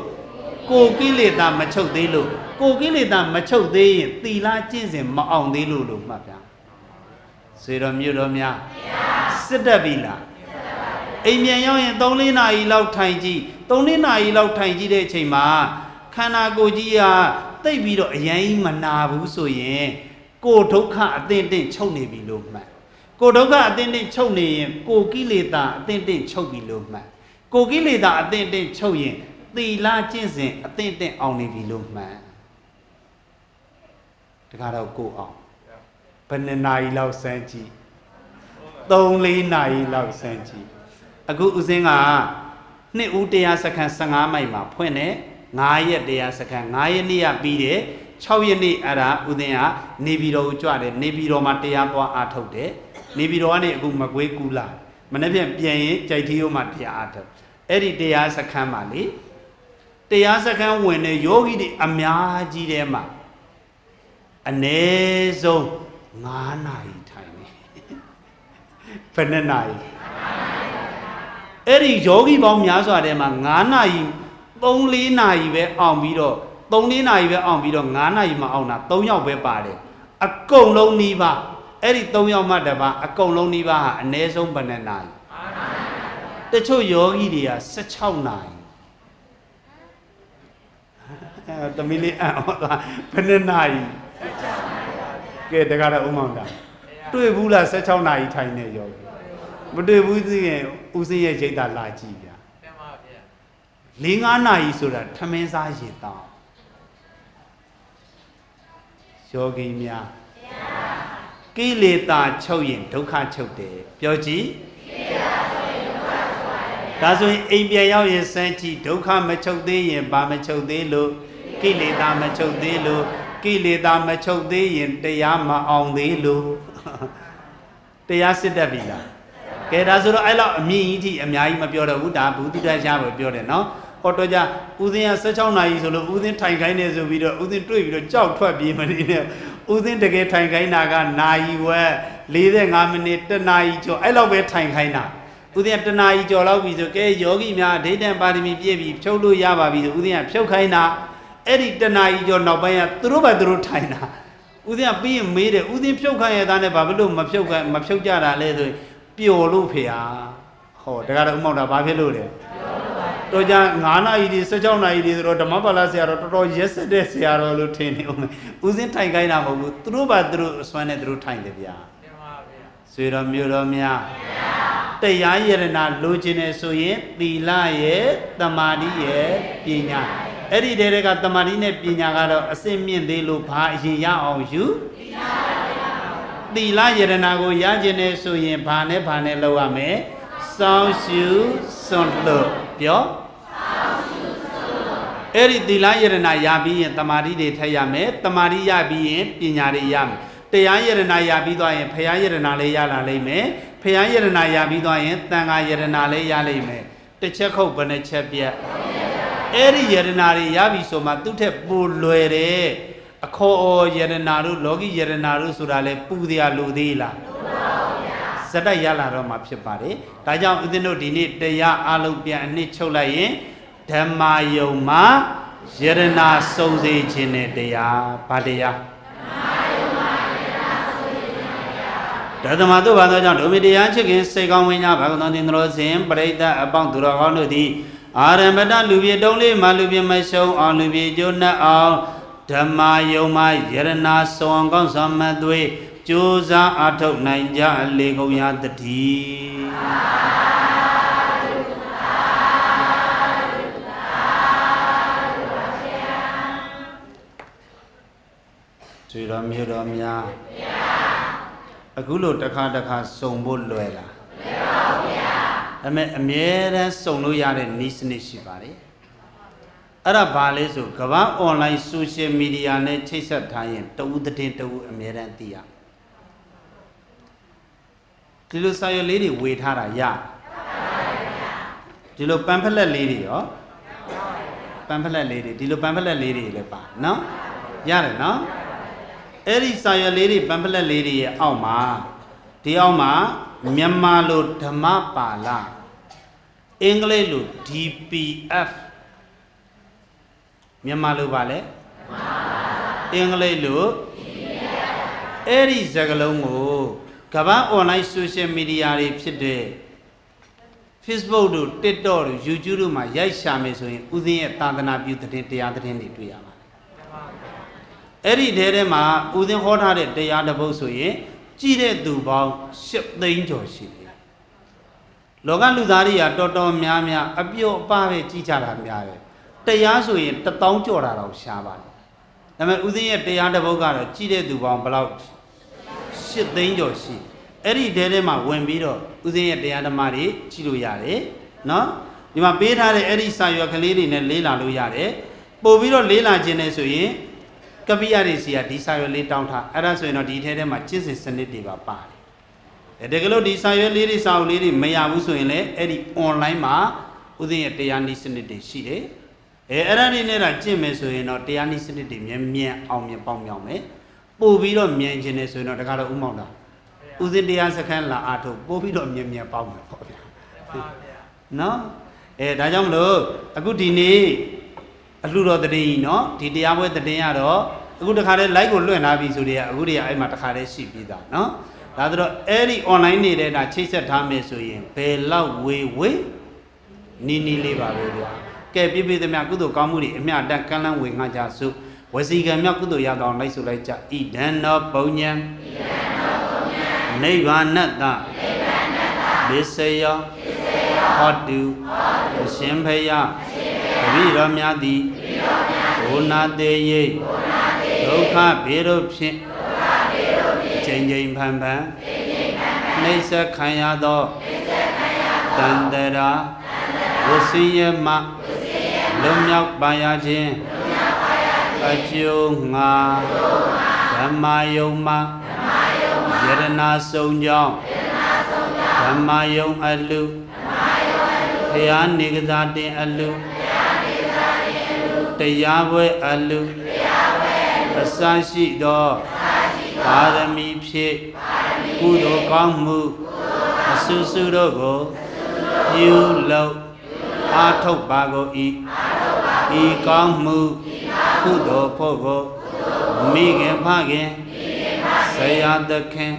ကိုကိလေသာမချုပ်သေးလို့ကိုကိလေသာမချုပ်သေးရင်သီလကျင့်စဉ်မအောင်သေးလို့မှတ်ဗျာစေတော်မြို့တော်များစစ်တတ်ပြီလားအိမ်ပြန်ရောက်ရင် 3-4 နာရီလောက်ထိုင်ကြည့် 3-4 နာရီလောက်ထိုင်ကြည့်တဲ့အချိန်မှာခန္ဓာကိုယ်ကြီးကတိတ်ပြီးတော့အရင်မနာဘူးဆိုရင်ကိုဒုက္ခအသင့်တင့်ချုပ်နေပြီလို့မှတ်ကိုဒုက္ခအသင့်တင့်ချုပ်နေရင်ကိုကိလေသာအသင့်တင့်ချုပ်ပြီလို့မှတ်ကိုကိလေသာအသင့်တင့်ချုပ်ရင်သီလကျင့်စဉ်အသင့်တင့်အောင်နေပြီလို့မှတ်တခါတော့ကိုအောင်ဘယ်နှစ်နာရီလောက်စမ်းကြည့် 3-4 နာရီလောက်စမ်းကြည့်အခုဦးစင်းကနှစ်ဦးတရားစခန်း15မိုင်မှာဖွင့်တယ်9ရက်တရားစခန်း9ရက်နေ့ကပြီးတယ်6ရက်နေ့အဲ့ဒါဦးစင်းကနေပြည်တော်ကိုကြွတယ်နေပြည်တော်မှာတရားသွားအားထုတ်တယ်နေပြည်တော်ကနေအခုမကွေးကူလာမနေ့ပြန်ရင်ကြိုက်ထီးရိုးမှာတရားအားထုတ်အဲ့ဒီတရားစခန်းမှာလေတရားစခန်းဝင်တဲ့ယောဂီတွေအများကြီးထဲမှာအနည်းဆုံး9 နာရီထိုင်နေဘယ်နှစ်နာရီအဲ့ဒီယောဂီပေါင်းများစွာထဲမှာ9 နာရီ 3-4 နာရီပဲအောင်ပြီးတော့ 3-4 နာရီပဲအောင်ပြီးတော့9 နာရီမအောင်တာ3ယောက်ပဲပါတယ်အကုန်လုံးနှီးပါအဲ့ဒီ3ယောက်မှတပါအကုန်လုံးနှီးပါဟာအနည်းဆုံးဘယ်နှစ်နာရီတချို့ယောဂီတွေက16 နာရီသမီးလေးအော်ဘယ်နှစ်နာရီကဲတကားတော့ဥမောင်တာတွေ့ဘူးလား16 နာရီထိုင်နေယောဂီမတွေ့ဘူးသိရင်ဦးစင်းရဲ့ရိတ်တာလာကြည့်ဗျာမှန်ပါဗျာ4-5 နာရီဆိုတာထမင်းစားရေတောင်းယောဂီများကိလေသာချုပ်ရင်ဒုက္ခချုပ်တယ်ပြောကြည့်ကိလေသာချုပ်ရင်ဒုက္ခချုပ်ပါတယ်ဒါဆိုရင်အိမ်ပြန်ရောက်ရင်စမ်းကြည့်ဒုက္ခမချုပ်သေးရင်ဘာမချုပ်သေးလို့ကိလေသာမချုပ်သေးလို့ကိလေသာမချုပ်သေးရင်တရားမအောင်သေးလို့တရားစစ်တတ်ပြီလားကဲဒါဆိုတော့အဲ့လောက်အမြင့်ကြီးထိအများကြီးမပြောတော့ဘူးဒါဘူးတိတ္တရပဲပြောတယ်နော်ဟောတော့ကြဦးစင်းက16 နာရီဆိုလို့ဦးစင်းထိုင်ခိုင်းနေဆိုပြီးတော့ဦးစင်းတွေ့ပြီးတော့ကြောက်ထွက်ပြေးမနေနဲ့ဦးစင်းတကယ်ထိုင်ခိုင်းတာကနာရီဝက်45 မိနစ်1 နာရီကျော်အဲ့လောက်ပဲထိုင်ခိုင်းတာဦးစင်း1 နာရီကျော်လောက်ပြီဆိုကဲယောဂီများအဓိဋ္ဌံပါရမီပြည့်ပြီဖြုတ်လို့ရပါပြီဆိုဦးစင်းကဖြုတ်ခိုင်းတာ အဲ့ဒီတဏှာကြီးကျော်နောက်ပိုင်းကသူတို့ဘာသူတို့ထိုင်တာဥစဉ်ကပြီးရင်မေးတယ်ဥစဉ်ဖြုတ်ခိုင်းရတဲ့ဘာဖြစ်လို့မဖြုတ်ကြတာလဲဆိုရင်ပျော်လို့ဖေဟာဟောတခါတော့ဥမောက်တာဘာဖြစ်လို့လဲတော့ကြ9နာရီဒီ16နာရီဒီဆိုတော့ဓမ္မပါဠဆရာတော်တော်တော်ရက်စက်တဲ့ဆရာတော်လို့ထင်နေဦးမယ်ဥစဉ်ထိုင်ခိုင်းတာမဟုတ်ဘူးသူတို့ဘာသူတို့အစွမ်းနဲ့သူတို့ထိုင်တယ်ဗျာဆွေတော်မျိုးတော်များတရားယရနာလိုချင်နေဆိုရင်သီလရဲ့တမာတိရဲ့ပညာအဲ့ဒီတဲကတမာတိနဲ့ပညာကတော့အစစ်မြင့်သေးလို့ဘာအရင်ရအောင်ယူသီလယရနာကိုရချင်နေဆိုရင်ဘာနဲ့လုပ်ရမလဲစောင်းရှုစွန့်လို့ပြောအဲ့ဒီသီလယရနာရပြီးရင်တမာတိတွေထည့်ရမယ်တမာတိရပြီးရင်ပညာတွေရမယ်တရားယရနာရပြီးသွားရင်ဖရာယရနာလေးရလာလိမ့်မယ်ဖရာယရနာရပြီးသွားရင်တန်ခါယရနာလေးရလိမ့်မယ်တစ်ချက်ခုတ်ဘယ်နှချက်ပြတ်အဲ့ဒီယရနာတွေရပြီဆိုမှသူ့ထက်ပိုလွယ်တယ်အခေါ်အော်ယရနာတို့လောကီယရနာတို့ဆိုတာလေပူတရားလူသေးလားစက်တိုက်ရလာတော့မှဖြစ်ပါတယ်ဒါကြောင့်ဦးဇင်းတို့ဒီနေ့တရားအလုံးပြန်အနှစ်ချုပ်လိုက်ရင်ဓမ္မယုံမှာယရနာစုံစေခြင်းနဲ့တရားဘာတရားဓမ္မတို့ဘာသောကြောင့်ဒုမိတရားချစ်ခင်စိတ်ကောင်းဝိညာဉ်ဘာကောင်းတင်တော်စဉ်ပရိသတ်အပေါင်းသူတော်ကောင်းတို့သည်အာရမတလူပြေတုံးလေးမှလူပြေမရှုံးအောင်လူပြေကျိုးနှက်အောင်ဓမ္မယုံမှာယရနာစုံကောင်းစွာမသွေးကြိုးစားအထောက်နိုင်ကြလေကုန်ရတည်းဆွေတော်မျိုးတော်များအခုလို့တစ်ခါစုံဖို့လွယ်လားလွယ်ပါဘူးဗျာဒါပေမဲ့အမြဲတမ်းစုံလို့ရတဲ့နည်းစနစ်ရှိပါတယ်အဲ့ဒါဘာလဲဆိုကမ္ဘာအွန်လိုင်းဆိုရှယ်မီဒီယာနဲ့ချိတ်ဆက်ထားရင်တဦးသတင်းတဦးအမြဲတမ်းသိရဒီလိုစာရွက်လေးတွေဝေထားတာရဒီလိုပမ်ဖလက်လေးတွေရောပမ်ဖလက်လေးတွေဒီလိုပမ်ဖလက်လေးတွေလည်းပါနော်ရတယ်နော်အဲ့ဒီစာရွက်လေးတွေပမ်ဖလက်လေးတွေရဲ့အောက်မှာဒီအောက်မှာမြန်မာလိုဓမ္မပါဠိအင်္ဂလိပ်လို DPF မြန်မာလိုပါလေအင်္ဂလိပ်လို အဲ့ဒီစကားလုံးကိုကမ္ဘာအွန်လိုင်းဆိုရှယ်မီဒီယာတွေဖြစ်တဲ့ Facebook တို့ TikTok တို့ YouTube တို့မှာရိုက်ရှာမယ်ဆိုရင်ဦးဇင်းရဲ့သာသနာပြုသတင်းတရားသတင်းတွေတွေ့ရပါတယ်အဲ့ဒီထဲမှာဦးဇင်းဟောထားတဲ့တရားတစ်ပုဒ်ဆိုရင်ကြည့်တဲ့သူပေါင်း8သိန်းကျော်ရှိတယ်လောကလူသားတွေကတော်တော်များများအပြုတ်အပပဲကြည့်ကြတာများတယ်တရားဆိုရင်1000ကျော်တာတော့ရှားပါတယ်ဒါပေမဲ့ဦးဇင်းရဲ့တရားတစ်ပုဒ်ကတော့ကြည့်တဲ့သူပေါင်းဘယ်လောက်8သိန်းကျော်ရှိအဲ့ဒီထဲမှာဝင်ပြီးတော့ဦးဇင်းရဲ့တရားဓမ္မတွေကြည့်လို့ရတယ်နော်ဒီမှာပေးထားတဲ့အဲ့ဒီစာရွက်ကလေးတွေနဲ့လေးလာလို့ရတယ်ပို့ပြီးတော့လေးလာခြင်းနဲ့ဆိုရင်ကပိယတွေစီကဒီစာရွက်လေးတောင်းထားအဲ့ဒါဆိုရင်တော့ဒီထဲမှာကျင့်စဉ်စနစ်တွေပါပါတယ်တကယ်လို့ဒီစာရွက်လေးတွေစာအုပ်လေးတွေမရဘူးဆိုရင်လည်းအဲ့ဒီ online မှာဦးဇင်းရဲ့တရားနည်းစနစ်တွေရှိတယ်အဲ့ဒါတွေနဲ့တော့ကျင့်မယ်ဆိုရင်တော့တရားနည်းစနစ်တွေမြန်အောင်မြင်ပေါင်းမြောင်မယ်ပို့ပြီးတော့မြန်ခြင်းနဲ့ဆိုရင်တော့တခါတော့ဥမောင်တာဦးဇင်းတရားစခန်းလာအားထုတ်ပို့ပြီးတော့မြန်ပေါင်းမယ်ပေါ့ဗျာနော်ဒါကြောင့်မလို့အခုဒီနေ့အလှတော်တည်ရင်နော်ဒီတရားပွဲတည်ရတော့အခုတခါတည်း live ကိုလွှင့်ထားပြီဆိုတော့အခုတည်းအဲ့မှာတခါတည်းရှိပြီးသားနော်ဒါဆိုတော့အဲ့ဒီ online နေတဲ့ဒါချိတ်ဆက်ထားမယ်ဆိုရင်ဘယ်လောက်ဝေနီးလေးပါပဲဗျာကဲပြည့်သမျှကုသိုလ်ကောင်းမှုတွေအမြတ်တန်ကမ်းလန်းဝေငှကြစုဝစီကံမြောက်ကုသိုလ်ရသောလိုက်ဆိုလိုက်ကြဣဒံနောပုံညံနိဗ္ဗာနတ္တလစ္စယောဟောတုအရှင်ဖယတပိတော်များသည်ဘုနာတေယေဒုက္ခဘေတို့ဖြင့်ချိန်ဖန်နှိစ္စခံရသောတန္တရာဝစီယမလွန်မြောက်ပါရခြင်းအကျိုးငါဓမ္မယုံမှာယရနာဆုံးကြောင်းဓမ္မယုံအလူဘုရားနေကစားတင်အလူတရားပွဲအလူအစရှိသောပါရမီဖြင့်ကုသိုလ်ကောင်းမှုအဆူဆူတို့ကိုပြုလုပ်အားထုတ်ပါကုန်ဤကောင်းမှု ကုသိုလ်ဖို့ကိုမိခင်ဖခင်ဆရာသခင်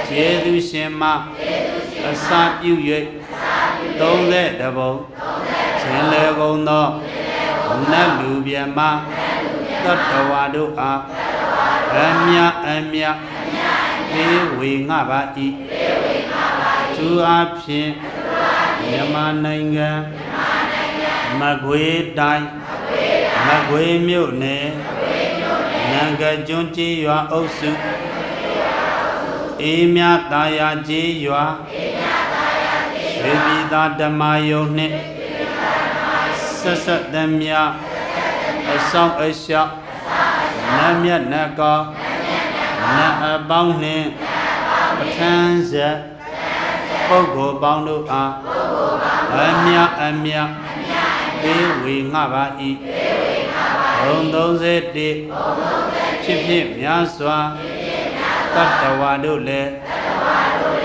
ကျေးဇူးရှင်မအစာပြု၍30ဘုံရှင်လေကုန်သောနတ်လူပြမသတ္တဝါတို့အားအမြအမြပေးဝေငှပါ၏သူအဖြစ်မြန်မာနိုင်ငံမကွေးတိုင်းမကွေးမြို့နယ်နံကကျွန်းကျေးရွာအုပ်စုအေးမြသာယာကျေးရွာရွှေပြည်သာဓမ္မယုံနှင့်ဆက်ဆက်သမျှအဆောင်အရှောက်နတ်မြတ်နတ်ကောင်းနတ်အပေါင်းနှင့်ပဋ္ဌာန်းဆက်ပုဂ္ဂိုလ်ပေါင်းတို့အားအမြအမြပေးဝေငှပါ၏ဘုံ31ဖြစ်ဖြစ်များစွာတတ္တဝါတို့လည်း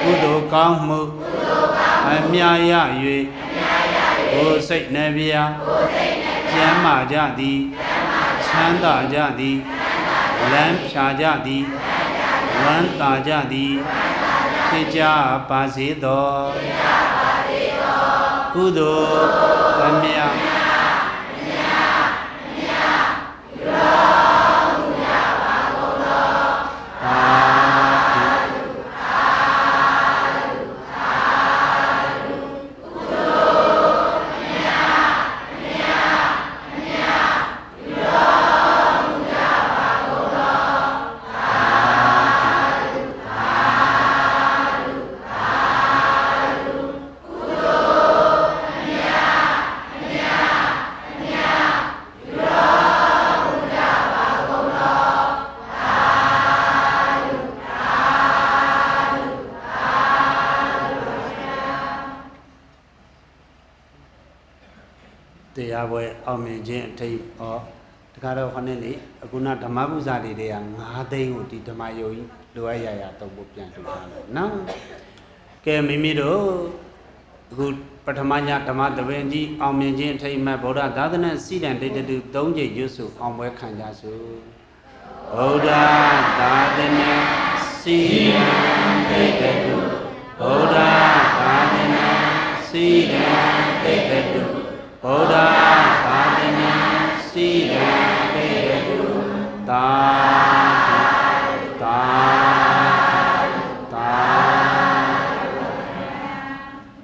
ကုသိုလ်ကောင်းမှုအမြရ၍ကိုယ်စိတ်နှပြကျမ်းမာကြသည်ချမ်းသာကြသည်လမ်းဖြာကြသည်ဝမ်းသာကြသည်ဖြစ်ကြပါစေသောကုသိုလ်အမြတရားပွဲအောင်မြင်ခြင်းအထိပ်ဟောတခါတော့ခဏနေအခုနဓမ္မပူဇာတွေတွေက9သိန်းကိုဒီဓမ္မယုံကြီးလိုအပ်ရတော့ဖို့ပြန်ထုတ်ထားတယ်နော်ကဲမိမိတို့အခုပထမညဓမ္မတပင်ကြီးအောင်မြင်ခြင်းအထိပ်မဲ့ဗုဒ္ဓသာသနာစီတံတေတတု3ကြိမ်ရွတ်စုအောင်ပွဲခံကြစို့ဗုဒ္ဓသာသနာစီတံတေတတုဗုဒ္ဓသာသနာစီတံတေတတုဗုဒ္ဓသာသနာစီရံတေတုသာသာသာ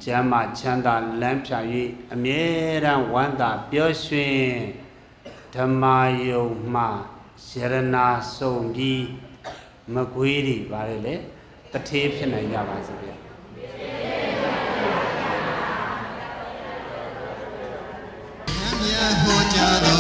ကျမ်းမာချမ်းသာလမ်းဖြာ၍အမြဲတမ်းဝမ်းသာပျော်ရွှင်ဓမ္မယုံမှယရနာဆုံးပြီးမကွေးတွေပါလေတထေးဖြစ်နိုင်ကြပါစေဗျာဟောကြား